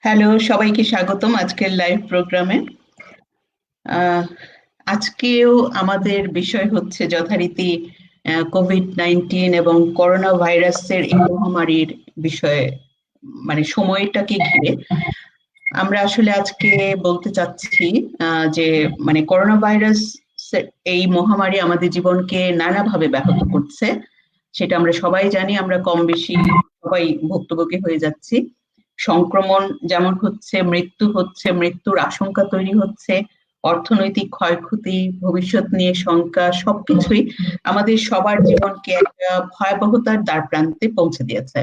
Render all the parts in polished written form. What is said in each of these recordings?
Hello, সবাইকে স্বাগতম আজকের লাইভ প্রোগ্রামে। আহ, আজকেও আমাদের বিষয় হচ্ছে যথারীতি কোভিড-19 এবং করোনা ভাইরাসের এই মহামারীর বিষয়ে, মানে সময়টাকে ঘিরে আমরা আসলে আজকে বলতে চাচ্ছি যে মানে করোনা ভাইরাস এই মহামারী আমাদের জীবনকে নানাভাবে ব্যাহত করছে। সেটা আমরা সবাই জানি, আমরা কম বেশি সবাই ভুক্তভোগী হয়ে যাচ্ছি। সংক্রমণ যেমন হচ্ছে, মৃত্যু হচ্ছে, মৃত্যুর আশঙ্কা তৈরি হচ্ছে, অর্থনৈতিক ক্ষয়ক্ষতি, ভবিষ্যৎ নিয়ে শঙ্কা, সবকিছুই আমাদের সবার জীবনকে একটা ভয়াবহতার দ্বারপ্রান্তে পৌঁছে দিয়েছে।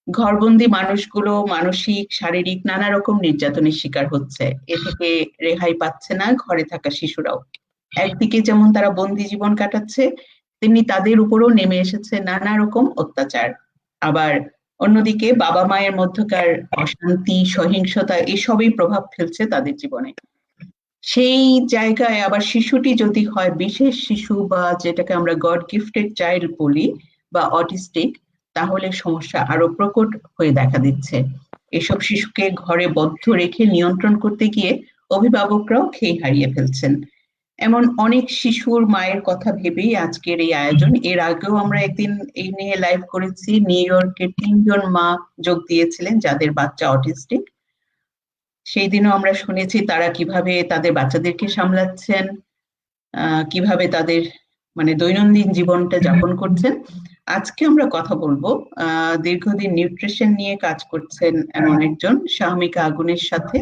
ঘরবন্দি মানুষগুলো মানসিক, শারীরিক নানা রকম নির্যাতনের শিকার হচ্ছে। এ থেকে রেহাই পাচ্ছে না ঘরে থাকা শিশুরাও। একদিকে যেমন তারা বন্দি জীবন কাটাচ্ছে, তেমনি তাদের উপরও নেমে এসেছে নানা রকম অত্যাচার। আবার অন্যদিকে বাবা মায়ের মধ্যকার অশান্তি, সহিংসতা এসবই প্রভাব ফেলছে তাদের জীবনে। সেই জায়গায় আবার শিশুটি যদি হয় বিশেষ শিশু, বা যেটাকে আমরা গড গিফটেড চাইল্ড বলি, বা অটিস্টিক, তাহলে সমস্যা আরো প্রকট হয়ে দেখা দিচ্ছে। এসব শিশুকে ঘরে বদ্ধ রেখে নিয়ন্ত্রণ করতে গিয়ে অভিভাবকরাও খেই হারিয়ে ফেলছেন। এমন অনেক শিশুর মায়ের কথা ভেবেই আজকের এই আয়োজন। এর আগেও আমরা একদিন এই নিয়ে লাইভ করেছি। নিউ ইয়র্কের 3জন মা যোগ দিয়েছিলেন যাদের বাচ্চা অটিস্টিক। সেই দিনও আমরা শুনেছি তারা কিভাবে তাদের বাচ্চাদেরকে সামলাচ্ছেন, কিভাবে তাদের মানে দৈনন্দিন জীবনটা যাপন করছেন। আজকে আমরা কথা বলবো দীর্ঘদিন নিউট্রিশন নিয়ে কাজ করছেন এমন একজন শাহমিকা আগুনের সাথে।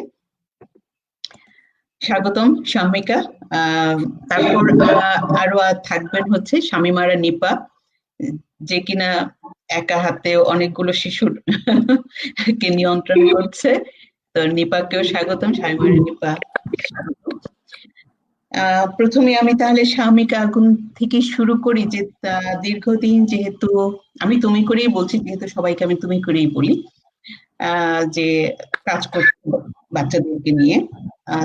স্বাগতম শাহমিকা। আহ তারপর আরো থাকবেন হচ্ছে শামিমারা নিপা, যে কিনা একা হাতে অনেকগুলো শিশুর কে নিয়ন্ত্রণ করছে। তো নিপাকেও স্বাগতম, শামিমারা নিপা স্বাগতম। প্রথমে আমি তাহলে শামিকা আগুন থেকে শুরু করি, যে দীর্ঘদিন যেহেতু আমি তুমি করেই বলছি, যেহেতু সবাইকে আমি তুমি করেই বলি, যে কাজ করছো বাচ্চাদেরকে নিয়ে।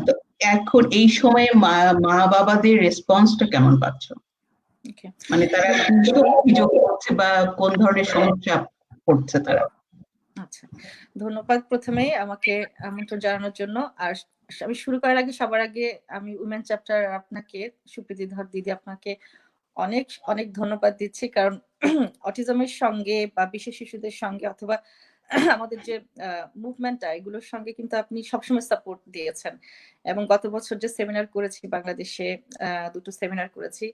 তো এখন এই সময়ে মা মা বাবাদের রেসপন্সটা কেমন পাচ্ছ? ওকে, মানে তারা কি অভিযোগ করছে বা কোন ধরনের সমস্যা পড়ছে তারা? আচ্ছা, ধন্যবাদ প্রথমেই আমাকে আমন্ত্রণ জানানোর জন্য। আর আমি শুরু করার আগে সবার আগে আমি উইমেন চ্যাপ্টার আপনাকে, সুপ্রীতি ধর দিদি, আপনাকে অনেক অনেক ধন্যবাদ দিচ্ছি। কারণ অটিজমের সঙ্গে বা বিশেষ শিশুদের সঙ্গে অথবা আমাদের যে মুভমেন্টটা, এগুলোর সঙ্গে কিন্তু আপনি সবসময় সাপোর্ট দিয়েছেন। এবং গত বছর যে সেমিনার করেছি বাংলাদেশে, 2টো সেমিনার করেছি,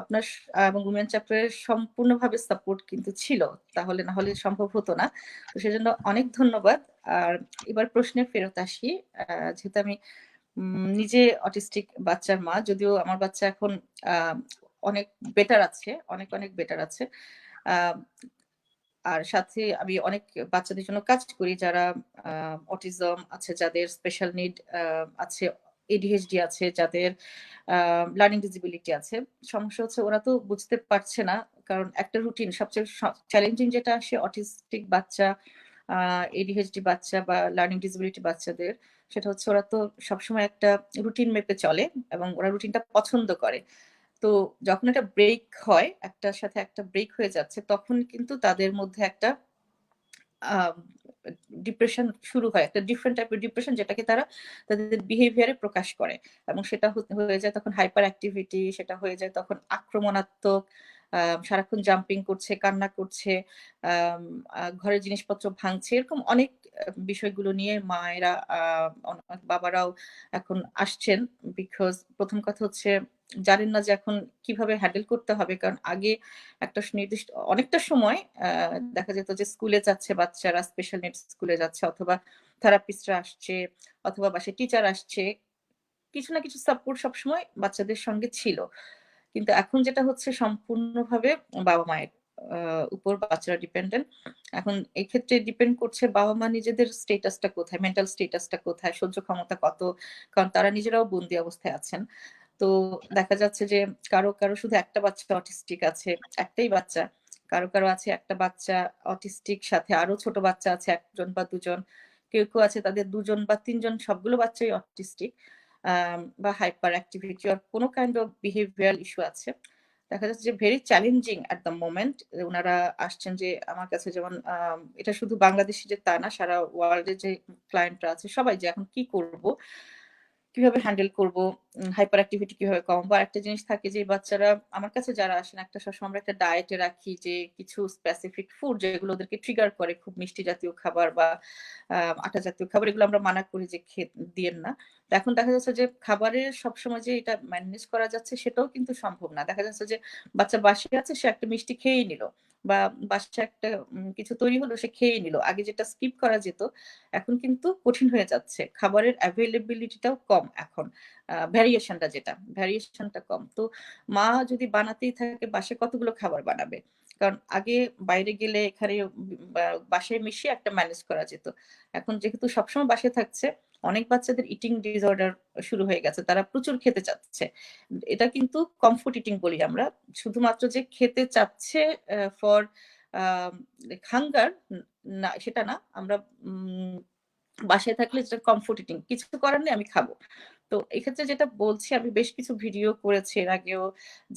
আপনার এবং উইমেন চ্যাপ্টারের সম্পূর্ণভাবে সাপোর্ট কিন্তু ছিল, তাহলে না হলে সম্ভব হতো না। তো সেজন্য অনেক ধন্যবাদ। আর এবার প্রশ্নে ফেরত আসি। যেহেতু আমি নিজে অটিস্টিক বাচ্চার মা, যদিও আমার বাচ্চা এখন অনেক বেটার আছে, অনেক অনেক বেটার আছে। আর সাথে আমি অনেক বাচ্চাদের জন্য কাজ করি যারা অটিজম আছে, যাদের স্পেশাল নিড আছে, এডিএইচডি আছে, যাদের লার্নিং ডিসেবিলিটি আছে। সমস্যা হচ্ছে ওরা তো বুঝতে পারছে না, কারণ একটা রুটিন সবচেয়ে চ্যালেঞ্জিং যেটা আসে অটিস্টিক বাচ্চা, এডিএইচডি বাচ্চা বা লার্নিং ডিসেবিলিটি বাচ্চাদের, সেটা হচ্ছে ওরা তো সবসময় একটা রুটিন মেপে চলে এবং ওরা রুটিনটা পছন্দ করে। তো যখন একটা ব্রেক হয়, একটার সাথে একটা ব্রেক হয়ে যাচ্ছে, তখন কিন্তু তাদের মধ্যে একটা ডিপ্রেশন শুরু হয়, একটা ডিফারেন্ট টাইপের ডিপ্রেশন, যেটাকে তারা তাদের বিহেভিয়ারে প্রকাশ করে। এবং সেটা হয়ে যায় তখন হাইপার অ্যাক্টিভিটি, সেটা হয়ে যায় তখন আক্রমণাত্মক, সারাক্ষণ জাম্পিং করছে, কান্না করছে, ঘরের জিনিসপত্র ভাঙছে, এরকম অনেক বিষয়গুলো নিয়ে মায়েরা, অনেক বাবারাও এখন আসছেন। বিকজ প্রথম কথা হচ্ছে জানেন না যে এখন কিভাবে হ্যান্ডেল করতে হবে। কারণ আগে একটা নির্দিষ্ট অনেকটা সময় দেখা যেত যে স্কুলে যাচ্ছে বাচ্চারা, স্পেশাল নিডস স্কুলে যাচ্ছে, অথবা থেরাপিস্টরা আসছে, অথবা বাসায় টিচার আসছে, কিছু না কিছু সাপোর্ট সবসময় বাচ্চাদের সঙ্গে ছিল। কিন্তু এখন যেটা হচ্ছে সম্পূর্ণভাবে বাবা মায়ের উপর বাচ্চারা ডিপেন্ডেন্ট। এখন এক্ষেত্রে ডিপেন্ড করছে বাবা মা নিজেদের স্টেটাসটা কোথায়, মেন্টাল স্টেটাসটা কোথায়, সহ্য ক্ষমতা কত, কারণ তারা নিজেরাও বন্দি অবস্থায় আছেন। তো দেখা যাচ্ছে যে কারো কারো শুধু একটা বাচ্চা অটিস্টিক আছে, একটাই বাচ্চা, কারো কারো আছে একটা বাচ্চা অটিস্টিক, সাথে আরো ছোট বাচ্চা আছে, একজন বা দুজন, কেউ কেউ আছে তাদের দুজন বা তিনজন, সবগুলো বাচ্চাই অটিস্টিক বা হাইপার অ্যাক্টিভিটি আর কোনো কাইন্ড অফ বিহেভিয়ারাল ইস্যু আছে। দেখা যাচ্ছে যে very challenging at the moment. ওনারা আসছেন যে আমার কাছে, যেমন এটা শুধু বাংলাদেশি যে তা না, সারা ওয়ার্ল্ডে যে ক্লায়েন্টরা আছে সবাই যে এখন কি করব, কিভাবে হ্যান্ডেল করব, হাইপার অ্যাক্টিভিটি কিভাবে কমাবো। আর একটা জিনিস থাকে যে বাচ্চারা আমার কাছে যারা আসেন, একটা সবসময় আমরা একটা ডায়েটে রাখি যে কিছু স্পেসিফিক ফুড যেগুলো ওদেরকে ট্রিগার করে, খুব মিষ্টি জাতীয় খাবার বা আটা জাতীয় খাবার, এগুলো আমরা মানা করি যে দিয়েন না। তো এখন দেখা যাচ্ছে যে খাবারের সবসময় যে এটা ম্যানেজ করা যাচ্ছে সেটাও কিন্তু সম্ভব না। দেখা যাচ্ছে যে বাচ্চা বাসায় আছে, সে একটা মিষ্টি খেয়েই নিল, বা বাসায় একটা কিছু তৈরি হলো, সে খেয়েই নিল। আগে যেটা স্কিপ করা যেত এখন কিন্তু কঠিন হয়ে যাচ্ছে। খাবারের অ্যাভেইলেবিলিটিটাও কম এখন। ভ্যারিয়েশনটা কম। তো মা যদি বানাতেই থাকে, বাসায় কতগুলো খাবার বানাবে? কারণ আগে বাইরে গেলে এখানে বাসায় মিশিয়ে একটা ম্যানেজ করা যেত। এখন যেহেতু সবসময় বাসায় থাকছে, অনেক বাচ্চাদের ইটিং ডিসঅর্ডার শুরু হয়ে গেছে। তারা প্রচুর খেতে চাচ্ছে। এটা কিন্তু কমফোর্ট ইটিং বলি আমরা। শুধুমাত্র যে খেতে চাচ্ছে ফর আ হাঙ্গার, না সেটা না। আমরা বাসায় থাকলে যেটা কমফোর্ট ইটিং, কিছু করার নেই আমি খাবো। তো এক্ষেত্রে যেটা বলছি, আমি বেশ কিছু ভিডিও করেছি এর আগেও,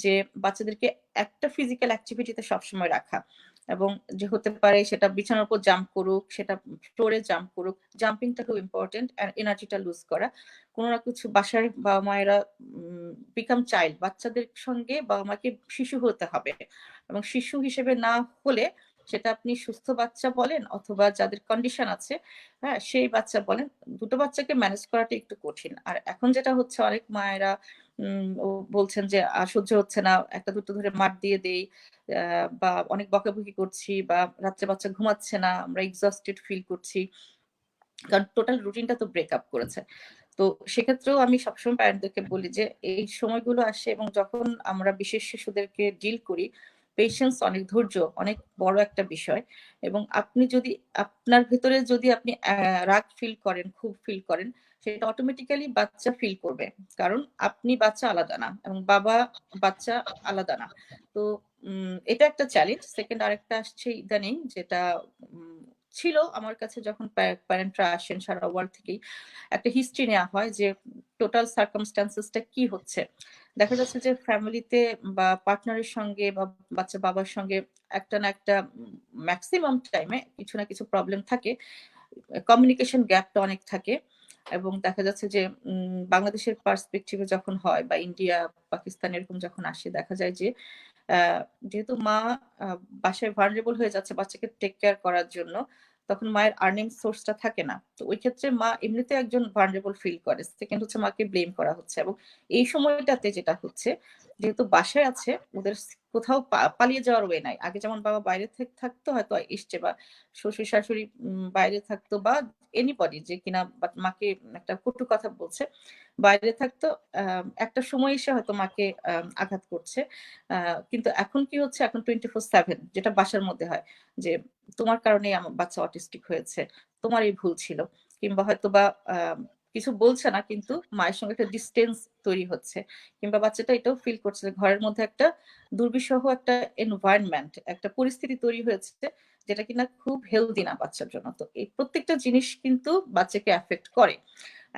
যে বাচ্চাদেরকে একটা ফিজিক্যাল অ্যাক্টিভিটিতে সবসময় রাখা, এবং যে হতে পারে সেটা বিছানার উপর জাম্প করুক, সেটা ফ্লোরে জাম্প করুক। জাম্পিংটা খুব ইম্পর্টেন্ট, আর এনার্জিটা লুজ করা। কোনো না কিছু বাসায় বাবা মায়েরা বিকাম চাইল্ড, বাচ্চাদের সঙ্গে বাবা মাকে শিশু হতে হবে, এবং শিশু হিসেবে না হলে সেটা আপনি সুস্থ বাচ্চা বলেন অথবা যাদের কন্ডিশন আছে, হ্যাঁ সেই বাচ্চা বলেন, দুটো বাচ্চাকে ম্যানেজ করাটা একটু কঠিন। আর এখন যেটা হচ্ছে, অনেক মায়েরা বলছেন যে সহ্য হচ্ছে না, একটা দুটো ধরে মার দিয়ে দেই, বা অনেক বকাবকি করছি, বা রাত্রে বাচ্চা ঘুমাচ্ছে না, আমরা এক্সস্টেড ফিল করছি, কারণ টোটাল রুটিনটা তো ব্রেক আপ করেছে। তো সেক্ষেত্রেও আমি সবসময় প্যারেন্টদেরকে বলি যে এই সময়গুলো আসে, এবং যখন আমরা বিশেষ শিশুদেরকে ডিল করি, পেশেন্স, অনেক ধৈর্য অনেক বড় একটা বিষয়। এবং আপনি যদি আপনার ভেতরে যদি আপনি রাগ ফিল করেন, খুব ফিল করেন, সেটা অটোমেটিক্যালি বাচ্চা ফিল করবে। কারণ আপনি বাচ্চা আলাদা না, এবং বাবা বাচ্চা আলাদা না। তো এটা একটা চ্যালেঞ্জ। সেকেন্ড আরেকটা আসছে ইদানিং, যেটা ছিল আমার কাছে, যখন প্যারেন্টরা আসেন সারা ওয়ার্ল্ড থেকেই একটা হিস্ট্রি নেওয়া হয় যে টোটাল সার্কামস্ট্যান্সেসটা কি হচ্ছে। দেখা যাচ্ছে যে ফ্যামিলিতে বা পার্টনারের সঙ্গে বা বাচ্চা বাবার সঙ্গে একটা না একটা ম্যাক্সিমাম টাইমে কিছু না কিছু প্রবলেম থাকে। কমিউনিকেশন গ্যাপটা অনেক থাকে, এবং দেখা যাচ্ছে যে বাংলাদেশের পার্সপেক্টিভে যখন হয়, বা ইন্ডিয়া, পাকিস্তান এরকম যখন আসে, দেখা যায় যে যেহেতু মা বাসায় ভালনারেবল হয়ে যাচ্ছে বাচ্চাকে টেক কেয়ার করার জন্য, তখন মায়ের আর্নিং সোর্সটা থাকে না। তো ওই ক্ষেত্রে মা এমনিতে একজন ভালনারেবল ফিল করে। সেকেন্ড হচ্ছে মাকে ব্লেম করা হচ্ছে, এবং এই সময়টাতে যেটা হচ্ছে, যেহেতু বাসায় আছে, ওদের কোথাও পালিয়ে যাওয়ার ওয়ে নাই। আগে যেমন বাবা বাইরে থাকতো, হয়তো এসছে, বা শ্বশুর শাশুড়ি বাইরে থাকতো, বা এনিবডি যে কিনা মাকে একটা কটু কথা বলছে, বাইরে থাকতো, একটা সময় এসে হয়তো মাকে আঘাত করছে। কিন্তু এখন কি হচ্ছে, এখন 24/7 যেটা বাসার মধ্যে হয়, যে তোমার কারণেই আমার বাচ্চা অটিস্টিক হয়েছে, তোমারই ভুল ছিল, কিংবা হয়তোবা কিছু বলছে না, কিন্তু মায়ের সঙ্গে একটা ডিসটেন্স তৈরি হচ্ছে, কিংবা বাচ্চাটা এটাও ফিল করছে যে ঘরের মধ্যে একটা দুর্বিষহ একটা এনভায়রনমেন্ট, একটা পরিস্থিতি তৈরি হয়েছে, যেটা কিনা খুব হেলদি না বাচ্চার জন্য। তো এই প্রত্যেকটা জিনিস কিন্তু বাচ্চাকে এফেক্ট করে।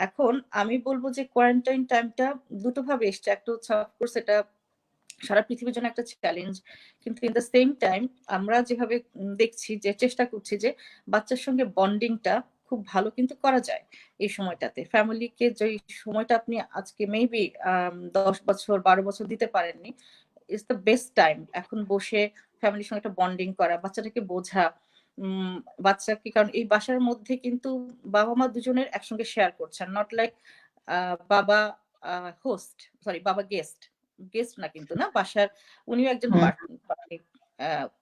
এখন আমি বলবো যে কোয়ারেন্টাইন টাইমটা দুটো ভাবে এসছে। একটা হচ্ছে অফকোর্স এটা সারা পৃথিবীর জন্য একটা চ্যালেঞ্জ, কিন্তু ইন দ্য সেম টাইম আমরা যেভাবে দেখছি, যে চেষ্টা করছি যে বাচ্চার সঙ্গে বন্ডিংটা খুব ভালো কিন্তু করা যায় এই সময়টাতে। ফ্যামিলিকে যে সময়টা আপনি আজকে মেবি 10 বছর 12 বছর দিতে পারেননি, ইটস দ্য বেস্ট টাইম এখন বসে ফ্যামিলির সঙ্গে একটা বন্ডিং করা, বাচ্চাটাকে বোঝা, উম বাচ্চাকে, কারণ এই বাসার মধ্যে কিন্তু বাবা মা দুজনের একসঙ্গে শেয়ার করছেন, নট লাইক বাবা হোস্ট, সরি বাবা গেস্ট, গেস্ট না কিন্তু, না বাসার, উনিও একজন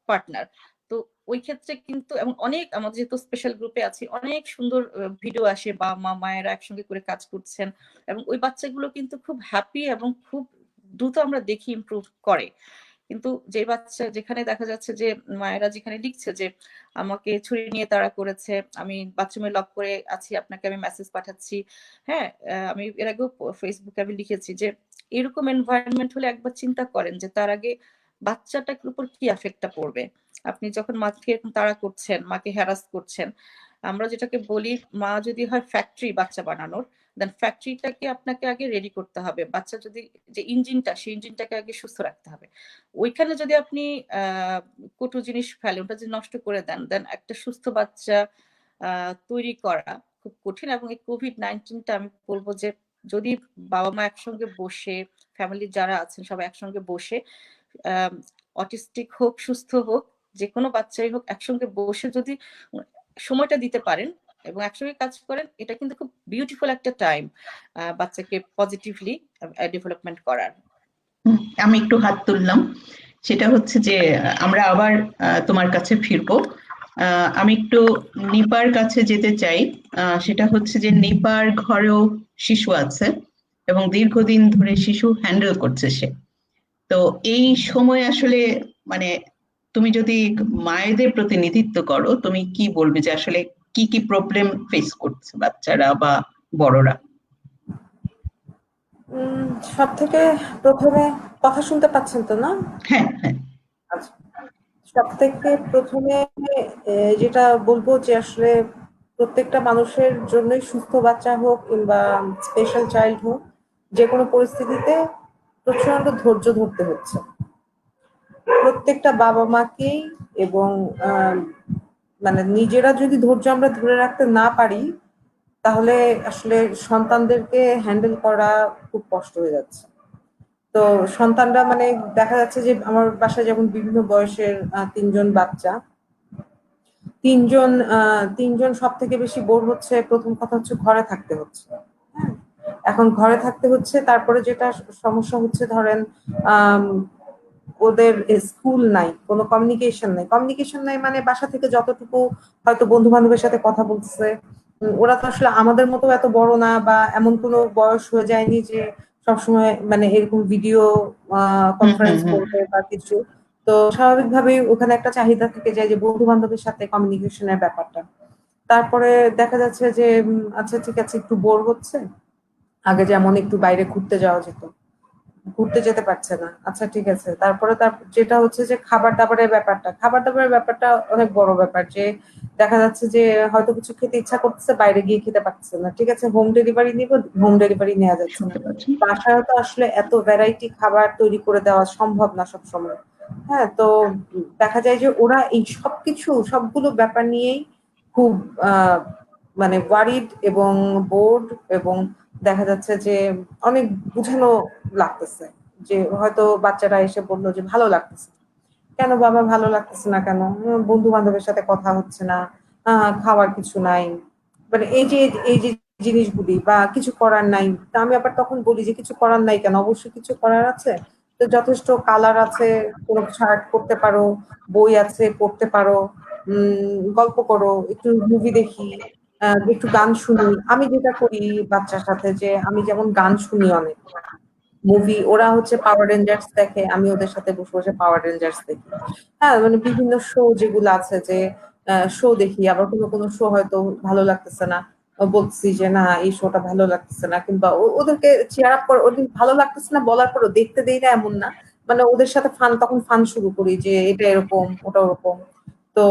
পার্টনার। তো ওই ক্ষেত্রে কিন্তু, এবং অনেক আমাদের যেহেতু স্পেশাল গ্রুপে আছি, অনেক সুন্দর ভিডিও আসে, বা মায়েরা একসঙ্গে করে কাজ করছেন, এবং ওই বাচ্চাগুলো কিন্তু খুব হ্যাপি, এবং খুব দ্রুত আমরা দেখি ইমপ্রুভ করে। কিন্তু যে বাচ্চা, যেখানে দেখা যাচ্ছে যে মায়েরা যেখানে লিখছে যে আমাকে ছুরি নিয়ে তাড়া করেছে, আমি বাথরুমে লক করে আছি, আপনাকে আমি মেসেজ পাঠাচ্ছি, হ্যাঁ, আমি এর আগেও ফেসবুকে আমি লিখেছি যে এরকম এনভায়রনমেন্ট হলে একবার চিন্তা করেন যে তার আগে বাচ্চাটার উপর কি এফেক্টটা পড়বে। আপনি যখন মাকে এরকম তাড়া করছেন, মাকে হ্যারাস করছেন, আমরা যেটাকে বলি, মা যদি হয় ফ্যাক্টরি বাচ্চা বানানোর, দেন ফ্যাক্টরিটাকে আপনাকে আগে রেডি করতে হবে। বাচ্চা যদি যে ইঞ্জিনটা, সেই ইঞ্জিনটাকে আগে সুস্থ রাখতে হবে। ওইখানে যদি আপনি কটু জিনিস ফেলেন, ওটা যদি নষ্ট করে দেন, দেন একটা সুস্থ বাচ্চা তৈরি করা খুব কঠিন। এবং এই COVID-19টা আমি বলবো যে যদি বাবা মা একসঙ্গে বসে, ফ্যামিলির যারা আছেন সবাই একসঙ্গে বসে, অটিস্টিক হোক সুস্থ হোক যে কোনো বাচ্চাই হোক, একসঙ্গে বসে যদি সময়টা দিতে পারেন এবং একসঙ্গে কাজ করেন, এটা কিন্তু খুব বিউটিফুল একটা টাইম বাচ্চাকে পজিটিভলি ডেভেলপমেন্ট করার। আমি একটু হাত তুললাম, সেটা হচ্ছে যে আমরা আবার তোমার কাছে ফিরবো। আমি একটু নিপার কাছে যেতে চাই। সেটা হচ্ছে যে নিপার ঘরেও শিশু আছে এবং দীর্ঘদিন ধরে শিশু হ্যান্ডেল করছে সে। তো এই সময় আসলে মানে তুমি যদি মায়েদের প্রতিনিধিত্ব করো, তুমি কি বলবে যে আসলে কি কি প্রবলেম ফেস করছে বাচ্চারা বা বড়রা? সব থেকে প্রথমে, কথা শুনতে পাচ্ছেন তো না? হ্যাঁ, হ্যাঁ। আচ্ছা, সব থেকে প্রথমে যেটা বলবো যে আসলে প্রত্যেকটা মানুষের জন্যই, সুস্থ বাচ্চা হোক কিংবা স্পেশাল চাইল্ড হোক, যে কোনো পরিস্থিতিতে প্রচন্ড ধৈর্য ধরতে হচ্ছে প্রত্যেকটা বাবা মাকেই। এবং মানে নিজেরা যদি ধৈর্য আমরা ধরে রাখতে না পারি, তাহলে আসলে সন্তানদেরকে হ্যান্ডেল করা খুব কষ্ট হয়ে যাচ্ছে। তো সন্তানরা মানে দেখা যাচ্ছে যে আমার বাসায় যেমন বিভিন্ন বয়সের তিনজন বাচ্চা, তিনজন সব থেকে বেশি বোর হচ্ছে। প্রথম কথা হচ্ছে ঘরে থাকতে হচ্ছে। হ্যাঁ, এখন ঘরে থাকতে হচ্ছে, তারপরে যেটা সমস্যা হচ্ছে ধরেন ওদের স্কুল নাই, কোনো কমিউনিকেশন নাই মানে বাসা থেকে যতটুকু হয়তো বন্ধু বান্ধবের সাথে কথা বলছে, ওরা তো আসলে আমাদের মতো এত বড় না, বা এমন কোনো বয়স হয়ে যায়নি যে সবসময় মানে এরকম ভিডিও কনফারেন্স করবে বা কিছু। তো স্বাভাবিকভাবেই ওখানে একটা চাহিদা থেকে যায় যে বন্ধু বান্ধবের সাথে কমিউনিকেশনের ব্যাপারটা। তারপরে দেখা যাচ্ছে যে আচ্ছা ঠিক আছে, একটু বোর হচ্ছে, আগে যেমন একটু বাইরে ঘুরতে যাওয়া যেত, ঘুরতে যেতে পারছে না। আচ্ছা ঠিক আছে, তারপরে তার যেটা হচ্ছে যে খাবার দাবারের ব্যাপারটা অনেক বড় ব্যাপার। যে দেখা যাচ্ছে যে হয়তো কিছু খেতে ইচ্ছা করতেছে, বাইরে গিয়ে খেতে পারছে না, ঠিক আছে হোম ডেলিভারি নিব, হোম ডেলিভারি নেওয়া যাচ্ছে না। বাসায় তো আসলে এত ভ্যারাইটি খাবার তৈরি করে দেওয়া সম্ভব না সবসময়। হ্যাঁ, তো দেখা যায় যে ওরা এই সবগুলো ব্যাপার নিয়েই খুব মানে ওয়ারিড এবং বোর্ড, এবং দেখা যাচ্ছে যে অনেক বুঝানো লাগতেছে। যে হয়তো বাচ্চারা এসে বললো যে ভালো লাগতেছে, কেন বাবা ভালো লাগতেছে না কেন? বন্ধু বান্ধবের সাথে কথা হচ্ছে না, খাওয়ার কিছু নাই, মানে এই যে জিনিসগুলি, বা কিছু করার নাই। তা আমি আবার তখন বলি যে কিছু করার নাই কেন, অবশ্যই কিছু করার আছে। তো যথেষ্ট কালার আছে, কোনো কিছু আর্ট করতে পারো, বই আছে পড়তে পারো, গল্প করো, একটু মুভি দেখি, একটু গান শুনি। আমি যেটা করি বাচ্চার সাথে, যে আমি যেমন গান শুনি অনেক, মুভি, ওরা হচ্ছে পাওয়ার রেঞ্জার্স দেখে, আমি ওদের সাথে বসে বসে পাওয়ার রেঞ্জার্স দেখি। হ্যাঁ, মানে বিভিন্ন শো যেগুলো আছে, যে শো দেখি। আবার কোনো কোনো শো হয়তো ভালো লাগতেছে না, বলছি যে না এই শোটা ভালো লাগতেছে না, কিংবা ওদেরকে চেয়ার আপ করে, ওদের ভালো লাগতেছে না বলার পরও দেখতে দেই না এমন না, মানে ওদের সাথে তখন ফান শুরু করি যে এটা এরকম ওটা ওরকম। তো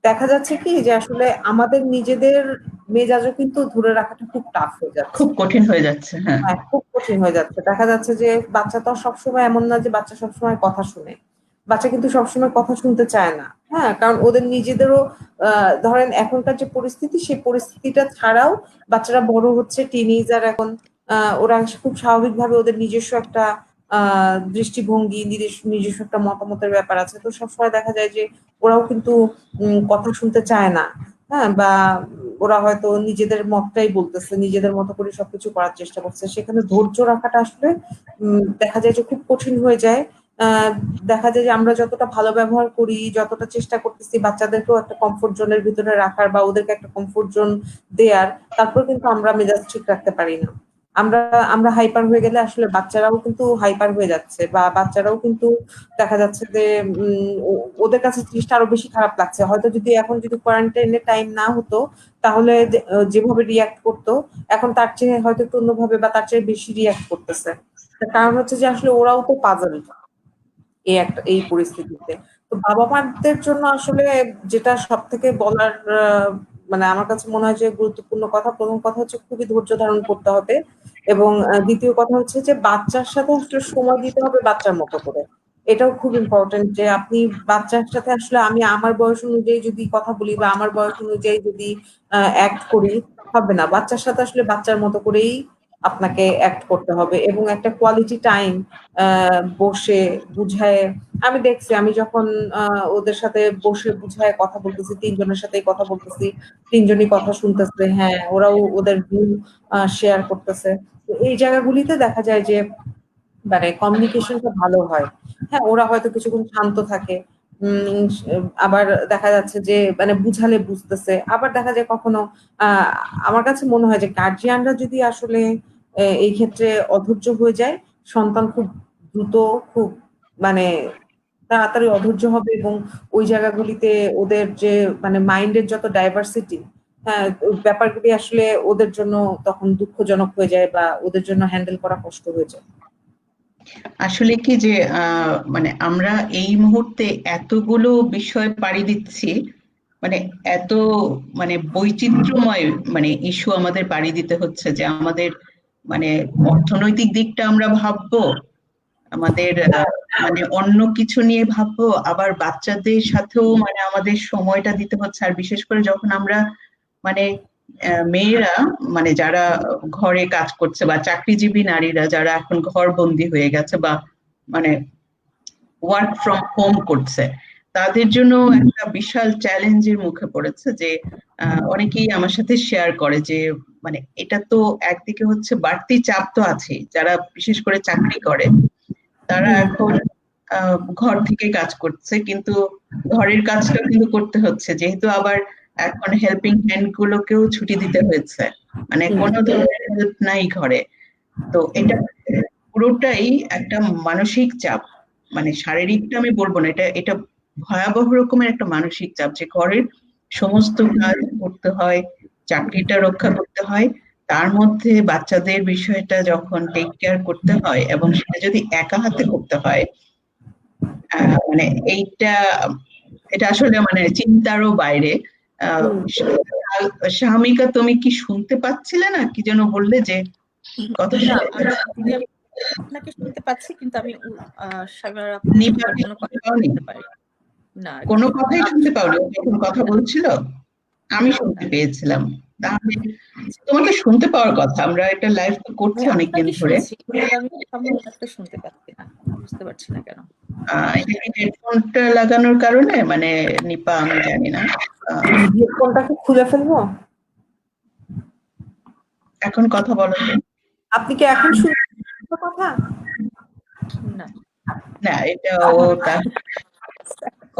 দেখা যাচ্ছে কি যে আসলে আমাদের নিজেদের মেজাজও কিন্তু ধরে রাখাটা খুব টাফ হয়ে যাচ্ছে। খুব কঠিন হয়ে যাচ্ছে। হ্যাঁ, হ্যাঁ, খুব কঠিন হয়ে যাচ্ছে। দেখা যাচ্ছে যে বাচ্চা তো আর সবসময় এমন না যে বাচ্চা সবসময় কথা শুনে। বাচ্চা কিন্তু সবসময় কথা শুনতে চায় না। হ্যাঁ, কারণ ওদের নিজেদেরও ধরেন এখনকার যে পরিস্থিতি, সেই পরিস্থিতিটা ছাড়াও বাচ্চারা বড় হচ্ছে, টিনেজার এখন। ওরা খুব স্বাভাবিকভাবে ওদের নিজস্ব একটা দৃষ্টিভঙ্গি, নিজস্ব একটা মতামতের ব্যাপার আছে। তো সবসময় দেখা যায় যে ওরাও কিন্তু কথা শুনতে চায় না। হ্যাঁ, বা ওরা হয়তো নিজেদের মতটাই বলতেছে, নিজেদের মতো করে সবকিছু করার চেষ্টা করছে। সেখানে ধৈর্য রাখাটা আসলে দেখা যায় যে খুব কঠিন হয়ে যায়। আহ দেখা যায় যে আমরা যতটা ভালো ব্যবহার করি, যতটা চেষ্টা করতেছি বাচ্চাদেরকেও একটা কমফোর্ট জোনের ভিতরে রাখার, বা ওদেরকে একটা কমফোর্ট জোন দেয়ার, তারপর কিন্তু আমরা মেজাজ ঠিক রাখতে পারি না। আমরা আমরা হাইপার হয়ে গেলে আসলে বাচ্চারাও কিন্তু হাইপার হয়ে যাচ্ছে, বা বাচ্চারাও কিন্তু দেখা যাচ্ছে যে ওদের কাছে জিনিসটা আরো বেশি খারাপ লাগছে। হয়তো যদি এখন যদি কোয়ারেন্টাইনের টাইম না হতো, তাহলে যেভাবে রিয়াক্ট করতো, এখন তার চেয়ে হয়তো একটু অন্যভাবে বা তার চেয়ে বেশি রিয়াক্ট করতেছে। তার কারণ হচ্ছে যে আসলে ওরাও তো পাজল এই পরিস্থিতিতে। তো বাবা মাদের জন্য আসলে যেটা সব থেকে বলার মানে আমার কাছে মনে হয় যে গুরুত্বপূর্ণ কথা, প্রথম কথা হচ্ছে খুবই ধৈর্য ধারণ করতে হবে, এবং দ্বিতীয় কথা হচ্ছে যে বাচ্চার সাথে আসলে সময় দিতে হবে বাচ্চার মতো করে। এটাও খুব ইম্পর্টেন্ট যে আপনি বাচ্চার সাথে আসলে আমি আমার বয়স অনুযায়ী যদি কথা বলি বা আমার বয়স অনুযায়ী যদি অ্যাক্ট করি, হবে না। বাচ্চার সাথে আসলে বাচ্চার মতো করেই আপনাকে অ্যাক্ট করতে হবে, এবং একটা কোয়ালিটি টাইম বসে বুঝায়। আমি দেখছি, আমি যখন ওদের সাথে বসে বুঝায় কথা বলতেছি, তিনজনের সাথেই কথা বলতেছি, তিনজনই কথা শুনতেছে, হ্যাঁ ওরাও ওদের ভিউ শেয়ার করতেছে। তো এই জায়গাগুলিতে দেখা যায় যে মানে কমিউনিকেশনটা ভালো হয়। হ্যাঁ, ওরা হয়তো কিছুক্ষণ শান্ত থাকে, আবার দেখা যাচ্ছে যে মানে বুঝালে বুঝতেছে, আবার দেখা যায় কখনো আহ আমার কাছে মনে হয় যে গার্জিয়ানরা যদি আসলে এই ক্ষেত্রে অধৈর্য হয়ে যায়, সন্তান খুব দ্রুত, খুব মানে তাড়াতাড়ি অধৈর্য হবে, এবং ওই জায়গাগুলিতে ওদের যে মানে মাইন্ডের যত ডাইভার্সিটি, হ্যাঁ ওই ব্যাপারগুলি আসলে ওদের জন্য তখন দুঃখজনক হয়ে যায় বা ওদের জন্য হ্যান্ডেল করা কষ্ট হয়ে যায়। আসলে কি যে মানে আমরা এই মুহূর্তে এতগুলো বিষয় পাড়ি দিচ্ছি, মানে এত মানে বৈচিত্র্যময় মানে ইস্যু আমাদের পাড়ি দিতে হচ্ছে যে আমাদের মানে অর্থনৈতিক দিকটা আমরা ভাববো, আমাদের মানে অন্য কিছু নিয়ে ভাববো, আবার বাচ্চাদের সাথেও মানে আমাদের সময়টা দিতে হচ্ছে। আর বিশেষ করে যখন আমরা মানে মেয়েরা মানে যারা ঘরে কাজ করছে বা চাকরিজীবী নারীরা যারা এখন ঘরবন্দি হয়ে গেছে বা মানে ওয়ার্ক ফ্রম হোম করছে, তাদের জন্য একটা বিশাল চ্যালেঞ্জের মুখে পড়েছে যে অনেকেই আমার সাথে শেয়ার করে যে মানে এটা তো একদিকে হচ্ছে বাড়তি চাপ তো আছে, যারা বিশেষ করে চাকরি করে তারা এখন ঘর থেকে কাজ করছে, কিন্তু ঘরের কাজটা কিন্তু করতে হচ্ছে, যেহেতু আবার এখন হেল্পিং হ্যান্ড গুলোকেও ছুটি দিতে হয়েছে, মানে কোনো ধরনের হেল্প নাই ঘরে। তো এটা পুরোটাই একটা মানসিক চাপ, মানে শারীরিকটা আমি বলবো না, এটা এটা ভয়াবহ রকমের একটা মানসিক চাপ যে ঘরের সমস্ত কাজ করতে হয়, চাকরিটা রক্ষা করতে হয়, তার মধ্যে বাচ্চাদের বিষয়টা যখন টেক কেয়ার করতে হয় এবং সেটা যদি একা হাতে করতে হয়, মানে এইটা এটা আসলে মানে চিন্তারও বাইরে। আহ শামিকা, তুমি কি শুনতে পাচ্ছিলে না কি যেন বললে যে কথা না, শুনতে আমি আপনাকে শুনতে পাচ্ছি, কিন্তু আমি সাগর আপুর কোনো কথা পাওনি? শুনতে পারি না আর কোনো কি। কথাই শুনতে পাওনি ও যখন কথা বলছিল? আমি শুনতে পেয়েছিলাম। তাহলে তোমাকে শুনতে পাওয়ার কথা, আমরা এটা লাইভ তো করছি আমি অনেকদিন আপনাকে ধরে। শুনছি, কিন্তু আমি সামনে ওনাকে শুনতে পাচ্ছি না, বুঝতে পারছি না কেন। এটা কি হেডফোনটা লাগানোর কারণে মানে নিপা, আমি জানি না। হেডফোনটাকে খুলে ফেলবো? এখন কথা বলো তো। আপনি কি এখন শুনতে কথা? না, না, এটা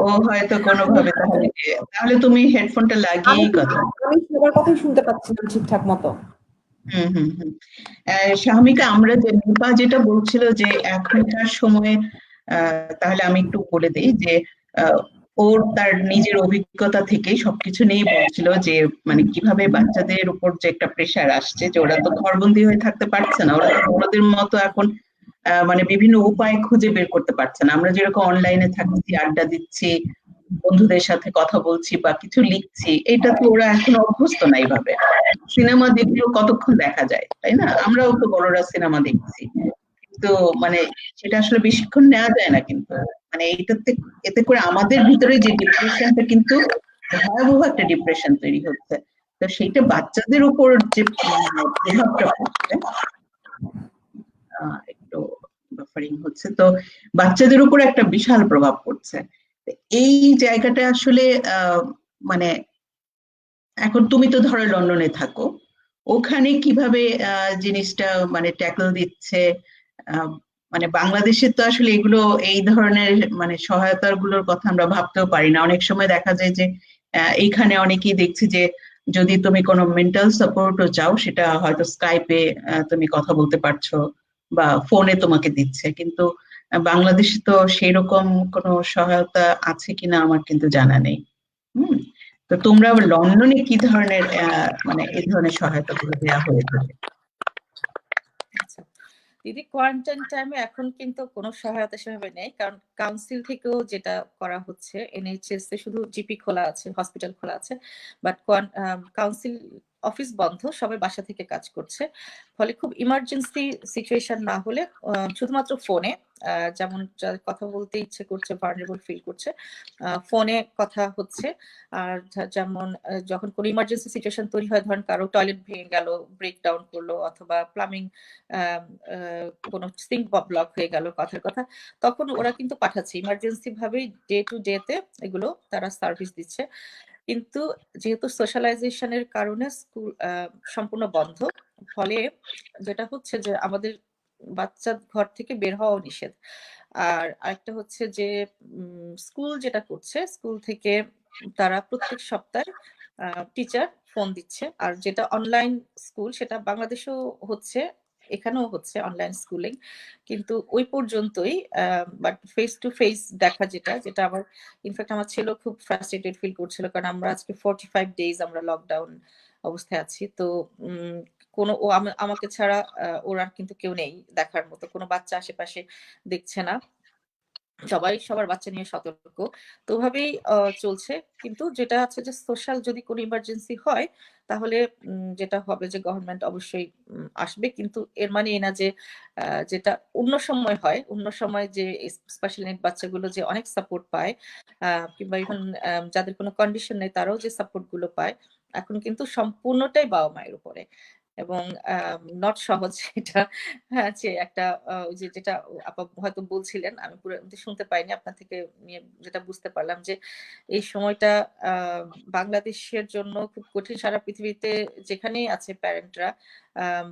ও হয়তো কোনোভাবে তাহলে তাহলে তুমি হেডফোনটা আমি লাগিয়েই কথা। আমি সবার কথাই শুনতে পাচ্ছি না ঠিকঠাক মতো। হুম হুম হুম। শাহমিকা, আমরা যে নিপা যেটা বলছিল যে এখনকার সময়ে তাহলে আমি একটু বলে দিই যে আহ, ওর তার নিজের অভিজ্ঞতা থেকে সবকিছু নিয়ে বলছিল যে মানে কিভাবে বাচ্চাদের উপর যে একটা প্রেশার আসছে, যে ওরা তো ঘরবন্দি হয়ে থাকতে পারছে না, ওরা তো বড়দের মতো এখন মানে বিভিন্ন উপায় খুঁজে বের করতে পারছে না। আমরা যেরকম অনলাইনে থাকছি, আড্ডা দিচ্ছি, বন্ধুদের সাথে কথা বলছি বা কিছু লিখছি, এটা তো ওরা এখন অভ্যস্ত না এইভাবে। সিনেমা দেখলেও কতক্ষণ দেখা যায়, তাই না? আমরাও তো বড়রা সিনেমা দেখছি, কিন্তু মানে সেটা আসলে বেশিক্ষণ নেওয়া যায় না, কিন্তু মানে এইটাতে এতে করে আমাদের ভিতরে যে ডিপ্রেশনটা কিন্তু ভয়াবহ একটা ডিপ্রেশন তৈরি হচ্ছে। তো সেইটা বাচ্চাদের উপর যে প্রভাবটা পড়ছে, একটু বাফারিং হচ্ছে তো, বাচ্চাদের উপর একটা বিশাল প্রভাব পড়ছে। এই জায়গাটা আসলে মানে এখন তুমি তো ধরো লন্ডনে থাকো, ওখানে কিভাবে জিনিসটা মানে ট্যাকল দিচ্ছে? আহ, মানে বাংলাদেশে তো আসলে এগুলো এই ধরনের মানে সহায়তার গুলোর কথা আমরা ভাবতেও পারি না। অনেক সময় দেখা যায় যে এইখানে অনেকেই দেখছি যে যদি তুমি কোনো মেন্টাল সাপোর্টও চাও, সেটা হয়তো স্কাইপে তুমি কথা বলতে পারছো বা ফোনে তোমাকে দিচ্ছে, কিন্তু বাংলাদেশে তো সেরকম কোনো সহায়তা আছে কিনা আমার কিন্তু জানা নেই। হুম। তো তোমরা লন্ডনে কি ধরনের মানে এই ধরনের সহায়তা গুলো দেওয়া হয়ে থাকে? আচ্ছা, দিদি কোয়ারেন্টাইন টাইমে এখন কিন্তু কোনো সহায়তা সেভাবে নেই, কারণ কাউন্সিল থেকেও যেটা করা হচ্ছে, NHS এ শুধু জিপি খোলা আছে, হসপিটাল খোলা আছে, বাট কাউন্সিল অফিস বন্ধ, সবাই বাসা থেকে কাজ করছে। ফলে খুব ইমার্জেন্সি সিচুয়েশন না হলে শুধুমাত্র ফোনে, যেমন যাদের কথা বলতে ইচ্ছে করছে, ভালনারেবল ফিল করছে, ফোনে কথা হচ্ছে। আর যেমন যখন কোনো ইমার্জেন্সি সিচুয়েশন তৈরি হয়, ধরেন কারো টয়লেট ভেঙে গেল, ব্রেকডাউন করলো, অথবা প্লাম্বিং কোনো সিঙ্ক ব্লক হয়ে গেল, কথার কথা, তখন ওরা কিন্তু পাঠাচ্ছে ইমার্জেন্সি ভাবেই, ডে টু ডে তে এগুলো তারা সার্ভিস দিচ্ছে। কিন্তু যেহেতু সোশ্যালাইজেশনের কারণে স্কুল সম্পূর্ণ বন্ধ, ফলে যেটা হচ্ছে যে আমাদের বাচ্চা ঘর থেকে বের হওয়া নিষেধ। আর আরেকটা হচ্ছে যে স্কুল যেটা করছে, স্কুল থেকে তারা প্রত্যেক সপ্তাহে টিচার ফোন দিচ্ছে। আর যেটা অনলাইন স্কুল, সেটা বাংলাদেশেও হচ্ছে, এখানেও হচ্ছে অনলাইন স্কুলিং, কিন্তু ওই পর্যন্তই। বাট ফেস টু ফেস দেখা, যেটা যেটা আমার ইনফ্যাক্ট আমার ছেলেও খুব ফ্রাস্ট্রেটেড ফিল করছিল, কারণ আমরা আজকে 45 ডেজ আমরা লকডাউন অবস্থায় আছি। তো কোনো ও আমাকে ছাড়া ওর আর কিন্তু কেউ নেই দেখার মতো, কোনো বাচ্চা আশেপাশে দেখছে না, সবাই সবার বাচ্চা নিয়ে সতর্ক। তো ওভাবেই চলছে। কিন্তু যেটা আছে যে সোশ্যাল যদি কোনো ইমার্জেন্সি হয়, তাহলে যেটা হবে যে গভর্নমেন্ট অবশ্যই আসবে, কিন্তু এর মানে এই না যে যেটা অন্য সময় হয়, অন্য সময় যে স্পেশাল নিড বাচ্চাগুলো যে অনেক সাপোর্ট পায়, কিংবা ইভেন যাদের কোনো কন্ডিশন নেই তারাও যে সাপোর্ট গুলো পায়, এখন কিন্তু সম্পূর্ণটাই বাবা মায়ের উপরে। এবং নট সহজ এটা। হ্যাঁ, যে একটা ওই যে যেটা আপা হয়তো বলছিলেন, আমি পুরো শুনতে পাইনি, আপনার থেকে নিয়ে যেটা বুঝতে পারলাম যে এই সময়টা বাংলাদেশের জন্য খুব কঠিন। সারা পৃথিবীতে যেখানেই আছে প্যারেন্টরা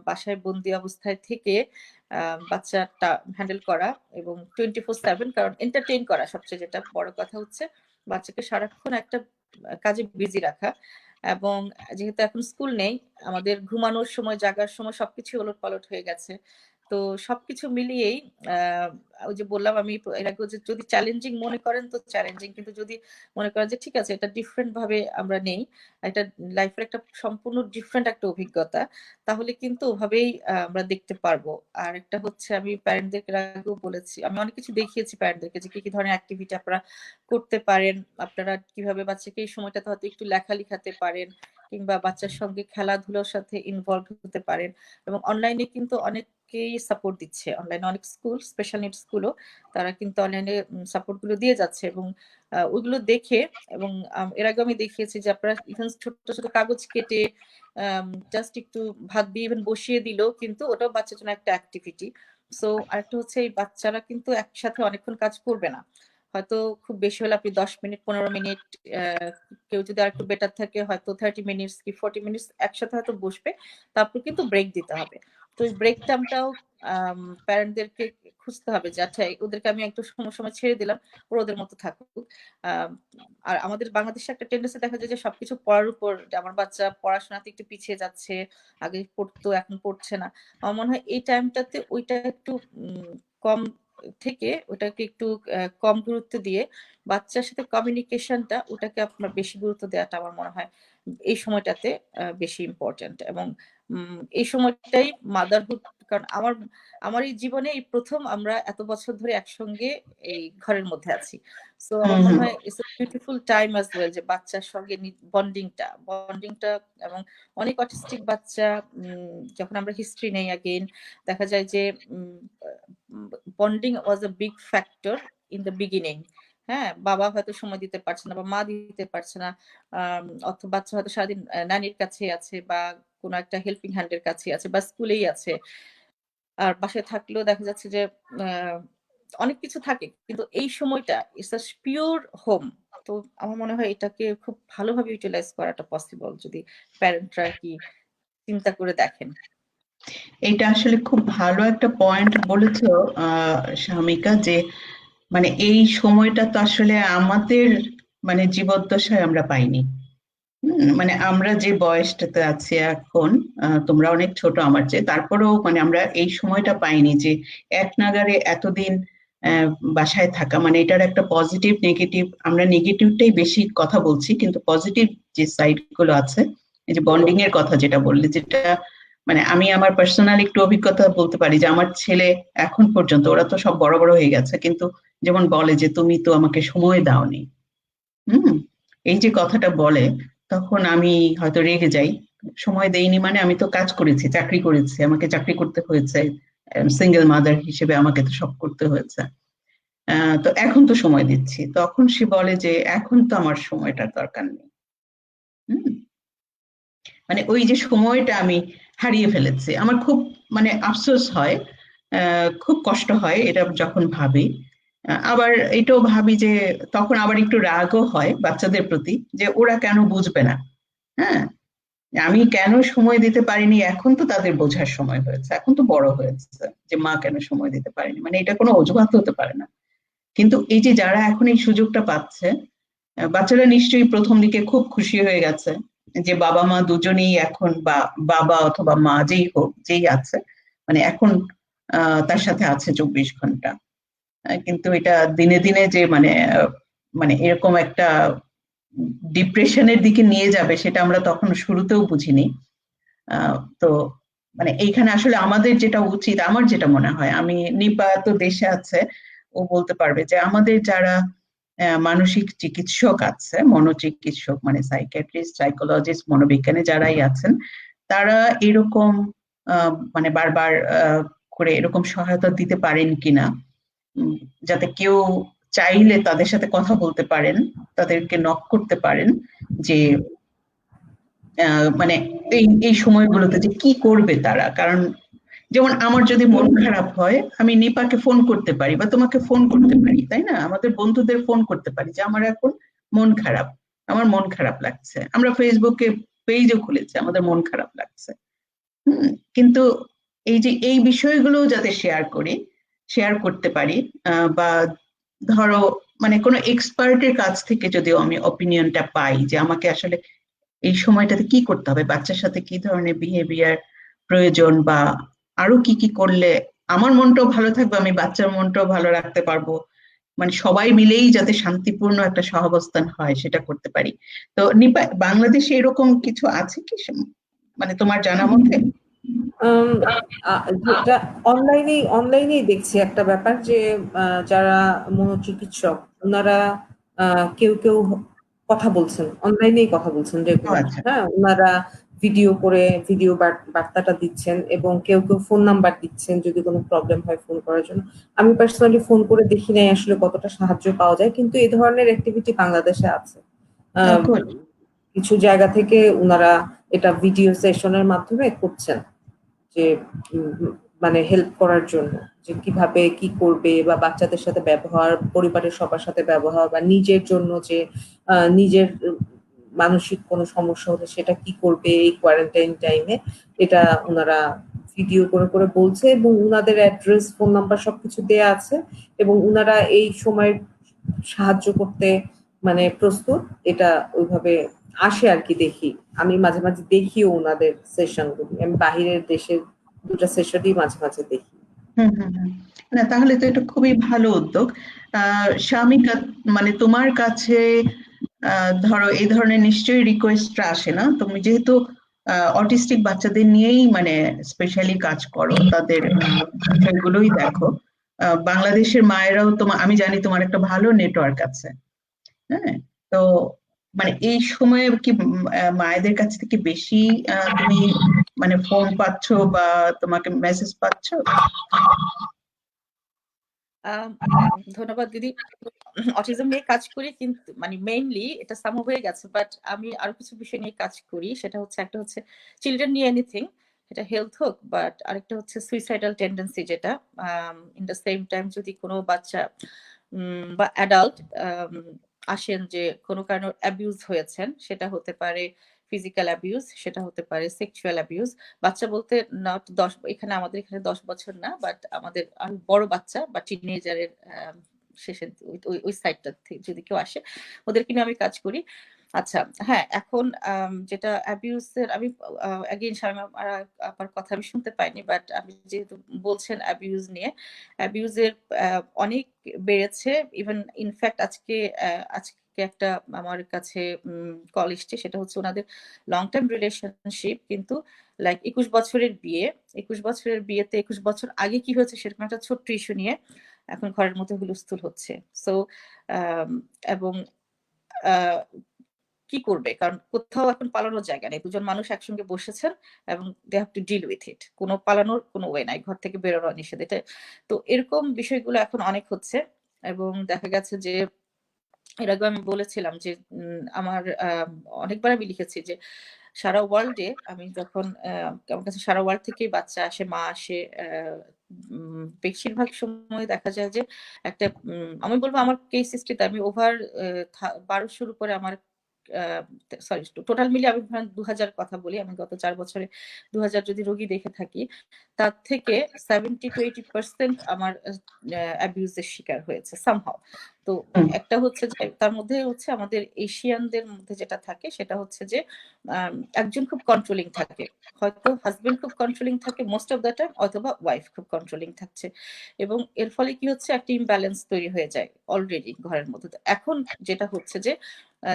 বাসায় বন্দি অবস্থায় থেকে বাচ্চাটা হ্যান্ডেল করা, এবং 24/7, কারণ এন্টারটেইন করা সবচেয়ে যেটা বড় কথা হচ্ছে, বাচ্চাকে সারাক্ষণ একটা কাজে বিজি রাখা। এবং যেহেতু এখন স্কুল নেই, আমাদের ঘুমানোর সময়, জাগার সময় সবকিছু ওলটপালট হয়ে গেছে। তো সবকিছু মিলিয়েই ওই যে বললাম আমি এর আগে, যে যদি চ্যালেঞ্জিং মনে করেন তো চ্যালেঞ্জিং, কিন্তু যদি মনে করেন যে ঠিক আছে এটা ডিফারেন্ট ভাবে আমরা নেই, এটা লাইফের একটা সম্পূর্ণ ডিফারেন্ট একটা অভিজ্ঞতা, তাহলে কিন্তু ওভাবেই আমরা দেখতে পারবো। আর একটা হচ্ছে, আমি প্যারেন্টদেরকে আগেও বলেছি, আমি অনেক কিছু দেখিয়েছি প্যারেন্টদেরকে যে কি কি ধরনের অ্যাক্টিভিটি আপনারা করতে পারেন, আপনারা কিভাবে বাচ্চাকে এই সময়টাতে হয়তো একটু লেখালেখাতে পারেন, কিংবা বাচ্চার সঙ্গে খেলাধুলার সাথে ইনভলভ হতে পারেন। এবং অনলাইনে কিন্তু অনেকেই সাপোর্ট দিচ্ছে, অনলাইনে অনেক স্কুল, স্পেশাল নিড স্কুলও, তারা কিন্তু অনলাইনে সাপোর্ট গুলো দিয়ে যাচ্ছে। এবং ওইগুলো দেখে, এবং এর আগে আমি দেখিয়েছি যে আপনারা ইভেন ছোট ছোট কাগজ কেটে জাস্ট একটু ভাত দিয়ে ইভেন বসিয়ে দিলেও কিন্তু ওটাও বাচ্চার জন্য একটা অ্যাক্টিভিটি। সো আরেকটা হচ্ছে, এই বাচ্চারা কিন্তু একসাথে অনেকক্ষণ কাজ করবে না, হয়তো খুব বেশি হলে আপনি 10 মিনিট 15 মিনিট, কেউ যদি আর একটু বেটার থাকে হয়তো 30 মিনিটস কি 40 মিনিটস একসাথে হয়তো বসবে, তারপর কিন্তু ব্রেক দিতে হবে। তো এই ব্রেক টাইমটাও প্যারেন্টদেরকে খুঁজতে হবে যে আচ্ছা ওদেরকে আমি একটু সময় ছেড়ে দিলাম, ওদের মতো থাকুক। আর আমাদের বাংলাদেশে একটা টেন্ডেন্সি দেখা যায় যে সবকিছু পড়ার উপর, আমার বাচ্চা পড়াশোনাতে একটু পিছিয়ে যাচ্ছে, আগে পড়তো এখন পড়ছে না, আমার মনে হয় এই টাইমটাতে ওইটা একটু কম থেকে ওটাকে একটু কম গুরুত্ব দিয়ে বাচ্চার সাথে কমিউনিকেশনটা, ওটাকে আপনার বেশি গুরুত্ব দেওয়াটা আমার মনে হয় এই সময়টাতে বেশি ইম্পর্টেন্ট। এবং এই সময়টাই মাদারহুড, কারণ আমার এই জীবনে এই প্রথম আমরা এত বছর ধরে একসঙ্গে এই ঘরের মধ্যে আছি। সো আমার মনে হয় it's a beautiful time as well, যে বাচ্চার সঙ্গে বন্ডিংটা। এবং অনেক অটিস্টিক বাচ্চা, যখন আমরা হিস্ট্রি নেই অ্যাগেইন, দেখা যায় যে bonding was a big factor in the beginning. হ্যাঁ, বাবা হয়তো সময় দিতে পারছে না বা মা দিতে পারছে না, অথবা বাচ্চা হয়তো সারাদিন নানির কাছে আছে, বা কোনো একটা হেল্পিং হ্যান্ডের কাছে আছে, বা স্কুলেই আছে। আর বাসায় থাকলেও দেখা যাচ্ছে যে অনেক কিছু থাকে, কিন্তু এই সময়টা ইটস আ পিওর হোম। তো আমার মনে হয় এটাকে খুব ভালোভাবে ইউটিলাইজ করাটা পসিবল যদি প্যারেন্টরা কি চিন্তা করে দেখেন। এটা আসলে খুব ভালো একটা পয়েন্ট বলেছো শামিকা, যে মানে এই সময়টা তো আসলে আমাদের মানে জীবদ্দশায় আমরা পাইনি। মানে আমরা যে বয়সটাতে আছি এখন, তোমরা অনেক ছোট আমার চেয়ে, তারপরেও মানে আমরা এই সময়টা পাইনি যে এক নাগাড়ে এতদিন বাসায় থাকা। মানে এটার একটা পজিটিভ নেগেটিভ, আমরা নেগেটিভটাই বেশি কথা বলছি, কিন্তু পজিটিভ যে সাইড গুলো আছে, এই যে বন্ডিং এর কথা যেটা বললে, যেটা মানে আমি আমার পার্সোনাল একটু অভিজ্ঞতা বলতে পারি যে আমার ছেলে এখন পর্যন্ত, ওরা তো সব বড় বড় হয়ে গেছে, কিন্তু যেমন বলে যে তুমি তো আমাকে সময় দাওনি। হুম, এই যে কথাটা বলে, তখন আমি হয়তো রেগে যাই। সময় দেইনি মানে আমি তো কাজ করেছি, চাকরি করেছি, আমাকে চাকরি করতে হয়েছে, সিঙ্গেল মাদার হিসেবে আমাকে তো সব করতে হয়েছে। তো এখন তো সময় দিচ্ছি, তখন সে বলে যে এখন তো আমার সময়টার দরকার নেই। হুম, মানে ওই যে সময়টা আমি হারিয়ে ফেলেছি, আমার খুব মানে আফসোস হয়, খুব কষ্ট হয় এটা যখন ভাবি। আবার এটাও ভাবি যে তখন আবার একটু রাগও হয় বাচ্চাদের প্রতি, যে ওরা কেন বুঝবে না। হ্যাঁ, আমি কেন সময় দিতে পারিনি, এখন তো তাদের বোঝার সময় হয়েছে, এখন তো বড় হয়েছে, যে মা কেন সময় দিতে পারেনি, মানে এটা কোনো অজুহাত হতে পারে না। কিন্তু এই যে যারা এখন এই সুযোগটা পাচ্ছে, বাচ্চারা নিশ্চয়ই প্রথম দিকে খুব খুশি হয়ে গেছে যে বাবা মা দুজনেই এখন, বা বাবা অথবা মা যেই হোক, যেই আছে, মানে এখন তার সাথে আছে 24 ঘন্টা। কিন্তু এটা দিনে দিনে যে মানে মানে এরকম একটা ডিপ্রেশনের দিকে নিয়ে যাবে, সেটা আমরা তখন শুরুতেও বুঝিনি। তো মানে এইখানে আসলে আমাদের যেটা উচিত, আমার যেটা মনে হয়, আমি, নিপা তো দেশে আছে, ও বলতে পারবে যে আমাদের যারা মানসিক চিকিৎসক আছে, মনোচিকিৎসক মানে সাইকিয়াট্রিস্ট, সাইকোলজিস্ট, মনোবিজ্ঞানী যারাই আছেন, তারা এরকম মানে বারবার করে এরকম সহায়তা দিতে পারেন কিনা, উম, যাতে কেউ চাইলে তাদের সাথে কথা বলতে পারেন, তাদেরকে নক করতে পারেন যে মানে এই এই সময়গুলোতে যে কি করবে তারা। কারণ যেমন আমার যদি মন খারাপ হয়, আমি নিপাকে ফোন করতে পারি বা তোমাকে ফোন করতে পারি, তাই না? আমাদের বন্ধুদের ফোন করতে পারি যে আমার এখন মন খারাপ, আমার মন খারাপ লাগছে, আমরা ফেসবুকে পেজও খুলেছি, আমাদের মন খারাপ লাগছে। হুম, কিন্তু এই যে এই বিষয়গুলো যাতে শেয়ার করি, শেয়ার করতে পারি, বা ধরো মানে কোনো এক্সপার্টের কাছ থেকে যদিও আমি অপিনিয়নটা পাই যে আমাকে আসলে এই সময়টাতে কি করতে হবে, বাচ্চার সাথে কি ধরনের বিহেভিয়ার প্রয়োজন, বা আরো কি কি করলে আমার মনটাও ভালো থাকবে, আমি বাচ্চার মনটাও ভালো রাখতে পারবো, মানে সবাই মিলেই যাতে শান্তিপূর্ণ একটা সহাবস্থান হয় সেটা করতে পারি। তো নিপা, বাংলাদেশে এরকম কিছু আছে কি, মানে তোমার জানা মতে? উম, যেটা অনলাইনেই দেখছি একটা ব্যাপার যে যারা মনোচিকিৎসক ওনারা কেউ কেউ কথা বলছেন, অনলাইনেই কথা বলছেন ও রেগুলার। আচ্ছা। হ্যাঁ, ওনারা ভিডিও করে ভিডিও বার্তাটা দিচ্ছেন এবং কেউ কেউ ফোন নাম্বার দিচ্ছেন যদি কোনো প্রবলেম হয় ফোন করার জন্য। আমি পার্সোনালি ফোন করে দেখি নাই আসলে কতটা সাহায্য পাওয়া যায়, কিন্তু এই ধরনের অ্যাক্টিভিটি বাংলাদেশে আছে। আহ, গুড। কিছু জায়গা থেকে ওনারা এটা ভিডিও সেশনের মাধ্যমে করছেন যে মানে হেল্প করার জন্য, যে কিভাবে কি করবে বা বাচ্চাদের সাথে ব্যবহার, পরিবারের সবার সাথে ব্যবহার, বা নিজের জন্য যে নিজের মানসিক কোনো সমস্যা হলে সেটা কি করবে এই কোয়ারেন্টাইন টাইমে, এটা ওনারা ভিডিও করে করে বলছে এবং উনাদের অ্যাড্রেস, ফোন নাম্বার সবকিছু দেয়া আছে এবং উনারা এই সময় সাহায্য করতে মানে প্রস্তুত। এটা ওইভাবে আসে আর কি, দেখি আমি মাঝে মাঝে দেখিও ওনাদের সেশনগুলি, আমি বাহিরের দেশের দুটা সেশনই মাঝে মাঝে দেখি। হুম হুম হুম। না, তাহলে তো এটা খুবই ভালো উদ্যোগ। স্বামিকা, মানে তোমার কাছে ধরো এই ধরনের নিশ্চয়ই রিকোয়েস্টটা আসে না? তুমি যেহেতু অটিস্টিক বাচ্চাদের নিয়েই মানে স্পেশালি কাজ করো, তাদের বিষয়গুলোই দেখো, বাংলাদেশের মায়েরাও, তোমার, আমি জানি তোমার একটা ভালো নেটওয়ার্ক আছে। হ্যাঁ, তো মানে এই সময়ে কি মায়েদের কাছ থেকে বেশি তুমি মানে ফোন পাচ্ছো বা তোমাকে মেসেজ পাচ্ছো? আম, ধন্যবাদ দিদি। অটিজম নিয়ে কাজ করি, কিন্তু মানে মেইনলি এটা সামো হয়ে গেছে, বাট আমি আরো কিছু বিষয় নিয়ে কাজ করি। সেটা হচ্ছে, একটা হচ্ছে চিলড্রেন নিয়ে এনিথিং, এটা হেলথ হোক, বাট আরেকটা হচ্ছে সুইসাইডাল টেন্ডেন্সি, যেটা ইন দ্য সেম টাইম যদি কোনো বাচ্চা বা অ্যাডাল্ট আসেন যে কোনো কারণে অ্যাবিউজ হয়েছেন, সেটা হতে পারে ফিজিক্যাল অ্যাবিউজ, সেটা হতে পারে সেক্সুয়াল অ্যাবিউজ। বাচ্চা বলতে নট 10, এখানে আমাদের এখানে 10 বছর না, বাট আমাদের আরো বড় বাচ্চা বা টিনেজারের শেষে ওই সাইডটা থেকে যদি কেউ আসে, ওদেরকে নিয়ে আমি কাজ করি। আচ্ছা, হ্যাঁ, এখন যেটা অ্যাবিউজের, আমি অ্যাগেইন শামিমা আপার কথা আমি শুনতে পাইনি, বাট আপনি যেহেতু বলছেন অ্যাবিউজ নিয়ে, অ্যাবিউজের অনেক বেড়েছে। ইভেন ইনফ্যাক্ট আজকে আজকে একটা আমার কাছে কল এসছে, সেটা হচ্ছে ওনাদের লং টার্ম রিলেশনশিপ, কিন্তু লাইক 21 বছরের বিয়ে, 21 বছরের বিয়েতে 21 বছর আগে কি হয়েছে সেরকম একটা ছোট্ট ইস্যু নিয়ে এখন ঘরের মধ্যে হুলস্থুল হচ্ছে। সো এবং কি করবে, কারণ কোথাও এখন পালানোর জায়গা নেই, দুজন মানুষ একসঙ্গে বসেছেন এবং they have to deal with it, কোনো পালানোর কোনো ওয়ে নাই, ঘর থেকে বেরোনো নিষেধ। এটা তো এরকম বিষয়গুলো এখন অনেক হচ্ছে। এবং দেখা গেছে যে এর আগে আমি বলেছিলাম যে আমার অনেকবার আমি লিখেছি যে সারা ওয়ার্ল্ডে আমি যখন আমার কাছে সারা ওয়ার্ল্ড থেকেই বাচ্চা আসে, মা আসে, বেশিরভাগ সময় দেখা যায় যে একটা আমি বলবো আমার কেস হিস্ট্রিতে আমি ওভার 1200-র উপরে আমার সরি টোটাল মিলিয়ে আমি 2000 কথা বলি, আমি গত 4 বছরে 2000 যদি রোগী দেখে থাকি, তার থেকে 70-80% আমার অ্যাবিউজের শিকার হয়েছে সামহাও। তো একটা হচ্ছে যে তার মধ্যে হচ্ছে আমাদের এশিয়ানদের মধ্যে যেটা থাকে সেটা হচ্ছে যে একজন খুব কন্ট্রোলিং থাকে, হয়তো হাজবেন্ড খুব কন্ট্রোলিং থাকে মোস্ট অফ দ্য টাইম, অথবা ওয়াইফ খুব কন্ট্রোলিং থাকছে, এবং এর ফলে কি হচ্ছে একটা ইমব্যালেন্স তৈরি হয়ে যায় অলরেডি ঘরের মধ্যে। এখন যেটা হচ্ছে যে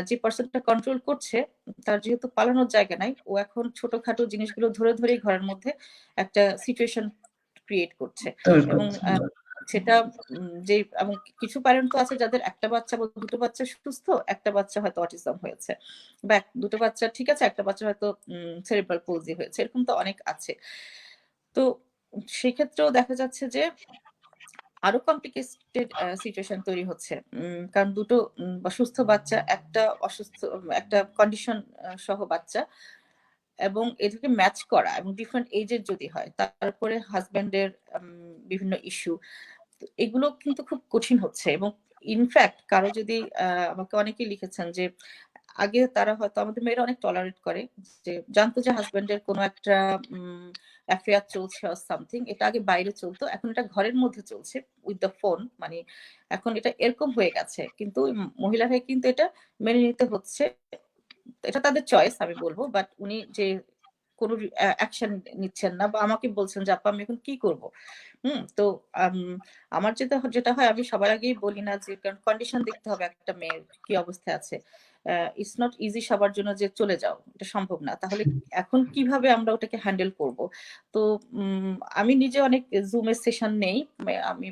যে পার্সনটা কন্ট্রোল করছে তার যেহেতু পালানোর জায়গা নাই, ও এখন ছোটখাটো জিনিসগুলো ধরে ধরেই ঘরের মধ্যে একটা সিচুয়েশন ক্রিয়েট করছে। এবং সেটা যে এবং কিছু প্যারেন্ট তো আছে যাদের একটা বাচ্চা বা দুটো বাচ্চা সুস্থ, একটা বাচ্চা হয়তো অটিজম হয়েছে, বা দুটো বাচ্চা ঠিক আছে, একটা বাচ্চা হয়তো সেরিব্রাল পলজি হয়েছে, এরকম তো অনেক আছে। তো সেক্ষেত্রেও দেখা যাচ্ছে যে আরো কমপ্লিকেটেড সিচুয়েশন তৈরি হচ্ছে, কারণ দুটো সুস্থ বাচ্চা, একটা অসুস্থ, একটা কন্ডিশন সহ বাচ্চা, এবং এদেরকে ম্যাচ করা এবং ডিফারেন্ট এজের যদি হয়, তারপরে হাজবেন্ডের বিভিন্ন ইস্যু, এগুলো কিন্তু খুব কঠিন হচ্ছে। এবং ইনফ্যাক্ট কারো যদি আমাকে অনেকেই লিখেছেন যে আগে তারা হয়তো, আমাদের মেয়েরা অনেক টলারেট করে, যে জানতো যে হাজবেন্ডের কোনো একটা অ্যাফেয়ার চলছে অর সামথিং, এটা আগে বাইরে চলতো, এখন এটা ঘরের মধ্যে চলছে উইথ দ্য ফোন, মানে এখন এটা এরকম হয়ে গেছে, কিন্তু মহিলাকে কিন্তু এটা মেনে নিতে হচ্ছে, এটা তাদের চয়েস আমি বলবো, বাট উনি যে কোনো অ্যাকশন নিচ্ছেন না, বা আমাকে বলছেন যে আপা আমি এখন কি করব। তো আমার যেটা হয়, আমি সবার আগেই বলি না যে, কারণ কন্ডিশন দেখতে হবে একটা মেয়ের কি অবস্থায় আছে, ইটস নট ইজি সবার জন্য যে চলে যাও, এটা সম্ভব না। তাহলে এখন কিভাবে আমরা ওটাকে হ্যান্ডেল করব। তো আমি নিজে অনেক জুমের সেশন নেই, আমি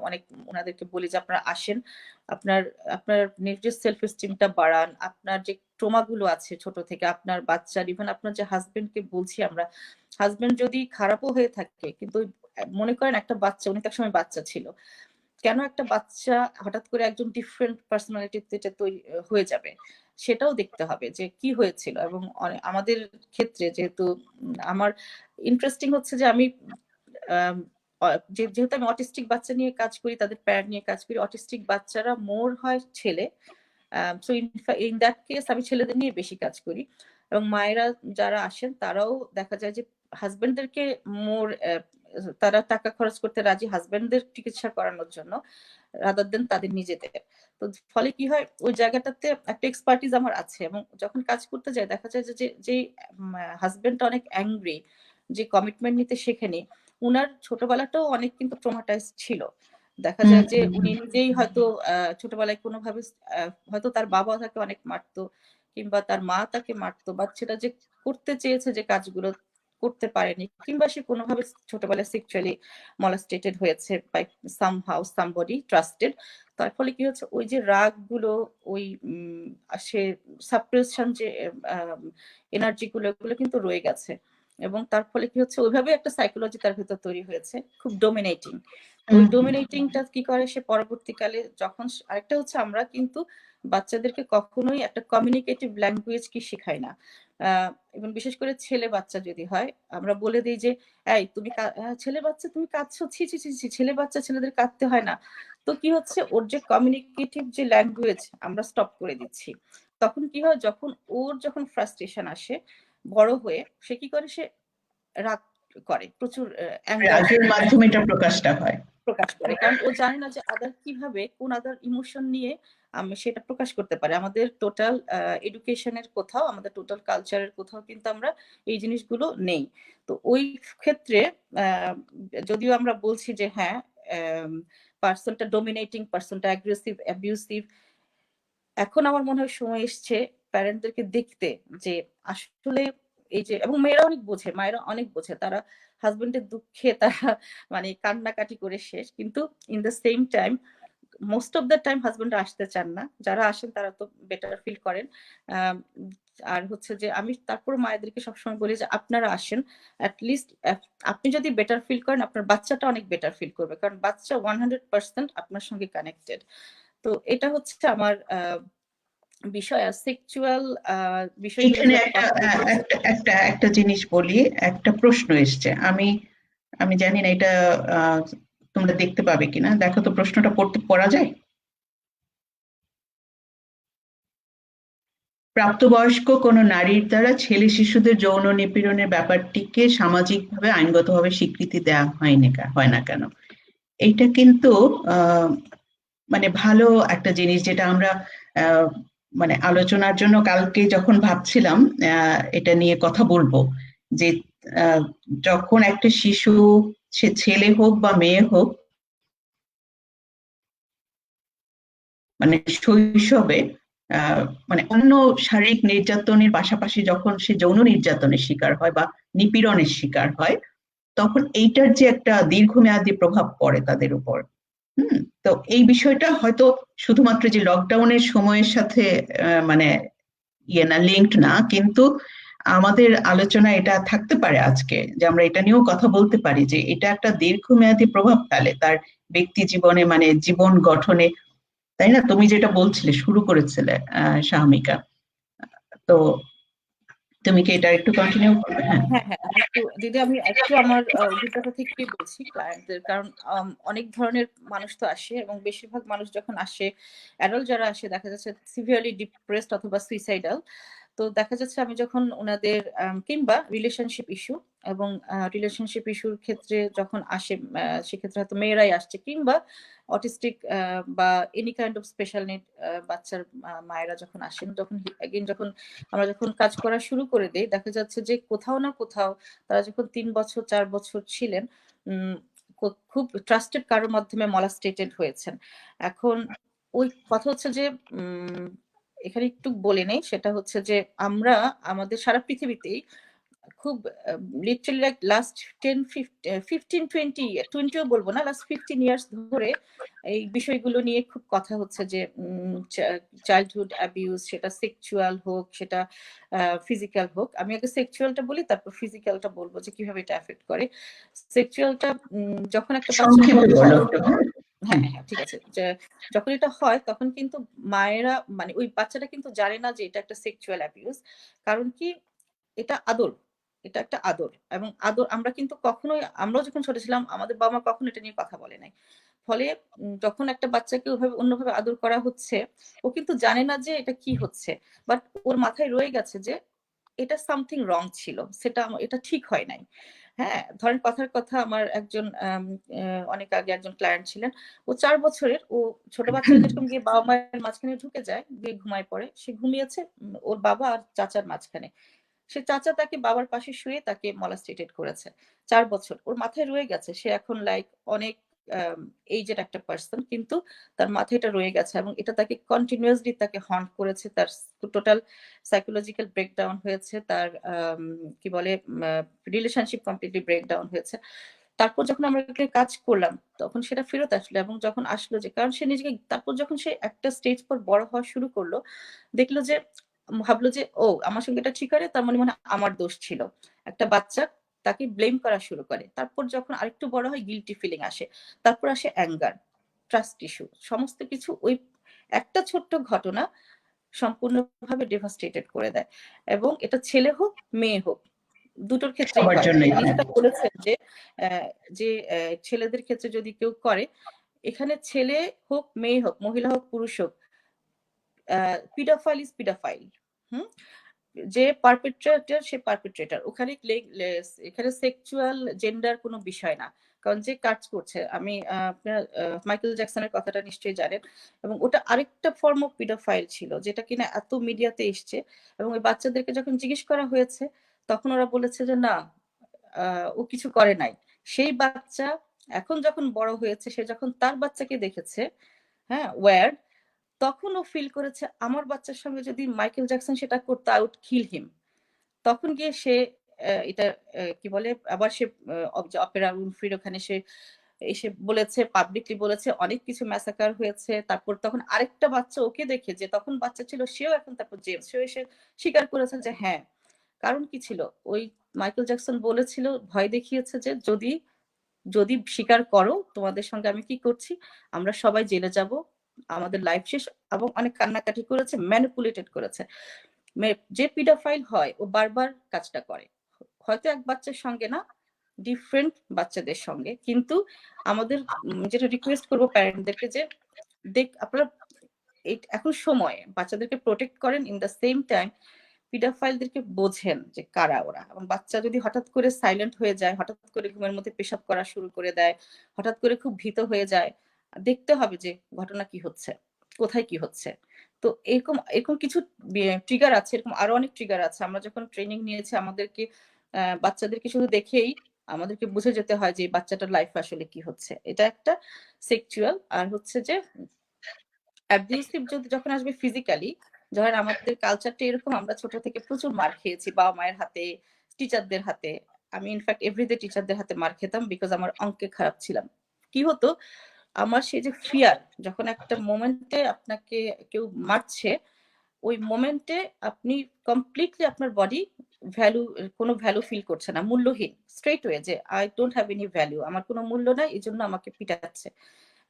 অনেক ওনাদেরকে বলি যে আপনারা আসেন, আপনার আপনার নিজের সেলফ এস্টিমটা বাড়ান, আপনার যে ট্রমাগুলো আছে ছোট থেকে, আপনার বাচ্চার, ইভেন আপনার যে হাজবেন্ডকে বলছি আমরা, হাজবেন্ড যদি খারাপও হয়ে থাকে, কিন্তু মনে করেন একটা বাচ্চা, উনি তো একসময় বাচ্চা ছিল, কেন একটা বাচ্চা হঠাৎ করে একজন ডিফারেন্ট পার্সোনালিটিতে তৈরি হয়ে যাবে, সেটাও দেখতে হবে যে কি হয়েছিল। এবং আমাদের ক্ষেত্রে যেহেতু আমার ইন্টারেস্টিং হচ্ছে যে আমি যেহেতু আমি অটিস্টিক বাচ্চা নিয়ে কাজ করি, তাদের প্যারেন্ট নিয়ে কাজ করি, অটিস্টিক বাচ্চারা মোর হয় ছেলে, সো ইন দ্যাট কেস আমি ছেলেদের নিয়ে বেশি কাজ করি। এবং মায়েরা যারা আসেন তারাও দেখা যায় যে হাজবেন্ডদেরকে মোর তারা টাকা খরচ করতে রাজি হাজবেন্ডদের চিকিৎসা করানোর জন্য, রাদার দেন তাদের নিজেদের। তো ফলে কি হয়, ওই জায়গাটাতে একটা এক্সপার্টিস আমার আছে, এবং যখন কাজ করতে যাই দেখা যায় যে যে হাজবেন্ডটা অনেক অ্যাংরি, যে কমিটমেন্ট নিতে শেখেনি, উনার ছোটবেলাটাও অনেক কিন্তু ট্রমাটাইজ ছিল। দেখা যায় যে উনি নিজেই হয়তো ছোটবেলায় কোনোভাবে হয়তো তার বাবা তাকে অনেক মারতো, কিংবা তার মা তাকে মারতো, বা সেটা যে করতে চেয়েছে যে কাজগুলো করতে পারেনি, কিংবা সে কোনোভাবে ছোটবেলায় সেক্সুয়ালি মলেস্টেটেড হয়েছে বাই সামহাউ সামবডি ট্রাস্টেড। তার ফলে কি হচ্ছে, ওই যে রাগগুলো, ওই সে সাপ্রেশন যে এনার্জি গুলো কিন্তু রয়ে গেছে, এবং তার ফলে কি হচ্ছে, ওইভাবে একটা সাইকোলজি তার ভেতর তৈরি হয়েছে, খুব ডোমিনেটিং। ওই ডোমিনেটিংটা কি করে, সে পরবর্তীকালে যখন, আরেকটা হচ্ছে আমরা কিন্তু বাচ্চাদেরকে কখনোই একটা কমিউনিকেটিভ ল্যাঙ্গুয়েজ কি শেখাই না, এবং বিশেষ করে ছেলে বাচ্চা যদি হয়, আমরা বলে দিই যে এই তুমি ছেলে বাচ্চা তুমি কাঁদছো, ছি ছি ছি ছি, ছেলে বাচ্চা, ছেলেদের কাঁদতে হয় না। তো কি হচ্ছে, ওর যে কমিউনিকেটিভ যে ল্যাঙ্গুয়েজ আমরা স্টপ করে দিচ্ছি। তখন কি হয়, যখন ফ্রাস্ট্রেশন আসে বড় হয়ে, সে কি করে, সে রাগ করে, প্রচুর রাগের মাধ্যমে এটা প্রকাশটা হয়, প্রকাশ করে, কারণ ও জানে না যে আদার কিভাবে, কোন আদার ইমোশন নিয়ে সেটা প্রকাশ করতে পারে। আমাদের টোটাল এডুকেশনের কোথাও, আমাদের টোটাল কালচারের কোথাও কিন্তু আমরা এই জিনিসগুলো নেই। তো ওই ক্ষেত্রে যদিও আমরা বলছি যে হ্যাঁ, পার্সনটা ডোমিনেটিং, পার্সনটা অ্যাগ্রেসিভ, অ্যাবিউসিভ, এখন আমার মনে হয় সময় এসছে প্যারেন্টদেরকে দেখতে যে আসলে এই যে, এবং মেয়েরা অনেক বোঝে, মায়েরা অনেক বোঝে, তারা হাজবেন্ডের দুঃখে তারা মানে কান্নাকাটি করে শেষ, কিন্তু in the same time most of the time husband আসতে চান না, যারা আসেন তারা তো বেটার ফিল করেন। আর হচ্ছে যে আমি তারপর মায়েদেরকে সবসময় বলি যে আপনারা আসেন, অ্যাটলিস্ট আপনি যদি বেটার ফিল করেন আপনার বাচ্চাটা অনেক বেটার ফিল করবে, কারণ বাচ্চা 100% আপনার সঙ্গে কানেক্টেড। তো এটা হচ্ছে আমার বিষয়। আর সেক্সুয়াল বিষয়গুলো এখানে নিয়ে একটা কথা বলছি। একটা জিনিস বলি, একটা প্রশ্ন এসছে, আমি আমি জানি না এটা তোমরা দেখতে পাবে কিনা, দেখো তো প্রশ্নটা পড়া যায়? প্রাপ্তবয়স্ক কোনো নারীর দ্বারা ছেলে শিশুদের যৌন নিপীড়নের ব্যাপারটিকে সামাজিকভাবে আইনগতভাবে স্বীকৃতি দেওয়া হয় না কেন? এইটা কিন্তু আহ মানে ভালো একটা জিনিস, যেটা আমরা আহ, মানে আলোচনার জন্য কালকে যখন ভাবছিলাম এটা নিয়ে কথা বলবো, যে আহ, যখন একটা শিশু, সে ছেলে হোক বা মেয়ে হোক, মানে শৈশবে মানে অন্য শারীরিক নির্যাতনের পাশাপাশি যখন সে যৌন নির্যাতনের শিকার হয় বা নিপীড়নের শিকার হয়, তখন এইটার যে একটা দীর্ঘমেয়াদী প্রভাব পড়ে তাদের উপর। হুম। তো এই বিষয়টা হয়তো শুধুমাত্র যে লকডাউনের সময়ের সাথে মানে ইয়ে না, লিঙ্কড না, কিন্তু আমাদের আলোচনা এটা থাকতে পারে আজকে, যে আমরা এটা নিয়েও কথা বলতে পারি যে এটা একটা দীর্ঘমেয়াদী প্রভাব ফেলে তার ব্যক্তি জীবনে, মানে জীবন গঠনে। তাই না? তুমি যেটা বলছিলে, শুরু করেছিলে শাহমিকা, তো তুমি কি এটা একটু কন্টিনিউ করবে? হ্যাঁ। হ্যাঁ, হ্যাঁ, দিদি আমি একটু আমার অভিজ্ঞতা থেকে বলছি ক্লায়েন্টদের, কারণ অনেক ধরনের মানুষ তো আসে, এবং বেশিরভাগ মানুষ যখন আসে, অ্যাডাল্ট যারা আসে দেখা যাচ্ছে সিভিয়ারলি ডিপ্রেসড অথবা সুইসাইডাল। তো দেখা যাচ্ছে আমি যখন ওনাদের কিংবা রিলেশনশিপ ইস্যু, এবং রিলেশনশিপ ইস্যুর ক্ষেত্রে যখন আসে, সেক্ষেত্রে হয়তো মেয়েরাই আসছে, কিংবা অটিস্টিক বা any kind of special need বাচ্চার মায়েরা যখন আসেন, তখন যখন আমরা যখন কাজ করা শুরু করে দেই, দেখা যাচ্ছে যে কোথাও না কোথাও তারা যখন 3 বছর 4 বছর ছিলেন, খুব ট্রাস্টেড কারোর মাধ্যমে মলাস্টেটেড হয়েছেন। এখন ওই কথা হচ্ছে যে এখানে একটু বলে নেই, সেটা হচ্ছে যে আমরা আমাদের সারা পৃথিবীতেই খুব লিটারালি লাইক লাস্ট 10 15 15 20 20ও বলবো না, লাস্ট 15 ইয়ার্স ধরে এই বিষয়গুলো নিয়ে খুব কথা হচ্ছে, যে চাইল্ডহুড অ্যাবিউজ, সেটা সেক্সুয়াল হোক, সেটা ফিজিক্যাল হোক। আমি আগে সেক্সুয়ালটা বলি, তারপর ফিজিক্যালটা বলবো যে কিভাবে এটা এফেক্ট করে। সেক্সুয়ালটা যখন একটা বাচ্চার সংক্ষেপে জন্ম বলো হয়, একটু। হ্যাঁ হ্যাঁ ঠিক আছে, যে যখন এটা হয় তখন কিন্তু মায়েরা মানে ওই বাচ্চাটা কিন্তু জানে না যে এটা একটা সেক্সুয়াল অ্যাবিউজ। কারণ কি, এটা আদর, এটা একটা আদর, এবং আদর আমরা কিন্তু কখনোই, আমরাও যখন ছোট ছিলাম আমাদের বাবা মা কখনো এটা নিয়ে কথা বলে নাই। ফলে যখন একটা বাচ্চাকে ওইভাবে অন্যভাবে আদর করা হচ্ছে, ও কিন্তু জানে না যে এটা কি হচ্ছে, বাট ওর মাথায় রয়ে গেছে যে এটা সামথিং রং ছিল, সেটা এটা ঠিক হয় নাই। হ্যাঁ, ধরেন কথার কথা, আমার একজন অনেক আগে একজন ক্লায়েন্ট ছিলেন, ও 4 বছরের, ও ছোট বাচ্চারা যেরকম গিয়ে বাবা মায়ের মাঝখানে ঢুকে যায়, গিয়ে ঘুমায় পড়ে, সে ঘুমিয়েছে ওর বাবা আর চাচার মাঝখানে। সে চাচা তাকে বাবার পাশে শুয়ে তাকে মলাস্টেটেড করেছে। 4 বছর ওর মাথায় রয়ে গেছে। সে এখন লাইক অনেক এইজেড একটা পার্সন, কিন্তু তার মাথায় এটা রয়ে গেছে, এবং এটা তাকে কন্টিনিউয়াসলি তাকে হন্ট করেছে। তার টোটাল সাইকোলজিক্যাল ব্রেকডাউন হয়েছে, তার কি বলে রিলেশনশিপ কমপ্লিটলি ব্রেকডাউন হয়েছে। তারপর যখন আমরা কাজ করলাম তখন সেটা ফেরত আসলো, এবং যখন আসলো যে, কারণ সে নিজেকে, তারপর যখন সে একটা স্টেজ পর বড় হওয়া শুরু করলো, দেখলো যে, ভাবলো যে ও আমার সঙ্গে এটা ঠিক করে, তার মানে মনে হয় আমার দোষ ছিল। একটা বাচ্চা তাকে ব্লেম করা শুরু করে। তারপর যখন আরেকটু বড় হয় গিল্টি ফিলিং আসে, তারপর আসে অ্যাঙ্গার, ট্রাস্ট ইস্যু, সমস্ত কিছু ওই একটা ছোট্ট ঘটনা সম্পূর্ণভাবে ডেভাস্টেটেড করে দেয়। এবং এটা ছেলে হোক মেয়ে হোক, দুটোর ক্ষেত্রেই সবার হয়। জন্যই। উনি হ্যাঁ। যেটা বলেছেন যে যে ছেলেদের ক্ষেত্রে যদি কেউ করে, এখানে ছেলে হোক মেয়ে হোক, মহিলা হোক পুরুষ হোক, পিডোফাইল ইজ পিডোফাইল। হুম, যে পারপেট্রেটর সে পারপেট্রেটর, ওখানে এখানে সেক্সুয়াল জেন্ডার কোনো বিষয় না। কারণ যে কাজ করছে, আমি আপনার মাইকেল জ্যাকসনের কথাটা নিশ্চয়ই জানেন, এবং ওটা আরেকটা ফর্ম অফ পিডোফাইল ছিল, যেটা কিনা এত মিডিয়াতে এসছে, এবং ওই বাচ্চাদেরকে যখন জিজ্ঞেস করা হয়েছে তখন ওরা বলেছে যে না, ও কিছু করে নাই। সেই বাচ্চা এখন যখন বড় হয়েছে, সে যখন তার বাচ্চাকে দেখেছে, হ্যাঁ ওয়্যার, তখন ও ফিল করেছে আমার বাচ্চার সঙ্গে যদি মাইকেল জ্যাকসন সেটা করতো আই উড কিল হিম। তখন গিয়ে সে এটা কি বলে আবার সে অপেরা উইনফ্রির ওখানে সে এসে বলেছে, পাবলিকলি বলেছে অনেক কিছু ম্যাসাকার হয়েছে। তারপর তখন আরেকটা বাচ্চা ওকে দেখে, যে তখন বাচ্চা ছিল সেও এখন তারপর জেমস, সেও এসে স্বীকার করেছে যে হ্যাঁ, কারণ কি ছিল ওই মাইকেল জ্যাকসন বলেছিল, ভয় দেখিয়েছে যে যদি স্বীকার করো তোমাদের সঙ্গে আমি কি করছি, আমরা সবাই জেলে যাব, আমাদের লাইফ শেষ। এবং অনেক কান্নাকাটি করেছে, ম্যানিপুলেটেড করেছে। যে পিডোফাইল হয় ও বারবার কাজটা করে, হয়তো এক বাচ্চার সঙ্গে না, ডিফারেন্ট বাচ্চাদের সঙ্গে। কিন্তু আমাদের যেটা রিকোয়েস্ট করবো প্যারেন্টদেরকে যে আপনারা এখন সময় বাচ্চাদেরকে প্রোটেক্ট করেন, ইন দ্য সেম টাইম পিডোফাইলদেরকে বোঝেন যে কারা ওরা। এবং বাচ্চা যদি হঠাৎ করে সাইলেন্ট হয়ে যায়, হঠাৎ করে ঘুমের মধ্যে পেশাব করা শুরু করে দেয়, হঠাৎ করে খুব ভীত হয়ে যায়, দেখতে হবে যে ঘটনা কি হচ্ছে, কোথায় কি হচ্ছে। তো এরকম এরকম কিছু ট্রিগার আছে, এরকম আরো অনেক ট্রিগার আছে। আমরা যখন ট্রেনিং নিয়েছি আমাদেরকে বাচ্চাদেরকে শুধু দেখেই আমাদেরকে বুঝে যেতে হয় যে বাচ্চাটার লাইফে আসলে কি হচ্ছে। এটা একটা সেক্সুয়াল। আর হচ্ছে যে অ্যাবিউসিভ যখন আসবে ফিজিক্যালি, ধরেন আমাদের কালচারটা এরকম, আমরা ছোট থেকে প্রচুর মার খেয়েছি বাবা মায়ের হাতে, টিচারদের হাতে। আমি ইনফ্যাক্ট এভরিডে টিচারদের হাতে মার খেতাম, বিকজ আমার অঙ্কে খারাপ ছিলাম। কি হতো, আমার সেই যে ফিয়ার, যখন একটা মোমেন্টে আপনাকে কেউ মারছে, ওই মোমেন্টে আপনি কমপ্লিটলি আপনার বডি কোনো ভ্যালু ফিল করছে না, মূল্যহীন, স্ট্রেট ওয়ে যে I don't have any value, আমার কোনো মূল্য নাই, এই জন্য আমাকে পিটাচ্ছে।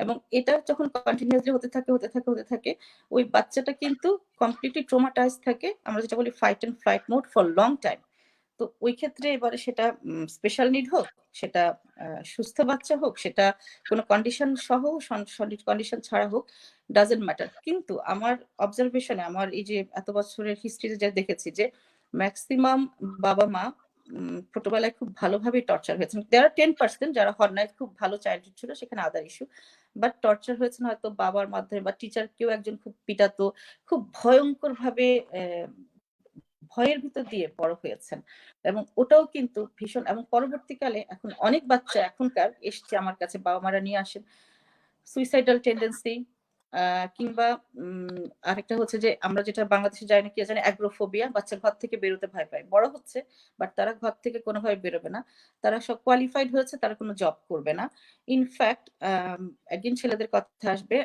এবং এটা যখন কন্টিনিউয়াসলি হতে থাকে ওই বাচ্চাটা কিন্তু কমপ্লিটলি ট্রমাটাইজ থাকে, আমরা যেটা বলি fight and flight mode for long time. তো ওই ক্ষেত্রে এবারে সেটা স্পেশাল নিড হোক, সেটা সুস্থ বাচ্চা হোক, সেটা কোনো কন্ডিশন সহ সলিড কন্ডিশন ছাড়া হোক, ডাজেন্ট ম্যাটার। কিন্তু আমার অবজারভেশনে, আমার এই যে এত বছরের হিস্ট্রিতে যা দেখেছি, যে ম্যাক্সিমাম বাবা মা ছোটবেলায় খুব ভালোভাবে টর্চার হয়েছেন। দেয়ার 10% যারা হন নাই, খুব ভালো চাইল্ডহুড ছিল, সেখানে আদার ইস্যু। বাট টর্চার হয়েছেন হয়তো বাবার মাধ্যমে বা টিচার কেউ একজন খুব পিটাতো, খুব ভয়ঙ্কর ভাবে ভয়ের ভিতর দিয়ে বড় হয়েছেন। এবং ওটাও কিন্তু ভীষণ। এবং পরবর্তীকালে এখন অনেক বাচ্চা এখনকার এসছে আমার কাছে, বাবা মারা নিয়ে আসেন সুইসাইডাল টেন্ডেন্সি, কিংবা আরেকটা হচ্ছে যে আমরা যেটা বাংলাদেশে যাই না কি জানি, অ্যাগ্রোফোবিয়া, বাচ্চা ঘর থেকে বেরোতে ভয় পায়, বড় হচ্ছে বাট তারা ঘর থেকে কোনোভাবে বেরোবে না, তারা সব কোয়ালিফাইড হয়েছে, তারা কোনো জব করবে না। ইনফ্যাক্ট একদিন ছেলেদের কথা আসবে,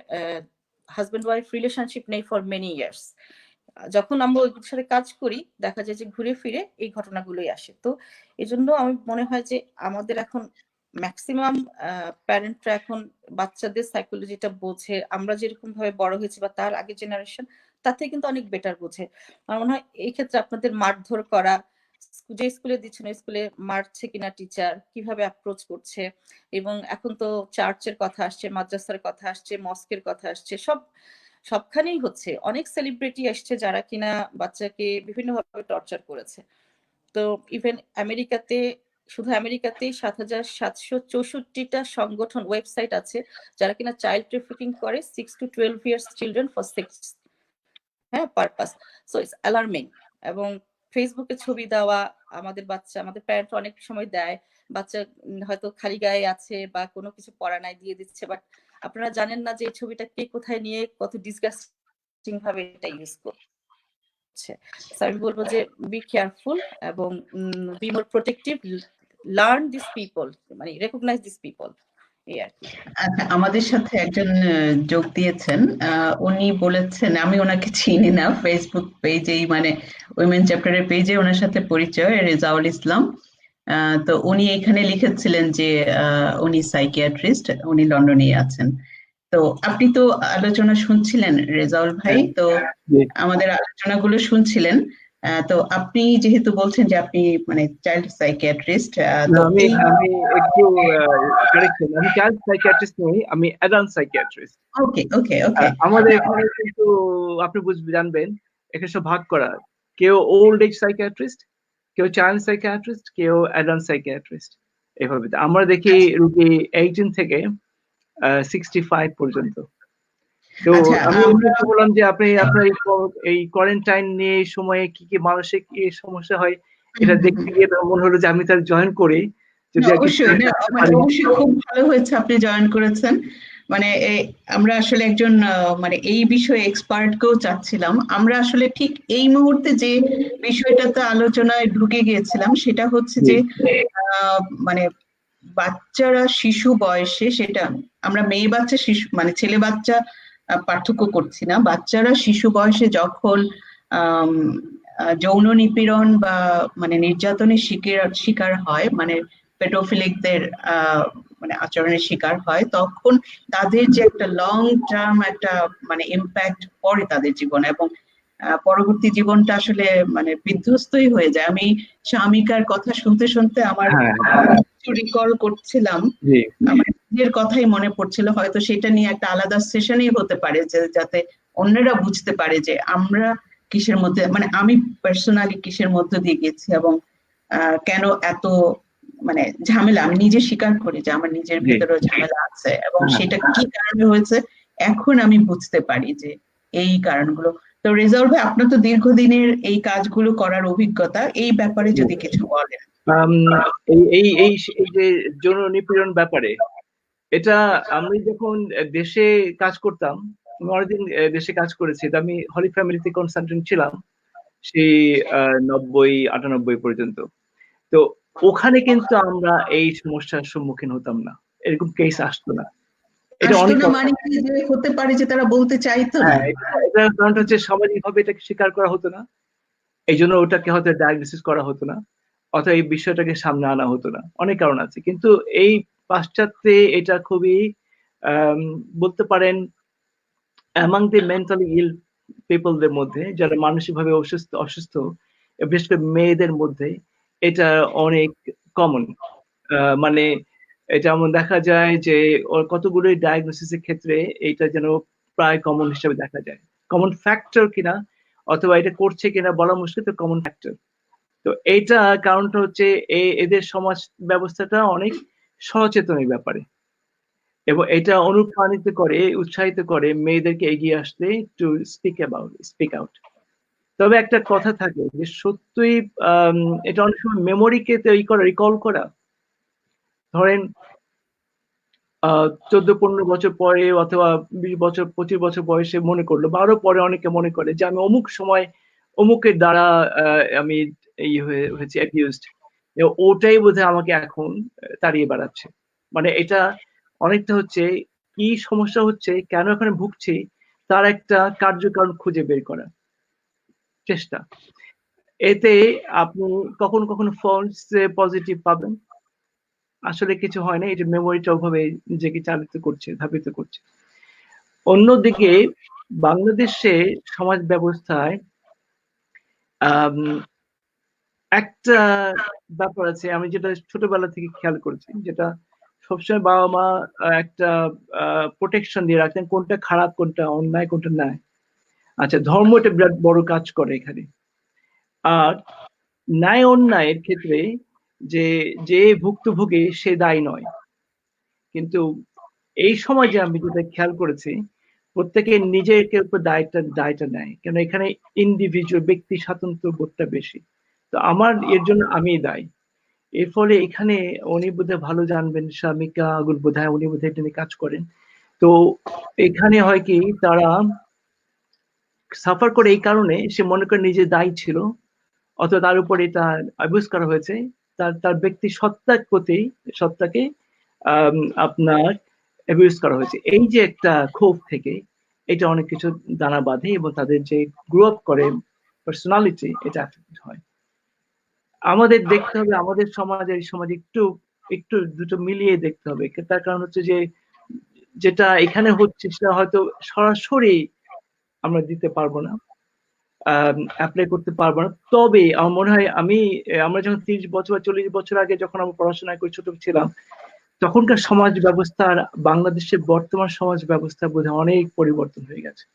হাজব্যান্ড ওয়াইফ রিলেশনশিপ নেই ফর মেনি ইয়ার্স। যখন আমরা ওইগুলোর সাথে কাজ করি দেখা যায় যে ঘুরে ফিরে এই ঘটনাগুলোই আসে। তো এই জন্য আমি মনে হয় যে আমাদের এখন ম্যাক্সিমাম প্যারেন্টরা এখন বাচ্চাদের সাইকোলজিটা বোঝে, আমরা যেরকম ভাবে বড় হয়েছি বা তার আগের জেনারেশন তার থেকে কিন্তু অনেক বেটার বোঝে। আমার মনে হয় এই ক্ষেত্রে আপনাদের মারধর করা, যে স্কুলে দিচ্ছেন স্কুলে মারছে কিনা টিচার, কিভাবে অ্যাপ্রোচ করছে, এবং এখন তো চার্চের কথা আসছে, মাদ্রাসার কথা আসছে, মস্কের কথা আসছে, সবখানেই হচ্ছে। অনেক সেলিব্রিটি আসছে যারা কিনা বাচ্চাকে বিভিন্নভাবে টর্চার করেছে। তো ইভেন আমেরিকাতে, শুধু আমেরিকাতেই ৭,৭৬৪টা সংগঠন, ওয়েবসাইট আছে যারা কিনা চাইল্ড ট্রাফিকিং করে 6 to 12 years children for sex purpose. So it's alarming. এবং ফেসবুকে ছবি দেওয়া, আমাদের বাচ্চা, আমাদের প্যারেন্ট অনেক সময় দেয়, বাচ্চা হয়তো খালি গায়ে আছে বা কোনো কিছু পরা নাই দিয়ে দিচ্ছে, বাট আপনারা জানেন না যে এই ছবিটা কে কোথায় নিয়ে কত ডিসগাস্টিং ভাবে এটা ইউজ করছে। আমি বলবো যে বি কেয়ারফুল এবং be more protective, learn this people, মানে রেকগনাইজ দিস পিপল, এই আর কি। আচ্ছা, আমাদের সাথে একজন যোগ দিয়েছেন, উনি বলেছেন, আমি ওনাকে চিনি না, ফেসবুক পেজেই মানে উইমেন চ্যাপ্টারের পেজে ওনার সাথে পরিচয়, রেজাউল ইসলাম। তো উনি এখানে লিখেছিলেন যে উনি সাইকিয়াট্রিস্ট, উনি লন্ডনে আছেন। তো আপনি তো আলোচনা শুনছিলেন রেজাউল ভাই, তো আমাদের আলোচনাগুলো শুনছিলেন। তো আপনি যেহেতু বলছেন যে আপনি মানে চাইল্ড সাইকিয়াট্রিস্ট, তো আমি একটু কারেকশন, আমি চাইল্ড সাইকিয়াট্রিস্ট নই, আমি অ্যাডাল্ট সাইকিয়াট্রিস্ট। ওকে ওকে ওকে। আমাদের এখানে কিন্তু আপনি জানবেন এখানে সব ভাগ করা, কেউ ওল্ড এজ সাইকিয়াট্রিস্ট, কেউ চাইল্ড সাইকিয়াট্রিস্ট, কেউ অ্যাডাল্ট সাইকিয়াট্রিস্ট, এভাবে। আমরা দেখি রোগী 18 থেকে 65 পর্যন্ত। তো আমি বললাম যে আপনি আপনার এই কোয়ারেন্টাইন নিয়ে সময়ে কি কি মানসিক সমস্যা হয় এটা দেখতে গিয়ে মনে হলো যে আমি তার জয়েন করি। অবশ্যই খুব ভালো হয়েছে আপনি জয়েন করেছেন। মানে আমরা আসলে একজন মানে এই বিষয়ে এক্সপার্ট কেও চাচ্ছিলাম। আমরা আসলে ঠিক এই মুহূর্তে যে বিষয়টাতে আলোচনায় ঢুকে গিয়েছিলাম সেটা হচ্ছে জি যে মানে বাচ্চারা শিশু বয়সে, সেটা আমরা মেয়ে বাচ্চা শিশু মানে ছেলে বাচ্চা পার্থক্য করছি না, বাচ্চারা শিশু বয়সে যখন আম, যৌন নিপীড়ন বা মানে নির্যাতনের শিকার হয়, মানে পেডোফিলিকদের মানে আচরণের শিকার হয়, তখন তাদের যে একটা লং টার্ম একটা মানে ইম্প্যাক্ট পড়ে তাদের জীবনে, এবং পরবর্তী জীবনটা আসলে মানে বিধ্বস্তই হয়ে যায়। আমি স্বামিকার কথা শুনতে শুনতে আমার হ্যাঁ কিছু রিকল করছিলাম, জি আমার নিজের কথাই মনে পড়ছিল। হয়তো সেটা নিয়ে একটা আলাদা সেশনই হতে পারে, যে যাতে অন্যরা বুঝতে পারে যে আমরা কিসের মধ্যে, মানে আমি পার্সোনালি কিসের মধ্যে দিয়ে গেছি, এবং কেন এত মানে ঝামেলা। আমি নিজে স্বীকার করি যে আমার নিজের জি ভেতরেও ঝামেলা আছে, এবং হ্যাঁ সেটা কি কারণে হয়েছে এখন আমি বুঝতে পারি যে এই কারণগুলো। তো রেজাউল ভাই, আপনার তো দীর্ঘদিনের এই কাজগুলো করার অভিজ্ঞতা, এই ব্যাপারে জি। যদি কিছু বলেন। আম, এই এই এই এই যে যৌন নিপীড়ন ব্যাপারে, এটা আমি যখন দেশে কাজ করতাম, আমি অনেকদিন দেশে কাজ করেছি, তো আমি হলি ফ্যামিলিতে কনসালটেন্ট ছিলাম সেই 90-98 পর্যন্ত। তো ওখানে কিন্তু আমরা এই সমস্যার সম্মুখীন হতাম না, এরকম কেস আসতো না। এটা আসতো অনেক না মানে কি, যে হতে পারে যে তারা বলতে চাইতো না? হ্যাঁ, এটা কারণটা হচ্ছে সামাজিক ভাবে এটাকে স্বীকার করা হতো না, এই জন্য ওটাকে হয়তো ডায়াগনোসিস করা হতো না, অথবা এই বিষয়টাকে সামনে আনা হতো না। অনেক কারণ আছে, কিন্তু এই পাশ্চাত্যে এটা খুবই বলতে পারেন অ্যামাং দি মেন্টালি ইল পিপলদের মধ্যে, যারা মানসিকভাবে অসুস্থ বিশেষ করে মেয়েদের মধ্যে এটা অনেক কমন। মানে এটা এমন দেখা যায় যে ওর কতগুলো ডায়াগনোসিসের ক্ষেত্রে এটা যেন প্রায় কমন হিসেবে দেখা যায়। কমন ফ্যাক্টর কিনা অথবা এটা করছে কিনা বলা মুশকিল, তো কমন ফ্যাক্টর। তো এইটা কারণটা হচ্ছে এদের সমাজ ব্যবস্থাটা অনেক সচেতন এই ব্যাপারে, এবং এটা অনুপ্রাণিত করে, উৎসাহিত করে মেয়েদেরকে এগিয়ে আসতে, টু স্পিক আউট। তবে একটা কথা থাকে যে সত্যই এটা অনেক সময় মেমোরিকে তৈরি করা, রিকল করা। ধরেন 14-15 বছর পরে অথবা 20 বছর 25 বছর বয়সে মনে করলো, বা আরো পরে অনেকে মনে করে যে আমি অমুক সময় অমুকের দ্বারা আমি হয়েছি অ্যাবিউজড, ওটাই বোধহয় আমাকে এখন তাড়িয়ে বেড়াচ্ছে। মানে এটা অনেকটা হচ্ছে কি সমস্যা হচ্ছে, কেন এখানে ভুগছি, তার একটা কার্যকারণ খুঁজে বের করার চেষ্টা। এতে আপনি কখনো কখনো ফলস পজিটিভ পাবেন, আসলে কিছু হয় না, এটা মেমোরিটা ওভাবে নিজেকে ধাবিত করছে। অন্যদিকে বাংলাদেশে সমাজ ব্যবস্থায় একটা ব্যাপার আছে, আমি যেটা ছোটবেলা থেকে খেয়াল করেছি, যেটা সবসময় বাবা মা একটা প্রোটেকশন দিয়ে রাখতেন, কোনটা খারাপ, কোনটা অন্যায়, কোনটা ন্যায়। আচ্ছা, ধর্ম এটা বিরাট বড় কাজ করে এখানে। আর ন্যায় অন্যায়ের ক্ষেত্রে যে ভুক্তভোগী সে দায়ী নয়, কিন্তু এই সমাজে আমি যেটা খেয়াল করেছি, প্রত্যেকে নিজের উপর দায়টা নেয়, কেন এখানে ইন্ডিভিজুয়াল ব্যক্তি স্বাতন্ত্র্য বোধটা বেশি। তো আমার এর জন্য আমি দায়ী। এর ফলে এখানে উনি বোধহয় ভালো জানবেন, স্বামিকা আগুল বোধহয় উনি বোধহয় এটা নিয়ে কাজ করেন। তো এখানে হয় কি, তারা সাফার করে এই কারণে, সে মনে করে নিজে দায়ী ছিল, অথবা তার উপর এটা অ্যাবিউজ করা হয়েছে, তার ব্যক্তি সত্তাকে আপনার অ্যাবিউজ করা হয়েছে। এই যে একটা ক্ষোভ থেকে এটা অনেক কিছু দানা বাঁধে, এবং তাদের যে গ্রো আপ করে পার্সোনালিটি, এটা অ্যাফেক্ট হয়। আমাদের দেখতে হবে, আমাদের সমাজে একটু একটু দুটো মিলিয়ে দেখতে হবে। তার কারণ হচ্ছে যে যেটা এখানে হচ্ছে সেটা হয়তো সরাসরি আমরা দিতে পারবো না, অ্যাপ্লাই করতে পারবো না। তবে আমার মনে হয় আমরা যখন 30 বছর বা 40 বছর আগে যখন আমরা পড়াশোনা করে ছোট ছিলাম, তখনকার সমাজ ব্যবস্থার বাংলাদেশের বর্তমান সমাজ ব্যবস্থা বোধহয় অনেক পরিবর্তন হয়ে গেছে,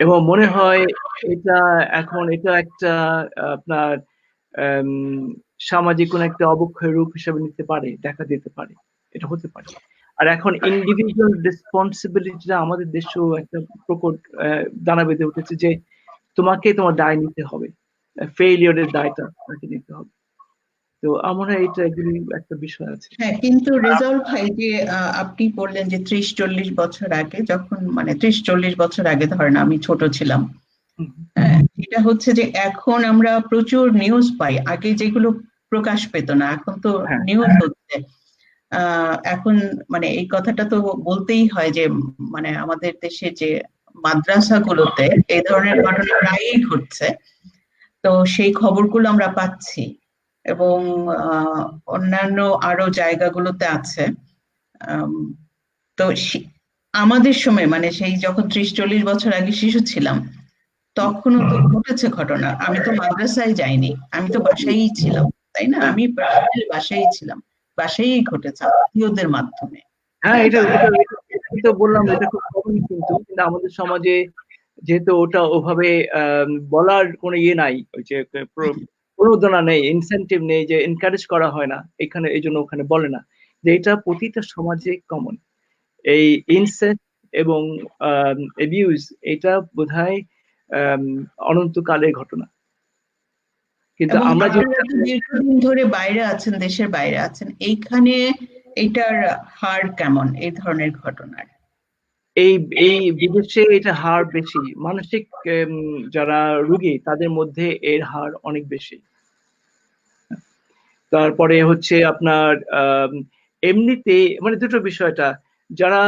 এবং মনে হয় এটা একটা আপনার সামাজিক কোন একটা অবক্ষয় রূপ হিসেবে দেখা দিতে পারে, এটা হতে পারে। আর এখন ইন্ডিভিজুয়াল রেসপন্সিবিলিটিটা আমাদের দেশেও একটা প্রকট দানা বেঁধে উঠেছে, যে তোমাকে তোমার দায় নিতে হবে, ফেইলিয়রের দায়টা নিতে হবে। তো আমার এইটা এগুলি একটা বিষয় আছে। হ্যাঁ, কিন্তু রেজাউল ভাই যে আপনি বললেন যে 30-40 বছর আগে, যখন মানে 30-40 বছর আগে ধরেন আমি ছোট ছিলাম, হুম, হ্যাঁ, এটা হচ্ছে যে এখন আমরা প্রচুর নিউজ পাই, আগে যেগুলো প্রকাশ পেত না, এখন তো হ্যাঁ নিউজ হচ্ছে। এখন মানে এই কথাটা তো বলতেই হয় যে মানে আমাদের দেশে যে মাদ্রাসাগুলোতে এই ধরনের ঘটনা প্রায়ই ঘটছে, তো সেই খবরগুলো আমরা পাচ্ছি এবং অন্যান্য আরো জায়গাগুলোতে আছে। আম, তো আমাদের সময় মানে সেই যখন 30-40 বছর আগে শিশু ছিলাম, তখনও তো ঘটেছে ঘটনা। আমি তো মাদ্রাসায় যাইনি, আমি তো বাসায়ই ছিলাম, তাই না? আমি বাসায় ছিলাম, বাসায়ই ঘটেছে আত্মীয়দের মাধ্যমে। হ্যাঁ, হ্যাঁ, এটা এটা এটা তো বললাম, এটা খুব কমন, কিন্তু কিন্তু আমাদের সমাজে যেহেতু ওটা ওভাবে বলার কোনো ইয়ে নাই, ওই যে প্রণোদনা নেই, ইনসেন্টিভ নেই, যে এনকারেজ করা হয় না এখানে, এই জন্য ওখানে বলে না যে এটা প্রতিটা সমাজে কমন। এই ইনসেস্ট এবং এবিউজ এটা বোধহয় অনন্তকালের ঘটনা, কিন্তু এবং আমরা যে আপনারা তো দীর্ঘদিন ধরে বাইরে আছেন, দেশের বাইরে আছেন, এইখানে এটার হার কেমন এই ধরনের ঘটনার? এই এই বিদেশে এটা হার বেশি, মানসিক যারা রোগী তাদের মধ্যে এর হার অনেক বেশি। তারপরে হচ্ছে আপনার এমনিতে মানে দুটো বিষয়টা, যারা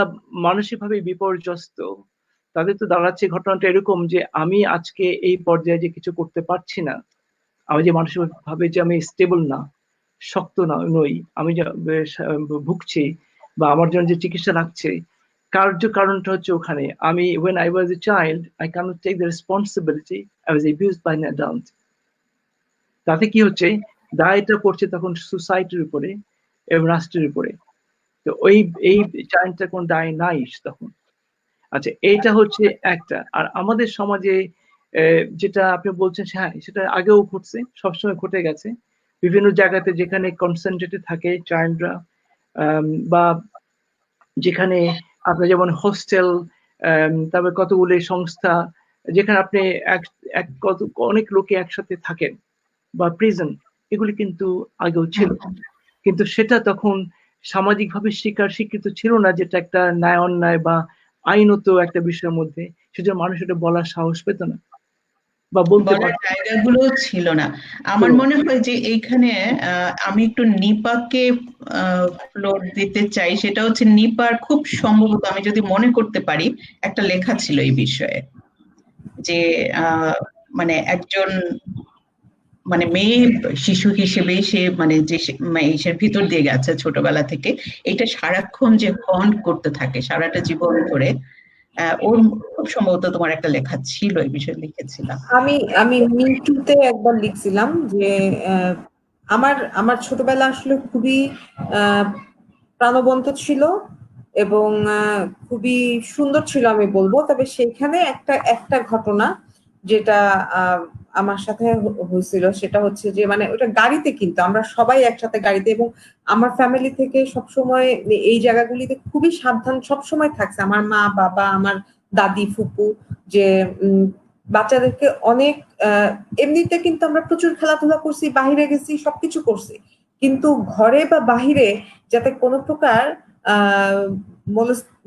মানসিকভাবে বিপর্যস্ত তাদের তো দাঁড়াচ্ছে ঘটনাটা এরকম যে আমি আজকে এই পর্যায়ে যে কিছু করতে পারছি না, আমি যে মানসিকভাবে যে আমি স্টেবল না, শক্ত না নই, আমি যে ভুগছি বা আমার জন্য যে চিকিৎসা লাগছে, কারণটা হচ্ছে ওখানে আমি when I was a child I cannot take the responsibility, I was abused by an adult। তাতে কি হচ্ছে, দায়টা পড়ছে তখন সোসাইটির উপরে এবং রাষ্ট্রের উপরে। তো ওই এই চাইল্ডটার কোনো দায় নাই তখন। আচ্ছা, এইটা হচ্ছে একটা। আর আমাদের সমাজে যেটা আপনি বলছেন, হ্যাঁ সেটা আগেও ঘটছে, সবসময় ঘটে গেছে বিভিন্ন জায়গাতে, যেখানে কনসেন্ট্রেটেড থাকে চাইল্ডরা, বা যেখানে আপনার যেমন হোস্টেল, তারপরে কতগুলো সংস্থা যেখানে আপনি অনেক লোকে একসাথে থাকেন, বা প্রিজন, এগুলি কিন্তু আগেও ছিল, কিন্তু সেটা তখন সামাজিকভাবে স্বীকৃত ছিল না, যেটা একটা ন্যায় অন্যায় বা আইনত একটা বিষয়ের মধ্যে, সেজন্য মানুষ এটা বলার সাহস পেত না বা বলতে বলার পারত জায়গাগুলো ছিল না। আমার মনে হয় যে এইখানে আমি একটু নিপাকে ফ্লোর দিতে চাই। সেটা হচ্ছে নিপার খুব সম্ভবত, আমি যদি মনে করতে পারি, একটা লেখা ছিল এই বিষয়ে, যে মানে একজন মানে মেয়ে শিশু হিসেবে সে মানে যে ইসের ভিতর দিয়ে গেছে ছোটবেলা থেকে, এটা সারাক্ষণ যে হন্ট করতে থাকে সারাটা জীবন ধরে। ওর খুব সম্ভবত তোমার একটা লেখা ছিল, এই বিষয়ে লিখেছিলাম। আমি আমি মিন্টুতে একবার লিখছিলাম যে আমার আমার ছোটবেলা আসলে খুবই আহ, প্রাণবন্ত ছিল এবং খুবই সুন্দর ছিল আমি বলবো। তবে সেইখানে একটা একটা ঘটনা যেটা আমার সাথে হয়েছিল, সেটা হচ্ছে যে মানে ওটা গাড়িতে, কিন্তু আমরা সবাই একসাথে গাড়িতে, এবং আমার ফ্যামিলি থেকে সবসময় এই জায়গাগুলিতে খুবই সাবধান সবসময় থাকছে আমার মা বাবা, আমার দাদি ফুপু, যে বাচ্চাদেরকে অনেক এমনিতে কিন্তু আমরা প্রচুর খেলাধুলা করছি, বাহিরে গেছি, সবকিছু করছি, কিন্তু ঘরে বা বাহিরে যাতে কোনো প্রকার আহ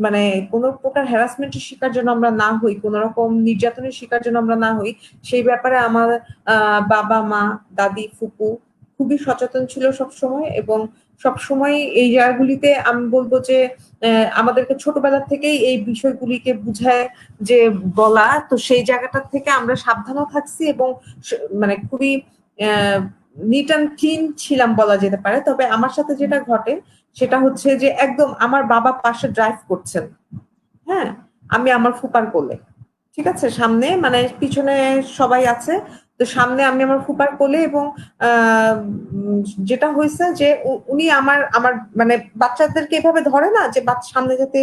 মানে কোনো প্রকার হ্যারাসমেন্টের শিকার যেন আমরা না হই, কোনো রকম নির্যাতনের শিকার যেন আমরা না হই, সেই ব্যাপারে আমার বাবা মা দাদি ফুপু খুবই সচেতন ছিল সব সময়। এবং সব সময় এই জায়গাগুলিতে আমি বলবো যে আমাদেরকে ছোটবেলা থেকেই এই বিষয়গুলিকে বুঝায় যে বলা, তো সেই জায়গাটা থেকে আমরা সাবধানও থাকছি এবং মানে খুবই নিট অ্যান্ড ক্লিন ছিলাম বলা যেতে পারে। তবে আমার সাথে যেটা ঘটে সেটা হচ্ছে যে একদম আমার বাবা পাশে ড্রাইভ করছেন, হ্যাঁ, আমি আমার ফুপার কোলে, ঠিক আছে, সামনে মানে পিছনে সবাই আছে, তো সামনে আমি আমার ফুপার কোলে, এবং যেটা হয়েছে যে উনি আমার আমার মানে বাচ্চাদেরকে এভাবে ধরে না যে সামনে যাতে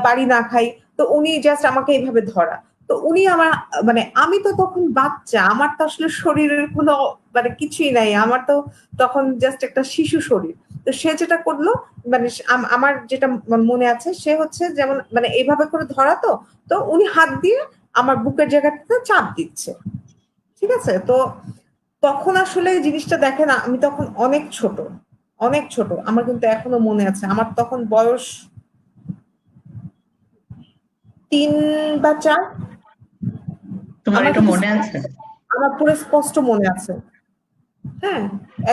বাড়ি না খাই, তো উনি জাস্ট আমাকে এইভাবে ধরা। তো উনি আমার মানে আমি তো তখন বাচ্চা, আমার তো আসলে শরীরের কোনো মানে কিছুই নাই, আমার তো তখন জাস্ট একটা শিশু শরীর। তো সে যেটা করলো মানে আমার যেটা মনে আছে, সে হচ্ছে যেমন মানে এইভাবে করে ধরা, তো তো উনি হাত দিয়ে আমার বুকের জায়গাটাতে চাপ দিচ্ছে, ঠিক আছে। তো তখন আসলে জিনিসটা দেখেন, আমি তখন অনেক ছোট, অনেক ছোট। আমার কিন্তু এখনো মনে আছে, আমার তখন বয়স 3 বা 4। তোমার আমার এটা কিন্তু মনে আছে? আমার পুরো স্পষ্ট মনে আছে। হ্যাঁ,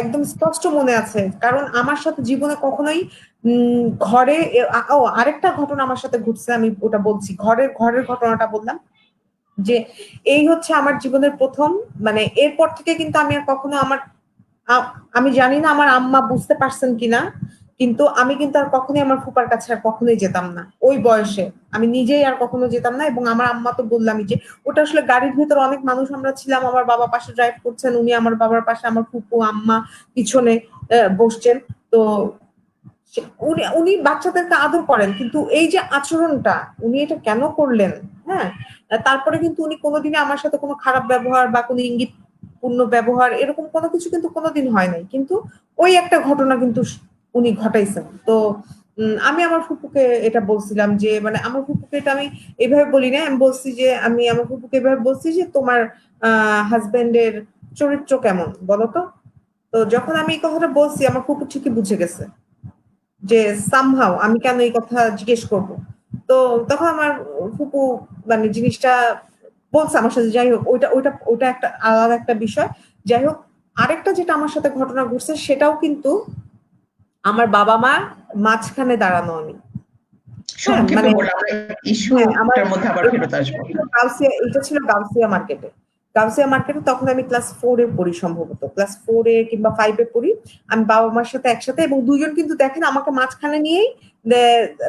একদম স্পষ্ট মনে আছে, কারণ আমার সাথে জীবনে কখনোই ঘরে আরেকটা ঘটনা আমার সাথে ঘটছে, আমি ওটা বলছি। ঘরের ঘটনাটা বললাম যে এই হচ্ছে আমার জীবনের প্রথম, মানে এরপর থেকে কিন্তু আমি আর কখনো আমি জানি না আমার আম্মা বুঝতে পারছেন কিনা, কিন্তু আমি কিন্তু আর কখনোই আমার ফুপার কাছে আর কখনোই যেতাম না ওই বয়সে। আমি নিজেই আর কখনো যেতাম না, এবং আমার আম্মা তো বললামই যে ওটা আসলে গাড়ির ভিতর অনেক মানুষ আমরা ছিলাম, আমার বাবা পাশে ড্রাইভ করছেন, উনি আমার বাবার পাশে, আমার ফুপু আম্মা পিছনে বসছেন। তো উনি উনি বাচ্চাদেরকে আদর করেন, কিন্তু এই যে আচরণটা উনি এটা কেন করলেন? হ্যাঁ, তারপরে কিন্তু উনি কোনোদিনই আমার সাথে কোনো খারাপ ব্যবহার বা কোনো ইঙ্গিতপূর্ণ ব্যবহার এরকম কোনো কিছু কিন্তু কোনোদিন হয় নাই, কিন্তু ওই একটা ঘটনা কিন্তু উনি ঘটাইছেন। তো আমি আমার ফুপুকে এটা বলছিলাম যে, মানে আমার ফুপুকে এটা আমি এভাবে বলি না, আমি বলছি যে, আমি আমার ফুপুকে এভাবে বলছি যে তোমার হাজবেন্ডের চরিত্র কেমন বলো তো। তো যখন আমি এই কথাটা বলছি, আমার ফুপু ঠিকই বুঝে গেছে যে সামহাও আমি কেন এই কথা জিজ্ঞেস করব। তো তখন আমার ফুপু মানে জিনিসটা বলছে আমার সাথে। যাই হোক, ওইটা ওইটা ওইটা একটা আলাদা একটা বিষয়। যাই হোক, আরেকটা যেটা আমার সাথে ঘটনা ঘটছে সেটাও কিন্তু আমার বাবা মা মাঝখানে দাঁড়ানো আমি। হ্যাঁ, সংক্ষেপে মানে বলে আমরা হ্যাঁ, আমার ইস্যুটার মধ্যে আবার ফেরত আসবো। এটা ছিল গাউসিয়া মার্কেটে। গাউসিয়া মার্কেটে তখন আমি ক্লাস 4 এ পড়ি, সম্ভবত ক্লাস 4 এ কিংবা 5 এ পড়ি। আমি বাবা মার সাথে একসাথে, এবং দুইজন কিন্তু দেখেন আমাকে মাঝখানে নিয়েই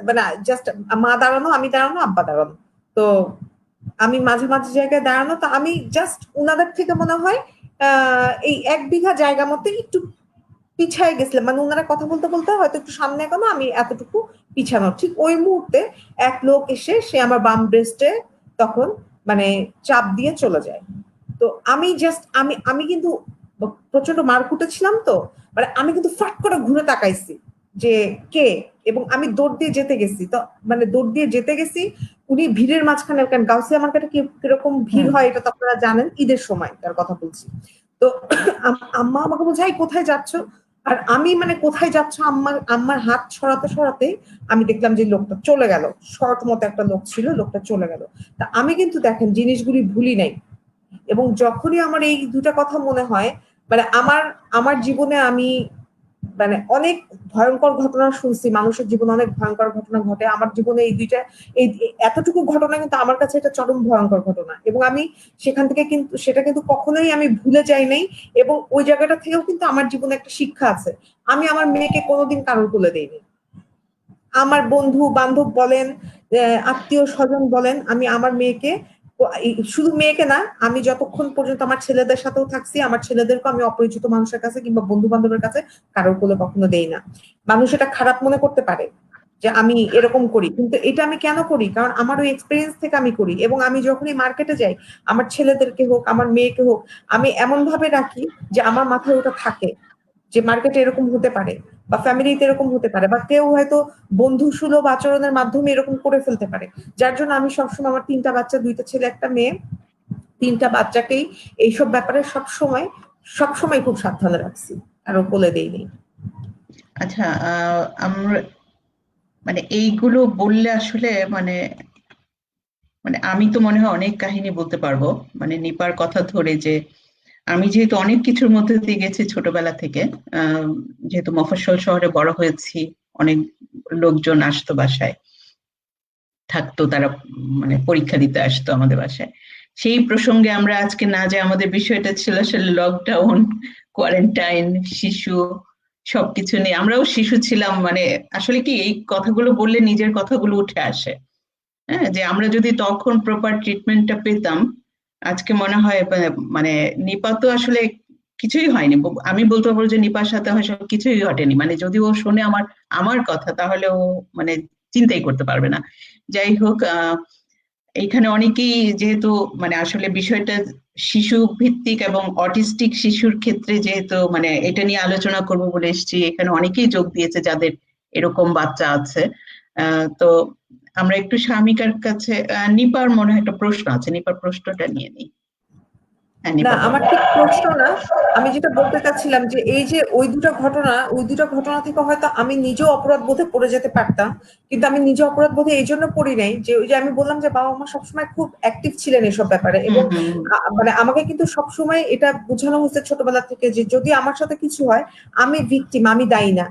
মানে জাস্ট মা দাঁড়ানো, আমি দাঁড়ানো, আব্বা দাঁড়ানো। তো আমি মাঝে মাঝে জায়গায় দাঁড়ানো, তো আমি জাস্ট উনাদের থেকে মনে হয় এই 1 বিঘা জায়গা মতো একটু পিছায় গেছিলাম, মানে ওনারা কথা বলতে বলতে হয়তো একটু সামনে এগোনো, আমি এতটুকু পিছানো। ঠিক ওই মুহূর্তে এক লোক এসে সে আমার বাম ব্রেস্টে তখন মানে চাপ দিয়ে চলে যায়। তো আমি জাস্ট আমি আমি কিন্তু প্রচন্ড মারকুটে ছিলাম, তো মানে আমি কিন্তু ফাট করে ঘুরে তাকাইছি যে কে, এবং আমি দৌড় দিয়ে যেতে গেছি। তো মানে দৌড় দিয়ে যেতে গেছি, উনি ভিড়ের মাঝখানে, কারণ গাউসিয়া মার্কেটে কিরকম ভিড় হয় এটা তো আপনারা জানেন, ঈদের সময় তার কথা বলছি। তো আম্মা আমাকে বলছে এই কোথায় যাচ্ছ, আর আমি মানে কোথায় যাচ্ছ আম্মার হাত সরাতে সরাতে আমি দেখলাম যে লোকটা চলে গেল। শর্ট মতো একটা লোক ছিল, লোকটা চলে গেল। তা আমি কিন্তু দেখেন জিনিসগুলি ভুলি নাই, এবং যখনই আমার এই দুটা কথা মনে হয়, মানে আমার আমার জীবনে আমি মানে অনেক ভয়ঙ্কর ঘটনা শুনছি, মানুষের জীবনে অনেক ভয়ঙ্কর ঘটনা ঘটে, আমার জীবনে এই দুইটা এই এতটুকু ঘটনা কিন্তু আমার কাছে এটা চরম ভয়ঙ্কর ঘটনা, এবং আমি সেখান থেকে কিন্তু সেটা কিন্তু কখনোই আমি ভুলে যাই নাই। এবং ওই জায়গাটা থেকেও কিন্তু আমার জীবনে একটা শিক্ষা আছে। আমি আমার মেয়েকে কোনোদিন কারোর কোলে দেইনি। আমার বন্ধু বান্ধব বলেন, আত্মীয় স্বজন বলেন, আমি আমার মেয়েকে, শুধু মেয়েকে না, আমি যতক্ষণ পর্যন্ত আমার ছেলেদের সাথেও থাকছি, আমার ছেলেদেরকে আমি অপরিচিত মানুষের কাছে কিংবা বন্ধু বান্ধবের কাছে কারোর কোলে কখনো দেই না। মানুষ এটা খারাপ মনে করতে পারে যে আমি এরকম করি, কিন্তু এটা আমি কেন করি, কারণ আমার ওই এক্সপিরিয়েন্স থেকে আমি করি। এবং আমি যখনই মার্কেটে যাই, আমার ছেলেদেরকে হোক আমার মেয়েকে হোক, আমি এমন ভাবে রাখি যে আমার মাথায় ওটা থাকে যে মার্কেটে এরকম হতে পারে, বা ফ্যামিলিতে এরকম হতে পারে, বা কেউ হয়তো বন্ধু সুলভ আচরণের মাধ্যমে এরকম করে ফেলতে পারে। যার জন্য আমি সবসময় আমার 3টা বাচ্চা, 2টা ছেলে একটা মেয়ে, 3টা বাচ্চাকেই এইসব ব্যাপারে সবসময় সবসময় খুব সাবধানে রাখছি, কারো কোলে দেইনি। আচ্ছা, আমরা মানে এইগুলো বললে আসলে মানে মানে আমি তো মনে হয় অনেক কাহিনী বলতে পারবো, মানে নিপার কথা ধরে। যে আমি যেহেতু অনেক কিছুর মধ্যে দিয়ে গেছি ছোটবেলা থেকে, আহ যেহেতু মফস্বল শহরে বড় হয়েছি, অনেক লোকজন আসতো বাসায়, থাকতো তারা, মানে পরীক্ষা দিতে আসতো আমাদের বাসায়। সেই প্রসঙ্গে আমরা আজকে না, যে আমাদের বিষয়টা ছিল আসলে লকডাউন, কোয়ারেন্টাইন, শিশু, সবকিছু নিয়ে। আমরাও শিশু ছিলাম, মানে আসলে কি এই কথাগুলো বললে নিজের কথাগুলো উঠে আসে। হ্যাঁ, যে আমরা যদি তখন প্রপার ট্রিটমেন্টটা পেতাম, আজকে মনে হয় মানে নিপা তো আসলে কিছুই হয়নি। আমি বলতে পারবো যে নিপার সাথে হয়তো কিছুই ঘটেনি, মানে যদি ও শোনে আমার আমার কথা তাহলে ও মানে চিন্তাই করতে পারবে না। যাই হোক, এইখানে অনেকেই যেহেতু মানে আসলে বিষয়টা শিশু ভিত্তিক এবং অটিস্টিক শিশুর ক্ষেত্রে, যেহেতু মানে এটা নিয়ে আলোচনা করব বলে এসেছি, এখানে অনেকেই যোগ দিয়েছে যাদের এরকম বাচ্চা আছে। তো আমরা একটু স্বামিকার কাছে, নিপার মনে হয় একটা প্রশ্ন আছে, নিপার প্রশ্নটা নিয়ে নিই। হ্যাঁ, না নিপা বলো। আমার ঠিক প্রশ্ন না, আমি যেটা বলতে চাচ্ছিলাম যে এই যে ওই দুটো ঘটনা থেকে হয়তো আমি নিজেও অপরাধ বোধে পড়ে যেতে পারতাম, কিন্তু আমি নিজে অপরাধ বোধে এই জন্য পড়ি নাই যে ওই যে আমি বললাম যে বাবা মা সবসময় খুব অ্যাক্টিভ ছিলেন এসব ব্যাপারে, এবং হুম হুম মানে আমাকে কিন্তু সবসময় এটা বোঝানো হয়েছে ছোটবেলা থেকে যে যদি আমার সাথে কিছু হয় আমি ভিকটিম, আমি দায়ী না,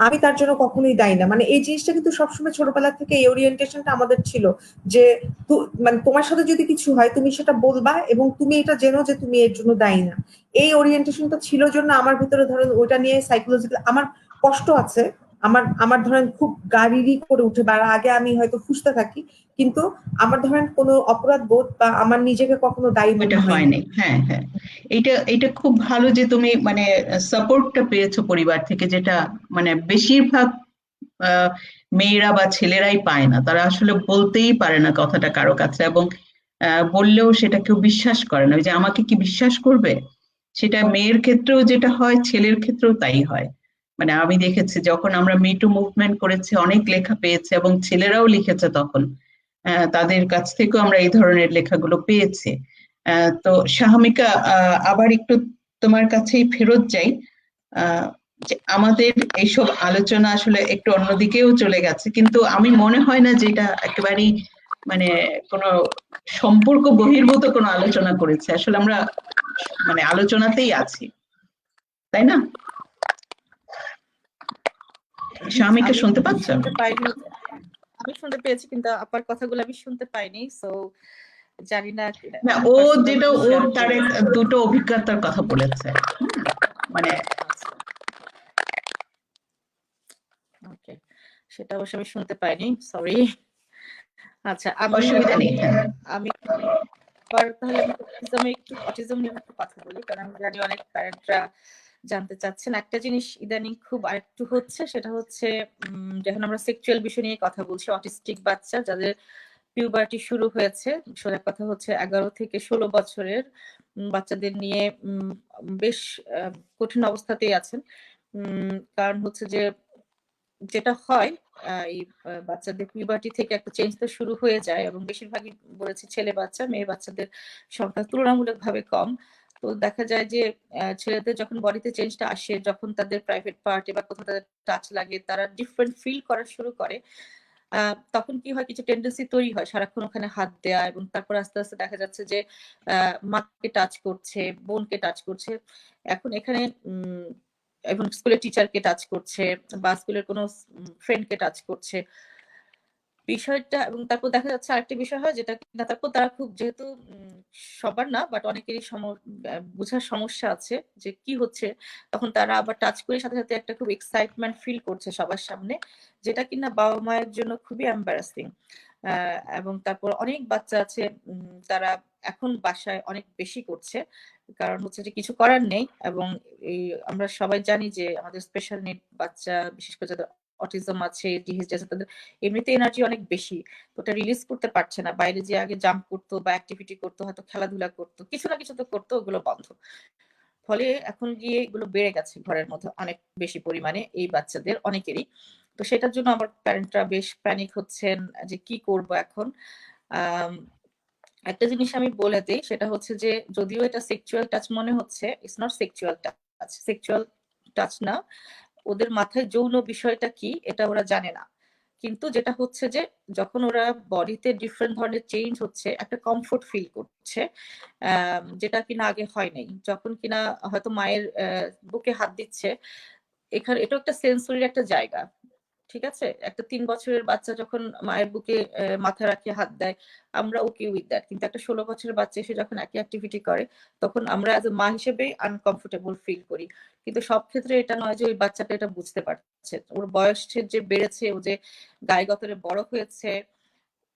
আমি তার জন্য কখনোই দায়ী না। মানে এই জিনিসটা কিন্তু সবসময় ছোটবেলা থেকে এই ওরিয়েন্টেশনটা আমাদের ছিল যে মানে তোমার সাথে যদি কিছু হয় তুমি সেটা বলবা এবং তুমি এটা জেনো যে তুমি এর জন্য দায়ী না। এই ওরিয়েন্টেশনটা ছিল জন্য আমার ভিতরে ধরেন ওইটা নিয়ে সাইকোলজিক্যাল আমার কষ্ট আছে। আমার আমার ধরেন খুব গাড়িরই করে উঠে বা আগে আমি হয়তো খুঁজতে থাকি, কিন্তু আমার ধরেন কোনো অপরাধ বোধ বা আমার নিজেকে কখনো দায়ী মনে ওইটা হয়নি। হয়নি। হ্যাঁ হ্যাঁ, এটা এটা খুব ভালো যে তুমি মানে সাপোর্টটা পেয়েছো পরিবার থেকে, যেটা মানে বেশিরভাগ আহ, মেয়েরা বা ছেলেরাই পায় না। তারা আসলে বলতেই পারে না কথাটা কারো কাছে, এবং বললেও সেটা কেউ বিশ্বাস করে না। ওই যে আমাকে কি বিশ্বাস করবে, সেটা মেয়ের ক্ষেত্রেও যেটা হয় ছেলের ক্ষেত্রেও তাই হয়। মানে আমি দেখেছি যখন আমরা মিটু মুভমেন্ট করেছি, অনেক লেখা পেয়েছে এবং ছেলেরাও লিখেছে তখন, তাদের কাছ থেকেও আমরা এই ধরনের লেখাগুলো পেয়েছি। তো শাহমিকা, আবার একটু তোমার কাছেই ফেরত যাই। আহ, যে আমাদের এইসব আলোচনা আসলে একটু অন্যদিকেও চলে গেছে, কিন্তু আমি মনে হয় না যে এটা একেবারেই মানে কোনো সম্পর্ক বহির্ভূত কোনো আলোচনা করেছে। আসলে আমরা মানে আলোচনাতেই আছি, তাই না? শামিকা আমি শুনতে পাচ্ছ? শুনতে পাইনি, আমি শুনতে পেয়েছি কিন্তু আপার কথাগুলো আমি শুনতে পাইনি, সো জানি না না, অনেক ও পার্সোনাল যেটা কিছু ওর শেয়ার তার করবে। দুটো অভিজ্ঞতার কথা বলেছে। মানে আচ্ছা, ওকে, সেটা অবশ্য আমি শুনতে পাইনি, সরি। আচ্ছা, অসুবিধা নেই, হ্যাঁ। আমি তাহলে আমি অটিজম নিয়ে একটু কথা বলি, কারণ আমি জানি অনেক প্যারেন্টরা জানতে চাচ্ছেন। একটা জিনিস ইদানিং খুব আরেকটু হচ্ছে, সেটা হচ্ছে যখন আমরা সেক্সুয়াল বিষয় নিয়ে কথা বলছি, অটিস্টিক বাচ্চা যাদের পিউবার্টি শুরু হয়েছে, সোজা কথা হচ্ছে 11 থেকে 16 বছরের বাচ্চাদের নিয়ে বেশ কঠিন অবস্থাতেই আছেন। কারণ হচ্ছে যে যেটা হয় এই বাচ্চাদের পিউবার্টি থেকে একটা চেঞ্জ তো শুরু হয়ে যায়, এবং বেশিরভাগই বলেছি ছেলে বাচ্চা, মেয়ে বাচ্চাদের সংখ্যা তুলনামূলকভাবে কম। তো দেখা যায় যে ছেলেদের যখন বডিতে চেঞ্জটা আসে, যখন তাদের প্রাইভেট পার্টে বা কোথাও তাদের টাচ লাগে, তারা ডিফারেন্ট ফিল করা শুরু করে। তখন কি হয়, কিছু টেন্ডেন্সি তৈরি হয় সারাক্ষণ ওখানে হাত দেয়া, এবং তারপর আস্তে আস্তে দেখা যাচ্ছে যে মাকে টাচ করছে, বোনকে টাচ করছে। এখন এখানে এবং স্কুলের টিচারকে টাচ করছে বা স্কুলের কোনো ফ্রেন্ডকে টাচ করছে বিষয়টা। এবং তারপর দেখা যাচ্ছে আরেকটা বিষয় হয় যেটা কিনা তারপর তারা খুব, যেহেতু সবার না বাট অনেকেরই বোঝার সমস্যা আছে যে কি হচ্ছে, তখন তারা আবার টাচ করে সাথে সাথে একটা খুব এক্সাইটমেন্ট ফিল করছে সবার সামনে, যেটা কিনা বাবা মায়ের জন্য খুবই এম্বারাসিং। এবং তারপর অনেক বাচ্চা আছে তারা এখন বাসায় অনেক বেশি করছে, কারণ হচ্ছে যে কিছু করার নেই। এবং এই আমরা সবাই জানি যে আমাদের স্পেশাল নিড বাচ্চা, বিশেষ করে যাদের অটিজম আছে, ডিএইচডি আছে, তাদের এমনিতে এনার্জি অনেক বেশি, তো ওটা রিলিজ করতে পারছে না। বাইরে যে আগে জাম্প করতো বা অ্যাক্টিভিটি করতো, হয়তো খেলাধুলা করতো, কিছু না কিছু তো করতো, ওগুলো বন্ধ। ফলে এখন গিয়ে এগুলো বেড়ে গেছে ঘরের মধ্যে অনেক বেশি পরিমাণে এই বাচ্চাদের অনেকেরই। তো সেটার জন্য আমার প্যারেন্টরা বেশ প্যানিক হচ্ছেন যে কি করব এখন। একটা জিনিস আমি বলে দিই, সেটা হচ্ছে যে যদিও এটা সেক্সুয়াল টাচ মনে হচ্ছে, it's not sexual touch, sexual touch না। ওদের মাথায় যৌন বিষয়টা কি এটা ওরা জানে না, কিন্তু যেটা হচ্ছে যে যখন ওরা বডিতে ডিফারেন্ট ধরনের চেঞ্জ হচ্ছে, একটা কমফোর্ট ফিল করছে, যেটা কিনা আগে হয় নাই। যখন কিনা হয়তো মায়ের বুকে হাত দিচ্ছে, এখানে এটা একটা সেন্সরির একটা জায়গা, ঠিক আছে? একটা 3 বছরের বাচ্চা যখন মায়ের বুকে মাথা রাখে হাত দেয়, আমরা ওকে উইথ দ্যাট। কিন্তু একটা 16 বছরের বাচ্চা এসে যখন একই অ্যাক্টিভিটি করে, তখন আমরা অ্যাজ এ মা হিসেবে আনকমফোর্টেবল ফিল করি। কিন্তু সব ক্ষেত্রে এটা নয় যে ওই বাচ্চাটা এটা বুঝতে পারছে। ওর বয়স যে বেড়েছে, ও যে গায়ে গতরে বড় হয়েছে,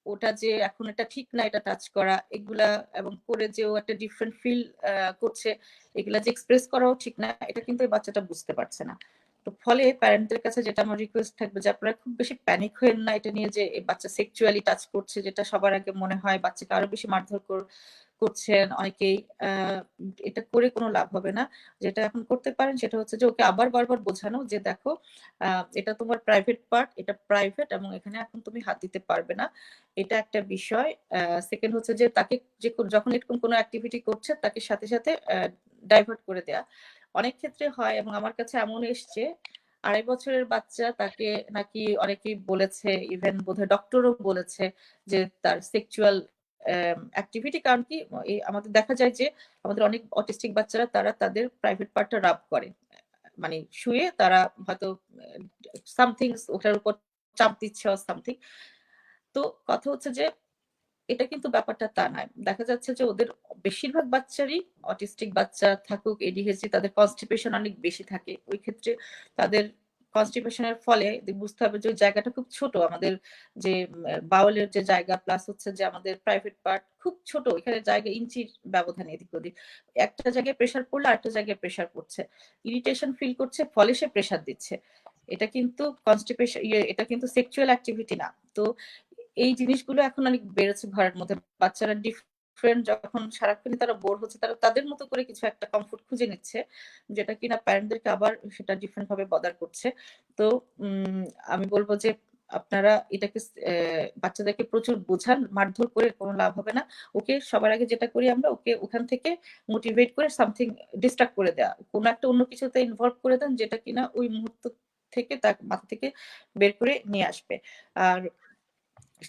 ওটা যে এখন এটা ঠিক না এটা টাচ করা, এগুলা এবং করে যে ও একটা ডিফারেন্ট ফিল করছে, এগুলা যে এক্সপ্রেস করাও ঠিক না, এটা কিন্তু এই বাচ্চাটা বুঝতে পারছে না। তো ফলে প্যারেন্টদের কাছে যেটা আমার রিকোয়েস্ট থাকবে যে আপনারা খুব বেশি প্যানিক হয়েন না এটা নিয়ে যে এই বাচ্চা সেক্সুয়ালি টাচ করছে, যেটা সবার আগে মনে হয় বাচ্চাকে আরো বেশি মারধর করছেন অনেকেই, এটা করে কোনো লাভ হবে না। যেটা এখন করতে পারেন সেটা হচ্ছে যে ওকে আবার বারবার বোঝানো যে দেখো এটা তোমার প্রাইভেট পার্ট, এটা প্রাইভেট এবং এখানে এখন তুমি হাত দিতে পারবে না। এটা একটা বিষয়। সেকেন্ড হচ্ছে যে তাকে যখন এরকম কোনো অ্যাক্টিভিটি করছে তাকে সাথে সাথে ডাইভার্ট করে দেয়া। অনেক ক্ষেত্রে হয় এবং আমার কাছে এমন এসছে 2.5 বছরের বাচ্চা, তাকে নাকি অনেকেই বলেছে, ইভেন বোধহয় ডক্টরও বলেছে যে তার সেক্সুয়াল অ্যাক্টিভিটি। কারণ কি আমাদের দেখা যায় যে আমাদের অনেক অটিস্টিক বাচ্চারা তারা তাদের প্রাইভেট পার্টটা রাব করে, মানে শুয়ে তারা হয়তো সামথিং ওটার উপর চাপ দিচ্ছে সামথিং। তো কথা হচ্ছে যে এটা কিন্তু ব্যাপারটা তা নয়। দেখা যাচ্ছে যে ওদের বেশিরভাগ বাচ্চারই, অটিস্টিক বাচ্চা থাকুক এডিএইচডি, তাদের কনস্টিপেশন অনেক বেশি থাকে। ওই ক্ষেত্রে তাদের কনস্টিপেশনের ফলে বুঝতে হবে যে ওই জায়গাটা খুব ছোট, আমাদের যে বাউলের যে জায়গা প্লাস হচ্ছে যে আমাদের প্রাইভেট পার্ট খুব ছোট, এখানে জায়গা ইঞ্চির ব্যবধান এদিক ওদিক। একটা জায়গায় প্রেসার পড়লে আরেকটা জায়গায় প্রেসার পড়ছে, ইরিটেশন ফিল করছে ফলে সে প্রেসার দিচ্ছে। এটা কিন্তু কনস্টিপেশন, এটা কিন্তু সেক্সুয়াল অ্যাক্টিভিটি না। তো এই জিনিসগুলো এখন অনেক বেড়েছে ঘরের মধ্যে। বাচ্চারা ডিফারেন্ট, যখন সারাক্ষণই তারা বোর হচ্ছে, তারা তাদের মতো করে কিছু একটা কমফোর্ট খুঁজে নিচ্ছে, যেটা কিনা প্যারেন্টদেরকে আবার সেটা ডিফারেন্ট ভাবে বদার করছে। তো আমি বলবো যে আপনারা এটাকে বাচ্চাদেরকে প্রচুর বোঝান, মারধর করে কোনো লাভ হবে না। ওকে সবার আগে যেটা করি আমরা, ওকে ওখান থেকে মোটিভেট করে সামথিং ডিস্ট্রাক্ট করে দেওয়া, কোনো একটা অন্য কিছুতে ইনভলভ করে দেন যেটা কিনা ওই মুহূর্ত থেকে তার মাথা থেকে বের করে নিয়ে আসবে। আর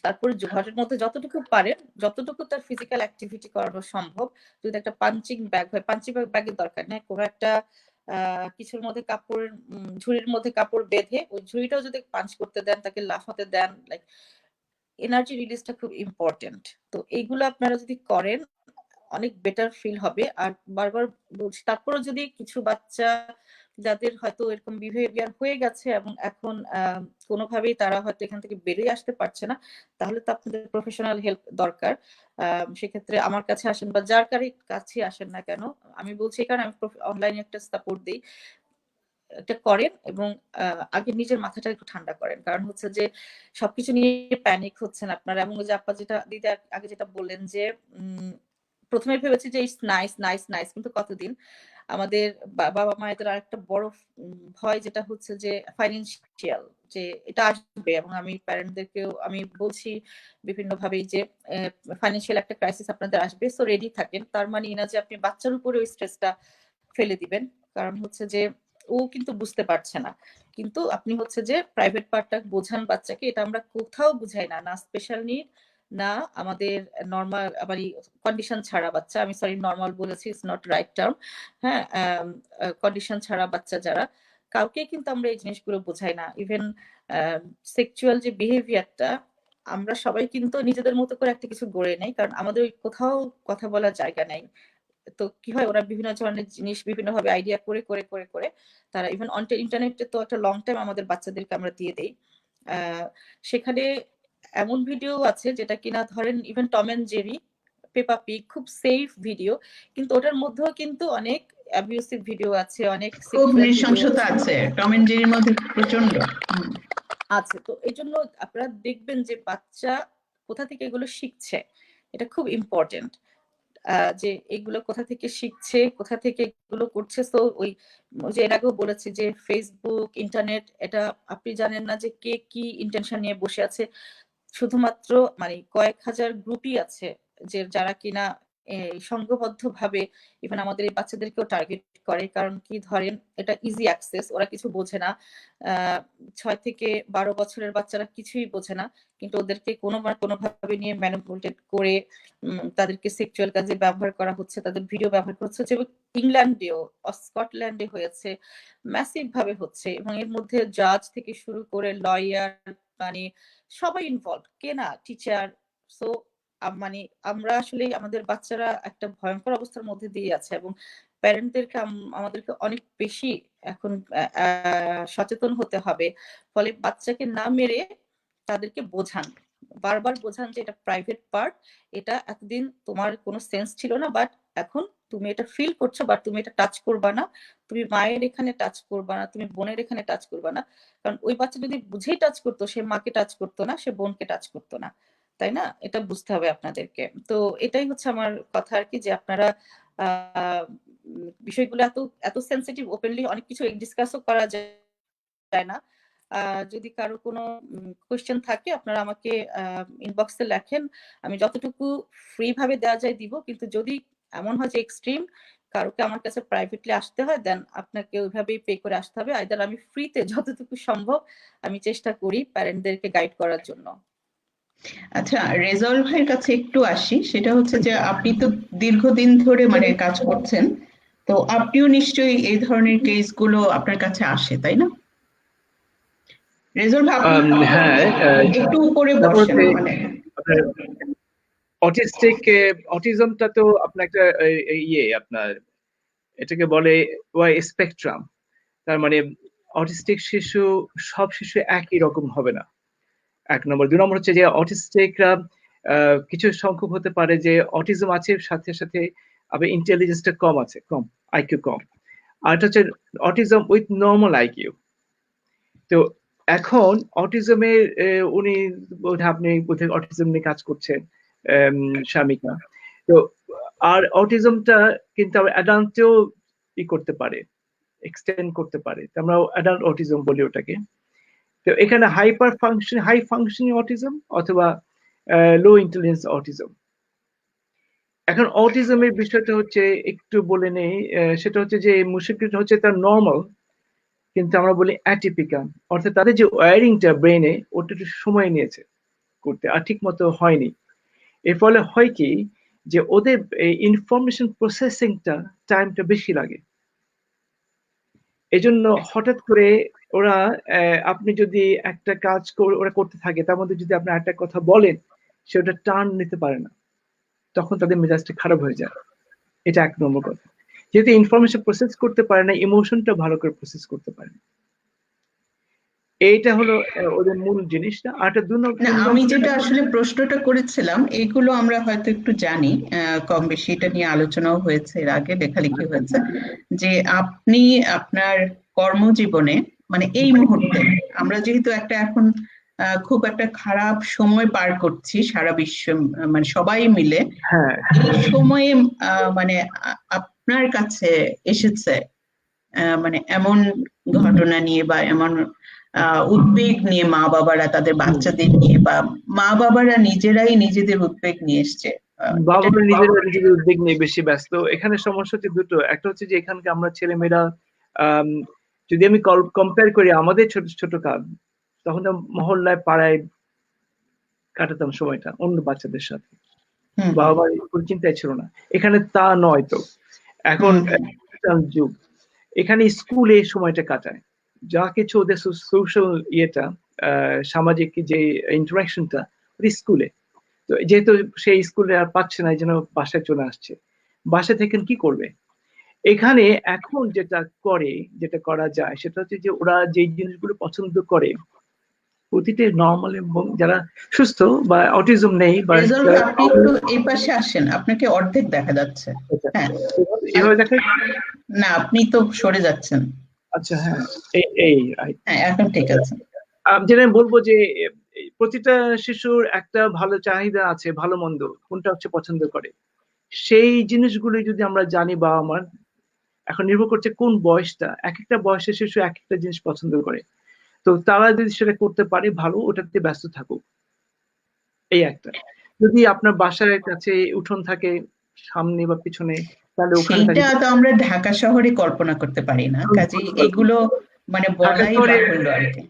তারপরে ঘরের মধ্যে যতটুকু পারেন, যতটুকু তার ফিজিক্যাল অ্যাক্টিভিটি করানো সম্ভব, যদি একটা পাঞ্চিং ব্যাগ হয়, পাঞ্চিং ব্যাগের দরকার নেই, কোনো একটা কিছুর মধ্যে কাপড়, ঝুড়ির মধ্যে কাপড় বেঁধে ওই ঝুড়িটাও যদি পাঞ্চ করতে দেন, তাকে লাফাতে দেন, লাইক এনার্জি রিলিজটা খুব ইম্পর্টেন্ট। তো এইগুলো আপনারা যদি করেন অনেক বেটার ফিল হবে। আর বারবার বলছি, তারপরে যদি কিছু বাচ্চা যাদের হয়তো এরকম বিহেভিয়ার হয়ে গেছে এবং এখন কোনোভাবেই তারা হয়তো এখান থেকে বেরিয়ে আসতে পারছে না, তাহলে তো আপনাদের প্রফেশনাল হেল্প দরকার। সেক্ষেত্রে আমার কাছে আসেন বা যার কাছে আসেন না কেন, আমি বলছি কারণ আমি অনলাইনে একটা সাপোর্ট দিই, এটা করেন এবং আগে নিজের মাথাটা একটু ঠান্ডা করেন। কারণ হচ্ছে যে সবকিছু নিয়ে প্যানিক হচ্ছেন আপনারা। এবং ওই যে আপা যেটা দিতে আগে যেটা বললেন যে প্রথমে ভেবেছি যে ইটস নাইস নাইস নাইস, কিন্তু কতদিন। আমাদের বাবা মায়েদের আরেকটা বড় ভয় যেটা হচ্ছে যে ফাইন্যান্সিয়াল, যে এটা আসবে। এবং আমি প্যারেন্টদেরকেও আমি বলছি বিভিন্ন ভাবে যে ফাইন্যান্সিয়াল একটা ক্রাইসিস আপনাদের আসবে, সো রেডি থাকেন। তার মানে না যে আপনি বাচ্চার উপরে ওই স্ট্রেসটা ফেলে দিবেন, কারণ হচ্ছে যে ও কিন্তু বুঝতে পারছে না। কিন্তু আপনি হচ্ছে যে প্রাইভেট পার্টটা বোঝান বাচ্চাকে, এটা আমরা কোথাও বুঝাই না, না স্পেশাল নিড, না আমাদের নর্মাল, আবার কন্ডিশন ছাড়া বাচ্চা, আমি সরি নর্মাল বলেছি, ইটস নট রাইট টার্ম। হ্যাঁ, কন্ডিশন ছাড়া বাচ্চা যারা, কাউকে কিন্তু আমরা এই জিনিসগুলো বোঝাই না। ইভেন সেক্সুয়াল যে বিহেভিয়ারটা, আমরা সবাই কিন্তু নিজেদের মতো করে একটা কিছু গড়ে নেই, কারণ আমাদের কোথাও কথা বলার জায়গা নেই। তো কি হয়, ওরা বিভিন্ন ধরনের জিনিস বিভিন্ন ভাবে আইডিয়া করে করে করে করে তারা, ইভেন ইন্টারনেটে তো একটা লং টাইম আমাদের বাচ্চাদেরকে আমরা দিয়ে দেই। সেখানে এমন ভিডিও আছে যেটা কিনা ধরেন even Tom and Jerry, Peppa Pig, খুব সেফ ভিডিও, কিন্তু ওটার মধ্যেও কিন্তু অনেক অ্যাবিউসিভ ভিডিও আছে, অনেক খুব নৃশংসতা আছে টম এন্ড জেরির মধ্যে, প্রচন্ড আছে। তো এই জন্য আপনারা দেখবেন যে বাচ্চা কোথা থেকে এগুলো শিখছে, এটা খুব ইম্পর্টেন্ট। যে এগুলো কোথা থেকে শিখছে, কোথা থেকে এগুলো করছে। তো ওই যে এর আগেও বলেছি যে ফেসবুক, ইন্টারনেট, এটা আপনি জানেন না যে কে কি ইন্টেনশন নিয়ে বসে আছে। শুধুমাত্র মানে কয়েক হাজার গ্রুপই আছে যে যারা কিনা সংঘবদ্ধ ভাবে ইভেন আমাদের এই বাচ্চাদেরকেও টার্গেট করে। কারণ কি ধরেন, এটা ইজি অ্যাক্সেস, ওরা কিছু বোঝে না। 6 থেকে 12 বছরের বাচ্চারা কিছুই বোঝে না, কিন্তু ওদেরকে কোনোভাবে নিয়ে ম্যানিপুলেট করে তাদেরকে সেক্সুয়াল কাজে ব্যবহার করা হচ্ছে, তাদের ভিডিও ব্যবহার করা হচ্ছে। এবং ইংল্যান্ডেও, স্কটল্যান্ডে হয়েছে, ম্যাসিভ ভাবে হচ্ছে। এবং এর মধ্যে জাজ থেকে শুরু করে লয়ার, মানে সবাই ইনভলভ, কে না, টিচার। সো মানে আমরা আসলে আমাদের বাচ্চারা একটা ভয়ঙ্কর অবস্থার মধ্যে দিয়ে আছে এবং প্যারেন্টদেরকে আমাদেরকে অনেক বেশি এখন সচেতন হতে হবে। ফলে বাচ্চাকে না মেরে তাদেরকে বোঝান, বারবার বোঝান যে এটা প্রাইভেট পার্ট, এটা এতদিন তোমার কোনো সেন্স ছিল না, বাট এখন তুমি এটা ফিল করছো, বাট তুমি এটা টাচ করবা না, তুমি মায়ের এখানে টাচ করবা না, তুমি বোনের এখানে টাচ করবা না। কারণ ওই বাচ্চা যদি বুঝেই টাচ করতো, সে মাকে টাচ করতো না, সে বোনকে টাচ করতো না। তাই না? এটা বুঝতে হবে আপনাদেরকে। তো এটাই হচ্ছে আমার কথা আর কি, যে আপনারা বিষয়গুলো এত সেনসিটিভ, ওপেনলি অনেক কিছু ডিসকাসও করা যায় না। যদি কারো কোনো কোয়েশ্চেন থাকে আপনারা আমাকে ইনবক্সে লেখেন, আমি যতটুকু ফ্রি ভাবে দেওয়া যায় দিব। কিন্তু যদি এমন হয় যে এক্সট্রিম কারোকে আমার কাছে প্রাইভেটলি আসতে হয়, দেন আপনাকে ওইভাবেই পে করে আসতে হবে। আইদার আমি ফ্রিতে যতটুকু সম্ভব আমি চেষ্টা করি প্যারেন্টদেরকে গাইড করার জন্য। আচ্ছা, রেজাউল ভাইয়ের কাছে একটু আসি। সেটা হচ্ছে যে আপনি তো দীর্ঘদিন ধরে মানে কাজ করছেন, তো আপনিও নিশ্চয়ই এই ধরনের কেসগুলো আপনার কাছে আসে, তাই না? রেজাউল ভাই, আপনি হ্যাঁ, একটু উপরে তারপর বসেন, হচ্ছে মানে আপনার অটিজমটা তো আপনার একটা আপনার এটাকে বলে স্পেকট্রাম। তার মানে অটিস্টিক শিশু, সব শিশু একই রকম হবে না, 1 নম্বর। 2 নম্বর হচ্ছে যে অটিস্টিকরা কিছু সংখ্যক হতে পারে যে অটিজম আছে, সাথে সাথে আবার ইন্টেলিজেন্সটা কম আছে, কম আইকিউ কম। আর এটা হচ্ছে অটিজম উইথ নর্মাল আইকিউ। তো এখন অটিজমের উনি আপনি বোধহয় অটিজম নিয়ে কাজ করছেন, স্বামিকা। তো আর অটিজমটা কিন্তু আবার অ্যাডাল্টেও করতে পারে, এক্সটেন্ড করতে পারে। আমরা অ্যাডাল্ট অটিজম বলি ওটাকে। তো এখানে হাই ফাংশনিং অটিজম অথবা লো ইন্টেলিজেন্স অটিজম। এখন অটিজমের বিষয়টা হচ্ছে একটু বলে নেই, সেটা হচ্ছে যে মুশকিলটা হচ্ছে তার নর্মাল, কিন্তু আমরা বলি অ্যাটিপিক্যাল, অর্থাৎ তাদের যে ওয়্যারিংটা ব্রেনে ওটা একটু সময় নিয়েছে করতে, আর ঠিক মতো হয়নি। এর ফলে হয় কি যে ওদের ইনফরমেশন প্রসেসিংটা টাইমটা বেশি লাগে। এজন্য হঠাৎ করে ওরা আপনি যদি একটা কাজ ওরা করতে থাকে, তার মধ্যে যদি আপনি একটা কথা বলেন, সেটা টার্ন নিতে পারে না, তখন তাদের মেজাজটা খারাপ হয়ে যায়। এটা 1 নম্বর কথা। যেহেতু ইনফরমেশন প্রসেস করতে পারে না, ইমোশনটা ভালো করে প্রসেস করতে পারে না। এইটা হলো ওদের মূল জিনিসটা। আর একটা 2 না, আমি যেটা আসলে প্রশ্নটা করেছিলাম, এইগুলো আমরা হয়তো একটু জানি, কম বেশি এটা নিয়ে আলোচনাও হয়েছে, এর আগে লেখালেখি হয়েছে, যে আপনি আপনার কর্মজীবনে মানে এই মুহূর্তে আমরা যেহেতু একটা এখন খুব একটা খারাপ সময় পার করছি সারা বিশ্ব, মানে সবাই মিলে, হ্যাঁ, এই সময়ে মানে আপনার কাছে এসেছে মানে এমন ঘটনা নিয়ে বা এমন উদ্বেগ নিয়ে মা বাবারা তাদের বাচ্চাদের নিয়ে, বা মা বাবারা নিজেরাই নিজেদের উদ্বেগ নিয়ে এসছে। বাবারা নিজেদের উদ্বেগ নিয়ে বেশি ব্যস্ত। এখানে সমস্যা হচ্ছে দুটো। একটা হচ্ছে যে এখানকার আমরা ছেলেমেয়েরা, যদি আমি কম্পেয়ার করি আমাদের ছোট ছোট কাল, তখন তো মহল্লায় পাড়ায় কাটাতাম সময়টা অন্য বাচ্চাদের সাথে, বাবা মার কোনো চিন্তাই ছিল না। এখানে তা নয়। তো এখন যুগ, এখানে স্কুলে সময়টা কাটায়, যা কিছু ওদের সোশ্যাল সামাজিক যে ইন্টারাকশনটা স্কুলে। তো যেহেতু সেই স্কুলে আর পাচ্ছে না, এই জন্য বাসায় চলে আসছে। বাসা থেকে কি করবে? এখানে এখন যেটা করা যায় সেটা হচ্ছে যে ওরা যে জিনিসগুলো পছন্দ করে, প্রতিটি নর্মাল এবং যারা সুস্থ বা অটিজম নেই বা আপনি একটু এই পাশে আসেন, আপনাকে অর্ধেক দেখা যাচ্ছে। হ্যাঁ, এভাবে দেখা, না আপনি তো সরে যাচ্ছেন। আচ্ছা, হ্যাঁ, এই হ্যাঁ, এখন ঠিক আছে। যেটা আমি বলবো যে প্রতিটা শিশুর একটা ভালো চাহিদা আছে, ভালো মন্দ কোনটা হচ্ছে পছন্দ করে, সেই জিনিসগুলো যদি আমরা জানি, বা আমার এখন নির্ভর করছে কোন বয়সটা, এক একটা বয়সের শিশু এক একটা জিনিস পছন্দ করে। তো তারা যদি সেটা করতে পারে ভালো, ওটাতে ব্যস্ত থাকুক। এই একটা, যদি আপনার বাসার কাছে উঠোন থাকে সামনে বা পিছনে, তাহলে ওখানে সেইটা তো আমরা ঢাকা শহরে কল্পনা করতে পারি না, কাজে এগুলো মানে বলাই বাহুল্য আর কি।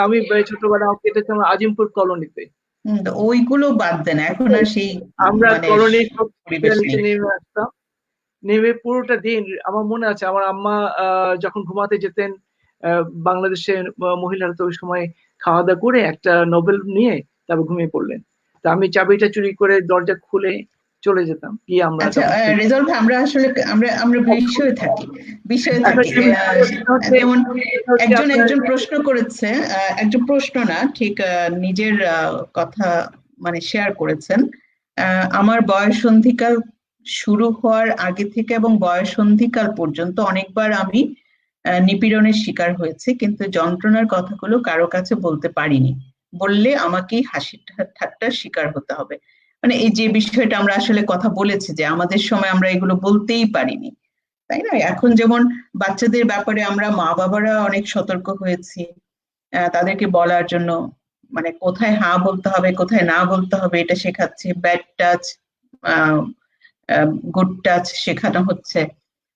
আমি ছোটবেলা কেটেছিলাম আজিমপুর কলোনিতে। তো ওইগুলো বাদ দেন, এখন আর সেই আমরা মানে কলোনি পরিবেশ নেই। নেমে আসতাম, নেমে পুরোটা দিন আমার মনে আছে আমার আম্মা যখন ঘুমাতে যেতেন, বাংলাদেশের মহিলারা তো ওই সময় খাওয়া দাওয়া করে একটা নোবেল নিয়ে তারপর ঘুমিয়ে পড়লেন। তা আমি চাবিটা চুরি করে দরজা খুলে চলে যেতাম, গিয়ে আমরা আচ্ছা রেজাল্ট, আমরা আসলে আমরা বিষয়ে থাকি যেমন একজন প্রশ্ন করেছে, একজন প্রশ্ন না ঠিক নিজের কথা মানে শেয়ার করেছেন। আমার বয়ঃসন্ধিকাল শুরু হওয়ার আগে থেকে এবং বয়ঃসন্ধিকাল পর্যন্ত অনেকবার আমি নিপীড়নের শিকার হয়েছি, কিন্তু যন্ত্রণার কথাগুলো কারো কাছে বলতে পারিনি। বললে আমাকেই হাসি ঠাট্টার শিকার হতে হবে। মানে এই যে বিষয়টা আমরা আসলে কথা বলেছি যে আমাদের সময় আমরা এগুলো বলতেই পারিনি, তাই না? এখন যেমন বাচ্চাদের ব্যাপারে আমরা মা বাবারা অনেক সতর্ক হয়েছি, তাদেরকে বলার জন্য, মানে কোথায় হ্যাঁ বলতে হবে কোথায় না বলতে হবে এটা শেখাচ্ছি, ব্যাড টাচ গুড টাচ শেখানো হচ্ছে,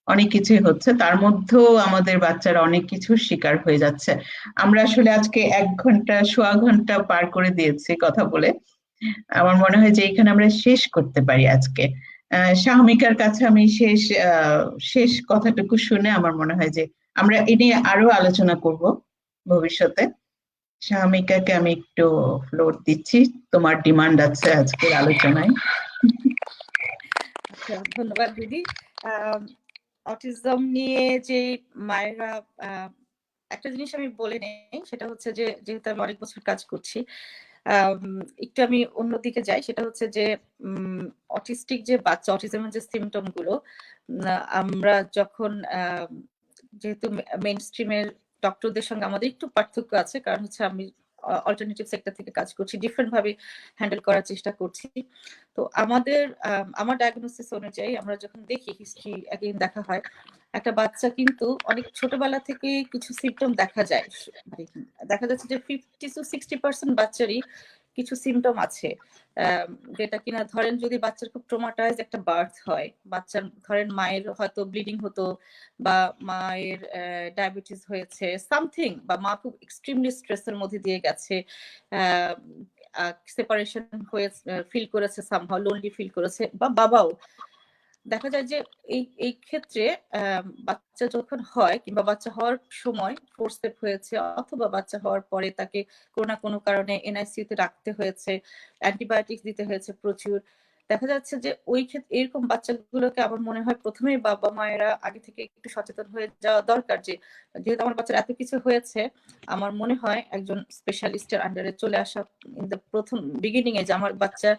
অনেক কিছুই হচ্ছে, তার মধ্যেও আমাদের বাচ্চারা অনেক কিছুর শিকার হয়ে যাচ্ছে। আমরা আসলে আজকে 1 ঘন্টা সোয়া ঘন্টা পার করে দিয়েছি কথা বলে। আমার মনে হয় যে এখানে আমরা শেষ করতে পারি আজকে। শাহমিকার কাছে আমি শেষ কথাটুকু শুনে আমার মনে হয় যে আমরা এ নিয়ে আরো আলোচনা করব ভবিষ্যতে। শাহমিকাকে আমি একটু ফ্লোর দিচ্ছি, তোমার ডিমান্ড আছে আজকের আলোচনায়। আচ্ছা, ধন্যবাদ দিদি। অটিজম নিয়ে যে মায়েরা, একটা জিনিস আমি বলে নেই, সেটা হচ্ছে যে যেহেতু আমি অনেক বছর কাজ করছি, একটু আমি অন্যদিকে যাই। সেটা হচ্ছে যে অটিস্টিক যে বাচ্চা, অটিজমের যে সিমটম গুলো, আমরা যখন যেহেতু মেইন স্ট্রিমের ডক্টরদের সঙ্গে আমাদের একটু পার্থক্য আছে, কারণ হচ্ছে আমি অল্টারনেটিভ সেক্টর থেকে কাজ করছি, ডিফারেন্ট ভাবে হ্যান্ডেল করার চেষ্টা করছি। তো আমার ডায়াগনোসিস অনুযায়ী আমরা যখন দেখি, হিস্ট্রি এগেইন দেখা হয়, একটা বাচ্চা কিন্তু অনেক ছোটবেলা থেকে কিছু সিমটম দেখা যায়। মানে দেখা যাচ্ছে যে 50-60% বাচ্চারই কিছু সিমটম আছে, যেটা কিনা ধরেন যদি বাচ্চার খুব ট্রমাটাইজ একটা বার্থ হয়, বাচ্চার ধরেন মায়ের হয়তো ব্লিডিং হতো, বা মায়ের ডায়াবেটিস হয়েছে সামথিং, বা মা খুব এক্সট্রিমলি স্ট্রেসের মধ্যে দিয়ে গেছে, সেপারেশন হয়ে ফিল করেছে, সামহাউ লোনলি ফিল করেছে, বা বাবাও, দেখা যায় যে এই ক্ষেত্রে বাচ্চা যখন হয় কিংবা বাচ্চা হওয়ার সময় ফোরসেপ হয়েছে, অথবা বাচ্চা হওয়ার পরে তাকে কোনো না কোনো কারণে এনআইসিইউ তে রাখতে হয়েছে, অ্যান্টিবায়োটিক্স দিতে হয়েছে প্রচুর, দেখা যাচ্ছে যে ওই ক্ষেত্রে এরকম বাচ্চাগুলোকে আমার মনে হয় প্রথমেই বাবা মায়েরা আগে থেকে একটু সচেতন হয়ে যাওয়া দরকার, যে যেহেতু আমার বাচ্চার এত কিছু হয়েছে, আমার মনে হয় একজন স্পেশালিস্টের আন্ডারে চলে আসা ইন দ্য প্রথম বিগিনিং এ, যে আমার বাচ্চা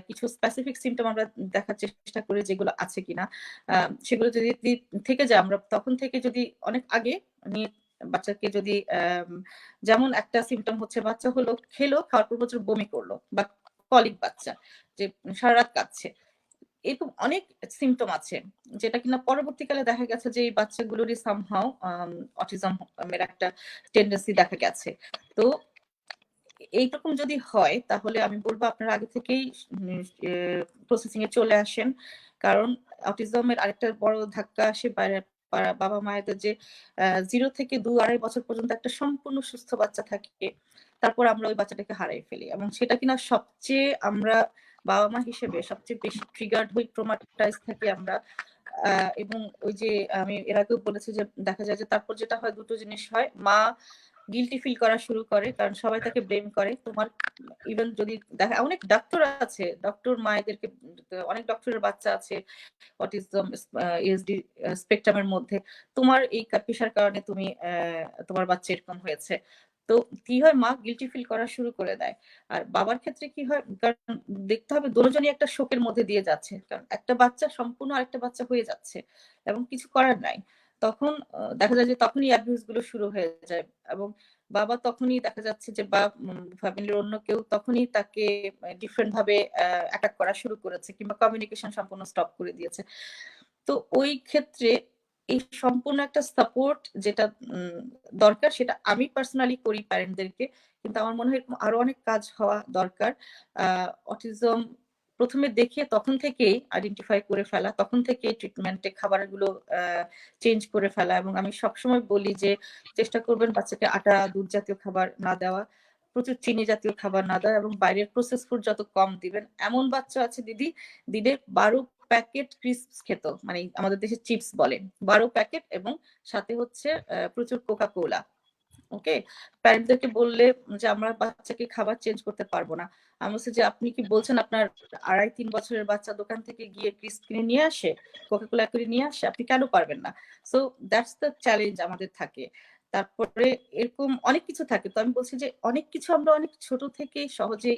কিছু স্পেসিফিক সিমটম আমরা দেখার চেষ্টা করি যেগুলো আছে কিনা, সেগুলো যদি থেকে যায়, আমরা তখন থেকে যদি অনেক আগে নিয়ে বাচ্চাকে যদি যেমন একটা সিমটম হচ্ছে বাচ্চা হলো খেলো, খাওয়ার পর প্রচুর বমি করলো, বা কলিক বাচ্চা যে সারা রাত কাঁদছে, এরকম অনেক সিমটম আছে যেটা কিনা পরবর্তীকালে দেখা গেছে যে এই বাচ্চাগুলোরই সামহাও অটিজম এর একটা টেন্ডেন্সি দেখা গেছে। তো এইরকম যদি হয় তাহলে আমি বলবো আপনারা আগে থেকেই প্রসেসিং এ চলে আসেন, কারণ অটিজমের আরেকটা বড় ধাক্কা আসে বাবা মায়েদের, যে 0 থেকে 2-2.5 বছর পর্যন্ত একটা সম্পূর্ণ সুস্থ বাচ্চা থাকে, তারপর আমরা ওই বাচ্চাটাকে হারাই ফেলি, এবং সেটা কিনা সবচেয়ে আমরা বাবা মা হিসেবে সবচেয়ে বেশি ট্রিগার্ড হই, ট্রমাটাইজ থাকি আমরা। এবং ওই যে আমি এর আগেও বলেছি যে দেখা যায় যে তারপর যেটা হয়, দুটো জিনিস হয়, মা গিলটি ফিল করা শুরু করে, কারণ সবাই তাকে ব্লেম করে। তোমার ইভেন যদি দেখা, অনেক ডক্টর আছে, ডক্টর মায়েদেরকে, অনেক ডক্টরের বাচ্চা আছে অটিজম এসডি স্পেকট্রামের মধ্যে, তোমার এই পেশার কারণে তুমি তোমার বাচ্চা এরকম হয়েছে। তো কি হয়, মা গিলটি ফিল করা শুরু করে দেয়। আর বাবার ক্ষেত্রে কি হয়, কারণ দেখতে হবে দুজনই একটা শোকের মধ্যে দিয়ে যাচ্ছে, কারণ একটা বাচ্চা সম্পূর্ণ আরেকটা বাচ্চা হয়ে যাচ্ছে এবং কিছু করার নাই। তখন দেখা যায় যে তখনই অ্যাবিউজ গুলো শুরু হয়ে যায়, এবং বাবা তখনই দেখা যাচ্ছে যে, বা ফ্যামিলির অন্য কেউ তখনই তাকে ডিফারেন্ট ভাবে অ্যাটাক করা শুরু করেছে, কিংবা কমিউনিকেশন সম্পূর্ণ স্টপ করে দিয়েছে। তো ওই ক্ষেত্রে এই সম্পূর্ণ একটা সাপোর্ট যেটা দরকার, সেটা আমি পার্সোনালি করি প্যারেন্টদেরকে, কিন্তু আমার মনে হয় আরো অনেক কাজ হওয়া দরকার। অটিজম প্রথমে দেখে তখন থেকেই আইডেন্টিফাই করে ফেলা, তখন থেকেই ট্রিটমেন্টে খাবারগুলো চেঞ্জ করে ফেলা, এবং আমি সবসময় বলি যে চেষ্টা করবেন বাচ্চাকে আটা দুধ জাতীয় খাবার না দেওয়া, প্রচুর চিনি জাতীয় খাবার না দেওয়া, এবং বাইরের প্রসেস ফুড যত কম দিবেন। এমন বাচ্চা আছে দিদি, দিনে 12 প্যাকেট ক্রিসপস খেত, মানে আমাদের দেশে চিপস বলে, 12 প্যাকেট, এবং সাথে হচ্ছে প্রচুর কোকা কোলা। ওকে, প্যারেন্টদেরকে বললে যে আমরা বাচ্চাকে খাবার চেঞ্জ করতে পারবো না, আমি বলছি যে আপনি কি বলছেন আপনার 2.5-3 বছরের বাচ্চা দোকান থেকে গিয়ে ক্রিসপ কিনে নিয়ে আসে, কোকা কোলা করে নিয়ে আসে, আপনি কেন পারবেন না? সো দ্যাটস দ্য চ্যালেঞ্জ আমাদের থাকে। তারপরে এরকম অনেক কিছু থাকে, তো আমি বলছি যে অনেক কিছু আমরা অনেক ছোট থেকে সহজে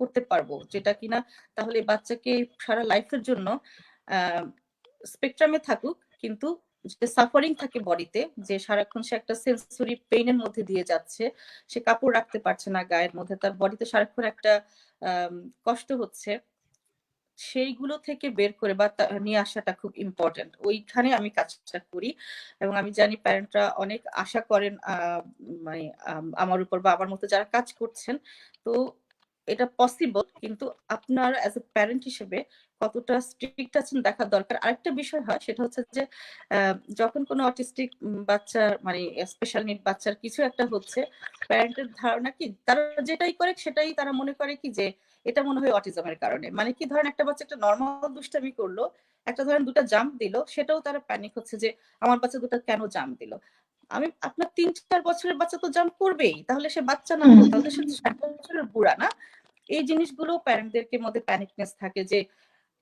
করতে পারবো, যেটা কিনা তাহলে বাচ্চাকে সারা লাইফের জন্য স্পেকট্রামে থাকুক, কিন্তু যে সাফারিং থাকে বডিতে, যে সারাক্ষণ সে একটা সেন্সরি পেইনের মধ্যে দিয়ে যাচ্ছে, সে কাপড় রাখতে পারছে না গায়ের মধ্যে, তার বডিতে সারাক্ষণ একটা কষ্ট হচ্ছে, সেইগুলো থেকে বের করে বা নিয়ে আসাটা খুব ইম্পর্টেন্ট। ওইখানে আমি কাজটা করি এবং আমি জানি প্যারেন্টরা অনেক আশা করেন মানে আমার উপর বা আমার মতো যারা কাজ করছেন। তো এটা পসিবল, কিন্তু আপনার অ্যাজ এ প্যারেন্ট হিসেবে কতটা স্ট্রিক্ট আছেন দেখা দরকার। আরেকটা বিষয় হয় সেটা হচ্ছে যে যখন কোনো অটিস্টিক বাচ্চার মানে স্পেশাল নিড বাচ্চার কিছু একটা হচ্ছে, প্যারেন্টের ধারণা কি তারা যেটাই করে সেটাই তারা মনে করে কি যে এটা মনে হয় অটিজমের কারণে। মানে কি ধরেন একটা বাচ্চা একটা নর্মাল দুষ্টামি করলো, একটা ধরেন দুটা জাম্প দিল, সেটাও তারা প্যানিক হচ্ছে যে আমার বাচ্চা দুটা কেন জাম্প দিল। আমি আপনার 3-4 বছরের বাচ্চা তো জাম্প করবেই, তাহলে সে বাচ্চা না, তাহলে সে 60 বছরের বুড়া না। এই জিনিসগুলো প্যারেন্টদের মধ্যে প্যানিকনেস থাকে যে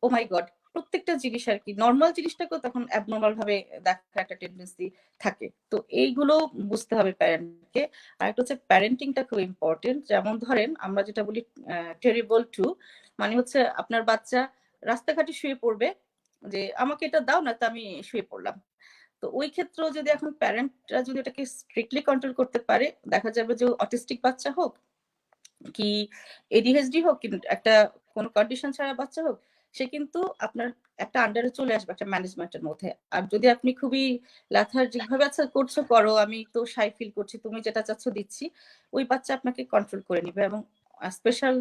ও মাই গড, প্রত্যেকটা জিনিস আর কি নর্মাল জিনিসটাকেও তখন অ্যাবনর্মাল ভাবে দেখার একটা টেন্ডেন্সি থাকে। তো এইগুলো বুঝতে হবে প্যারেন্টকে। আর একটা হচ্ছে প্যারেন্টিংটা খুব ইম্পর্টেন্ট। যেমন ধরেন আমরা যেটা বলি টেরিবল টু, মানে হচ্ছে আপনার বাচ্চা রাস্তাঘাটে শুয়ে পড়বে যে আমাকে এটা দাও না, তো আমি শুয়ে পড়লাম। তো ওই ক্ষেত্রেও যদি এখন প্যারেন্টরা যদি এটাকে স্ট্রিক্টলি কন্ট্রোল করতে পারে, দেখা যাবে যে অটিস্টিক বাচ্চা হোক কি এডিএইচডি হোক, কিন্তু একটা কোনো কন্ডিশন ছাড়া বাচ্চা হোক, সে কিন্তু আপনার একটা আন্ডারে চলে আসবে একটা ম্যানেজমেন্টের মধ্যে। আর যদি আপনি খুবই ল্যাথার্জিক ভাবে আচ্ছা করছো করো, আমি তো শাই ফিল করছি, তুমি যেটা চাচ্ছ দিচ্ছি, ওই বাচ্চা আপনাকে কন্ট্রোল করে নিবে। এবং স্পেশাল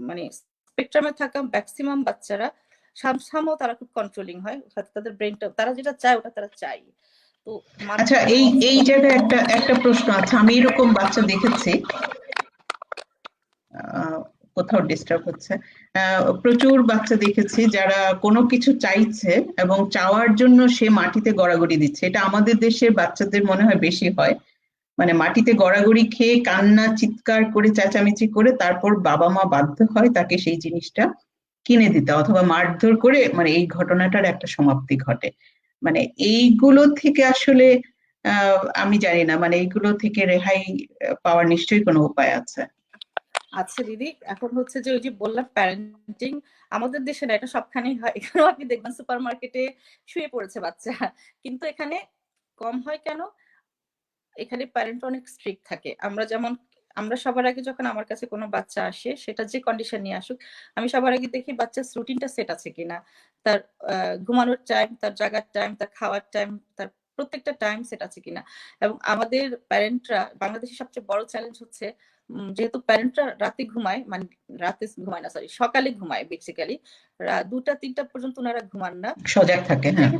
মানে স্পেকট্রামে থাকা ম্যাক্সিমাম বাচ্চারা সামসামও তারা খুব কন্ট্রোলিং হয়, তাদের ব্রেনটা তারা যেটা চায় ওটা তারা চায়। তো আচ্ছা, এই জায়গায় একটা প্রশ্ন আছে। আমি এরকম বাচ্চা দেখেছি, কোথাও ডিস্টার্ব হচ্ছে, প্রচুর বাচ্চা দেখেছি যারা কোনো কিছু চাইছে এবং চাওয়ার জন্য সে মাটিতে গড়াগড়ি দিচ্ছে। এটা আমাদের দেশের বাচ্চাদের মনে হয় বেশি হয়, মানে মাটিতে গড়াগড়ি খেয়ে কান্না চিৎকার করে চেঁচামেচি করে তারপর বাবা মা বাধ্য হয় তাকে সেই জিনিসটা কিনে দিতে অথবা মারধর করে, মানে এই ঘটনাটার একটা সমাপ্তি ঘটে। মানে এইগুলো থেকে আসলে আমি জানি না, মানে এইগুলো থেকে রেহাই পাওয়ার নিশ্চয়ই কোনো উপায় আছে। আচ্ছা দিদি, এখন হচ্ছে যে ওই যে বললাম প্যারেন্টিং আমাদের দেশে না, এটা সবখানেই হয়। এখানেও আপনি দেখবেন সুপার মার্কেটে শুয়ে পড়েছে বাচ্চা, কিন্তু এখানে কম হয় কেন? এখানে প্যারেন্ট অনেক স্ট্রিক্ট থাকে। আমরা সবার আগে যখন আমার কাছে কোনো বাচ্চা আসে, সেটা যে কন্ডিশন নিয়ে আসুক, আমি সবার আগে দেখি বাচ্চার রুটিনটা সেট আছে কিনা, তার ঘুমানোর টাইম, তার জাগার টাইম, তার খাওয়ার টাইম, তার প্রত্যেকটা টাইম সেট আছে কিনা। এবং আমাদের প্যারেন্টরা, বাংলাদেশের সবচেয়ে বড় চ্যালেঞ্জ হচ্ছে যেহেতু প্যারেন্টরা রাতে ঘুমায়, মানে রাতে ঘুমায় না, সরি সকালে ঘুমায় বেসিক্যালি, 2টা-3টা পর্যন্ত ওনারা ঘুমান না, সজাগ থাকে। হ্যাঁ,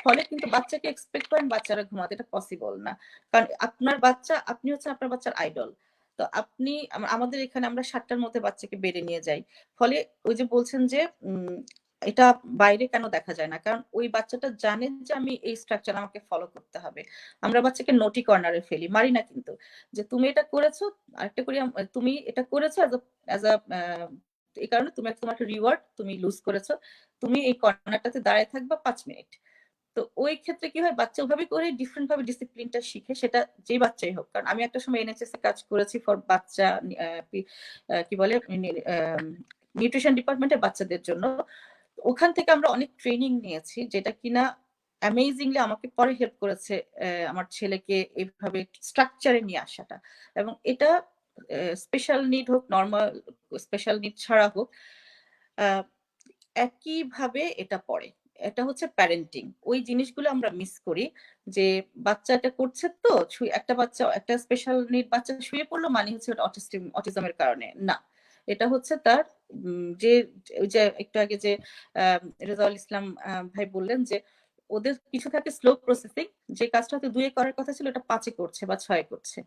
ফলে কিন্তু বাচ্চাকে এক্সপেক্ট করেন বাচ্চারা ঘুমাতে, এটা পসিবল না। কারণ আপনার বাচ্চা, আপনি হচ্ছে আপনার বাচ্চার আইডল। তো আপনি আমাদের এখানে আমরা 7টার মধ্যে বাচ্চাকে বেড়ে নিয়ে যাই। ফলে ওই যে বলছেন যে এটা বাইরে কেন দেখা যায় না, কারণ ওই বাচ্চাটা জানে যে আমি এই স্ট্রাকচার আমাকে ফলো করতে হবে। আমরা বাচ্চাকে নোটি কর্নারে ফেলি, মারি না কিন্তু, যে তুমি এটা করেছো, আরেকটা করি, তুমি এটা করেছো অ্যাজ আ এই কারণে তুমি তোমার রিওয়ার্ড, তুমি লুজ করেছো, তুমি এই কর্নারটাতে দাঁড়িয়ে থাকবা 5 মিনিট। তো ওই ক্ষেত্রে কি হয়, বাচ্চা ওভাবে করে ডিফারেন্ট ভাবে ডিসিপ্লিনটা শিখে, সেটা যেই বাচ্চাই হোক। কারণ আমি একটা সময় এনএচএস এ কাজ করেছি ফর বাচ্চা কি বলে নিউট্রিশন ডিপার্টমেন্টে বাচ্চাদের জন্য। ওখান থেকে আমরা অনেক ট্রেনিং নিয়েছি, যেটা কিনা অ্যামেজিংলি আমাকে পরে হেল্প করেছে আমার ছেলেকে এইভাবে স্ট্রাকচারে নিয়ে আসাটা। এবং এটা স্পেশাল নিড হোক, নর্মাল স্পেশাল নিড ছাড়া হোক, একইভাবে এটা পড়ে। এটা হচ্ছে প্যারেন্টিং। ওই জিনিসগুলো আমরা মিস করি, যে বাচ্চাটা করছে তো একটা বাচ্চা, একটা স্পেশাল নিড বাচ্চা শুয়ে পড়লো মানে হচ্ছে ওটা অটিজমের কারণে না। এটা হচ্ছে তার যে ওই যে একটু আগে যে রেজাউল ইসলাম ভাই বললেন যে ওদের কিছু থাকে স্লো প্রসেসিং, যে কাজটা হয়তো 2-এ করার কথা ছিল ওটা 5-এ করছে বা 6-এ করছে।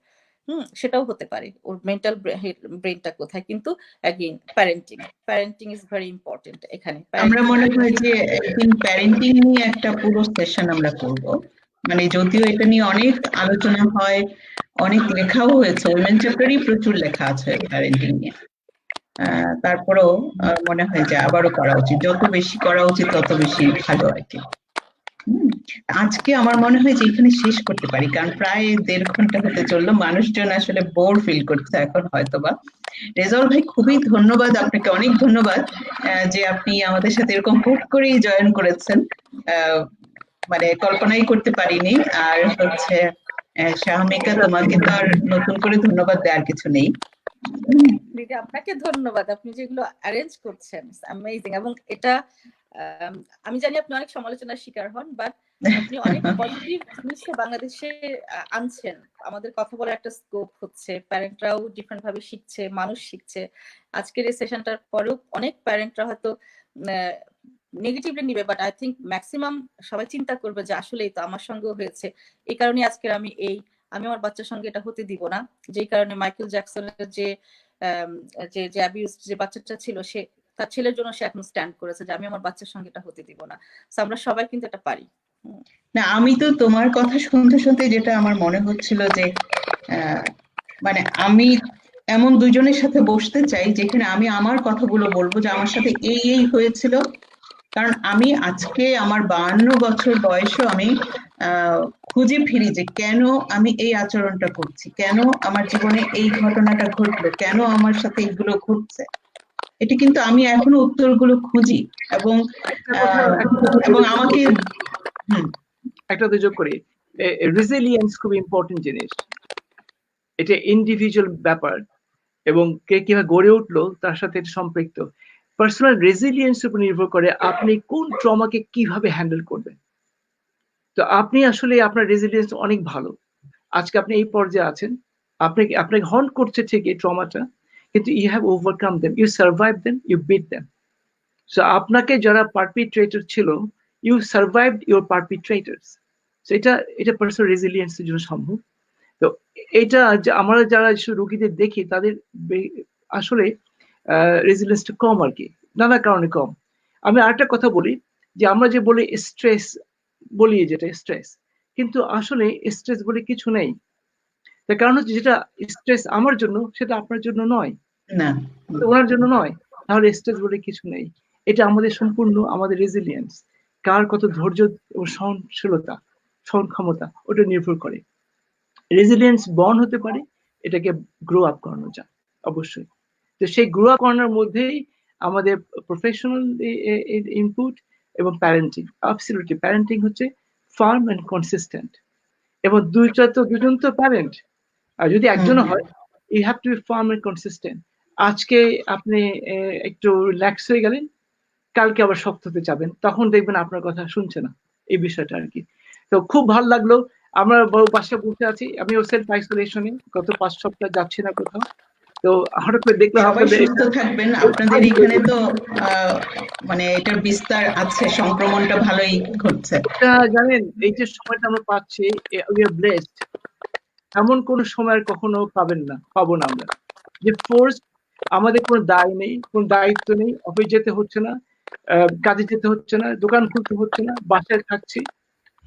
সেটাও হতে পারে, ওর মেন্টাল ব্রেনটা কোথায়। কিন্তু again parenting is very important এখানে। আমরা মনে হয় যে একদিন প্যারেন্টিং নিয়ে একটা পুরো সেশন আমরা করব। মানে যদিও এটা নিয়ে অনেক আলোচনা হয়, অনেক লেখাও হয়েছে, উইমেন চ্যাপ্টারই প্রচুর লেখা আছে প্যারেন্টিং নিয়ে। তারপরেও মনে হয় যে আবারও করা উচিত, যত বেশি করা উচিত তত বেশি ভালো আর কি। আজকে আমার মনে হয় যে এখানে শেষ করতে পারি, কারণ প্রায় 1.5 ঘন্টা হতে চললো, মানুষজন আসলে বোর ফিল করছে এখন হয়তোবা। রেজাউল ভাই, খুবই ধন্যবাদ আপনাকে, অনেক ধন্যবাদ যে আপনি আমাদের সাথে এরকম হুট করেই জয়েন করেছেন। মানে কল্পনাই করতে পারিনি। আর হচ্ছে শাহমিকা, তোমাকে তো আর নতুন করে ধন্যবাদ দেওয়ার কিছু নেই। দিদি আপনাকে ধন্যবাদ, আপনি যেগুলো অ্যারেঞ্জ করছেন অ্যামেজিং। এবং এটা আমি জানি আপনি অনেক সমালোচনার শিকার হন, বাট আপনি অনেক পজিটিভ জিনিস বাংলাদেশে আনছেন। আমাদের কথা বলার একটা স্কোপ হচ্ছে, প্যারেন্টরাও ডিফারেন্ট ভাবে শিখছে, মানুষ শিখছে। আজকের এই সেশনটার পরেও অনেক প্যারেন্টরা হয়তো নেগেটিভলি নিবে, বাট আই থিঙ্ক ম্যাক্সিমাম সবাই চিন্তা করবে যে আসলেই তো আমার সঙ্গেও হয়েছে, এই কারণে আজকের আমি আমার বাচ্চার সঙ্গে এটা হতে দিব না। যেই কারণে মাইকেল জ্যাকসনের যে অ্যাবিউজ যে বাচ্চাটা ছিল, সে তার ছেলের জন্য সে এখন স্ট্যান্ড করেছে যে আমি আমার বাচ্চার সঙ্গে এটা হতে দিব না। সো আমরা সবাই কিন্তু এটা পারি। না, আমি তো তোমার কথা শুনতে শুনতে যেটা আমার মনে হচ্ছিল যে মানে আমি এমন দুজনের সাথে বসতে চাই যেখানে আমি আমার কথাগুলো বলবো যে আমার সাথে এই হয়েছিল। কারণ আমি আজকে আমার 52 বছর বয়সেও আমি খুঁজে ফিরি যে কেন আমি এই আচরণটা করছি, কেন আমার জীবনে এই ঘটনাটা ঘটলো, কেন আমার সাথে এগুলো ঘটছে। এটা কিন্তু আমি এখনো উত্তরগুলো খুঁজি এবং আমাকে একটা যোগ করি, রেজিলিয়েন্স খুব ইম্পর্টেন্ট জিনিস। এটা ইন্ডিভিজুয়াল ব্যাপার এবং কে কিভাবে গড়ে উঠলো তার সাথে এটা সম্পৃক্ত। পার্সোনাল রেজিলিয়েন্স উপর নির্ভর করে আপনি কোন ট্রমাকে কিভাবে হ্যান্ডেল করবেন। তো আপনি আসলে আপনার রেজিলিয়েন্স অনেক ভালো, আজকে আপনি এই পর্যায়ে আছেন। আপনাকে হন্ট করছে ঠিক এই ট্রমাটা, কিন্তু you have overcome them, you survive them, you beat them. So আপনাকে যারা পারপিট্রেটর ছিল, you survived your perpetrators. So এটা পার্সোনাল রেজিলিয়েন্সের জন্য সম্ভব। তো এটা আমরা যারা রোগীদের দেখি তাদের আসলে রেজিলিয়েন্সটা কম আর কি, নানা কারণে কম। আমি আরেকটা কথা বলি যে আমরা যে বলি স্ট্রেস বলি, যেটা স্ট্রেস, কিন্তু আসলে স্ট্রেস বলে কিছু নেই। তার কারণ হচ্ছে যেটা স্ট্রেস আমার জন্য সেটা আপনার জন্য নয়, না ওনার জন্য নয়, তাহলে স্ট্রেস বলে কিছু নেই। এটা আমাদের সম্পূর্ণ আমাদের রেজিলিয়েন্স, কার কত ধৈর্য এবং সহনশীলতা, সহন ক্ষমতা, ওটা নির্ভর করে। রেজিলিয়েন্স বর্ন হতে পারে, এটাকে গ্রো আপ করানো যায় অবশ্যই। তো সেই গ্রো আপ করানোর মধ্যেই আমাদের প্রফেশনাল ইনপুট এবং প্যারেন্টিং, অ্যাবসলিউটলি প্যারেন্টিং হচ্ছে ফার্ম এন্ড কনসিস্টেন্ট। এবং দুজন তো প্যারেন্ট, আর যদি একজনও হয়, you have to be firm and consistent. আজকে আপনি একটু রিল্যাক্স হয়ে গেলেন, কালকে আবার শক্ত হতে যাবেন, তখন দেখবেন আপনার কথা শুনছে না, এই বিষয়টা আর কি। তো খুব ভালো লাগলো। আমরা বাসায় বসে আছি, আমিও সেলফ আইসোলেশনে গত 5 সপ্তাহ যাচ্ছি না কোথাও। তো হঠাৎ করে দেখলাম সবাই সুস্থ থাকবেন। আপনাদের এখানে তো মানে এটার বিস্তার আছে, সংক্রমণটা ভালোই ঘটছে। জানেন, এই যে সময়টা আমরা পাচ্ছি, উই আর ব্লেসড। এমন কোন সময় কখনো পাবো না আমরা, যে ফোর্স আমাদের কোনো দায় নেই, কোনো দায়িত্ব নেই, অফিস যেতে হচ্ছে না, কাজে যেতে হচ্ছে না, দোকান খুলতে হচ্ছে না, বাসায় থাকছি,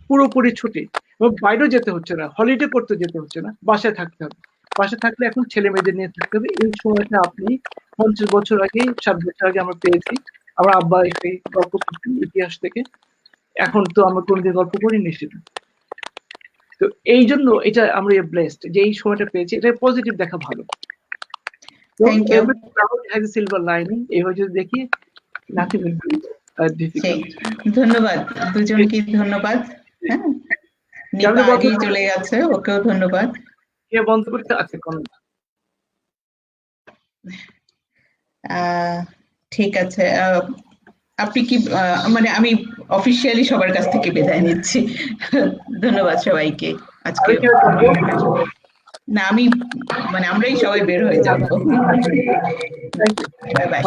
পুরোপুরি ছুটি, এবং বাইরেও যেতে হচ্ছে না, হলিডে করতে যেতে হচ্ছে না, বাসায় থাকতে হবে। বাসায় থাকলে এখন ছেলে মেয়েদের নিয়ে থাকতে হবে। এই সময়টা আপনি 50 বছর আগে, 7 বছর আগে আমরা পেয়েছি। আমার আব্বা এসে গল্প করতেন ইতিহাস থেকে, এখন তো আমরা কোনোদিন গল্প করিনি সেটা। তো এই জন্য এটা আমরা ব্লেসড যে এই সময়টা পেয়েছি, এটা পজিটিভ দেখা ভালো। Thank you. has a silver lining, এইভাবে যদি দেখি, nothing will be difficult. ধন্যবাদ দুজনকে, ধন্যবাদ। হ্যাঁ, নিপা আগেই চলে গেছে, ওকেও ধন্যবাদ। বন্ধ করতে আছে কোন? ঠিক আছে, আপনি কি মানে আমি অফিসিয়ালি সবার কাছ থেকে বিদায় নিচ্ছি। ধন্যবাদ সবাইকে আজকে। না, আমি মানে আমরাই সবাই বের হয়ে যাবো। Bye bye.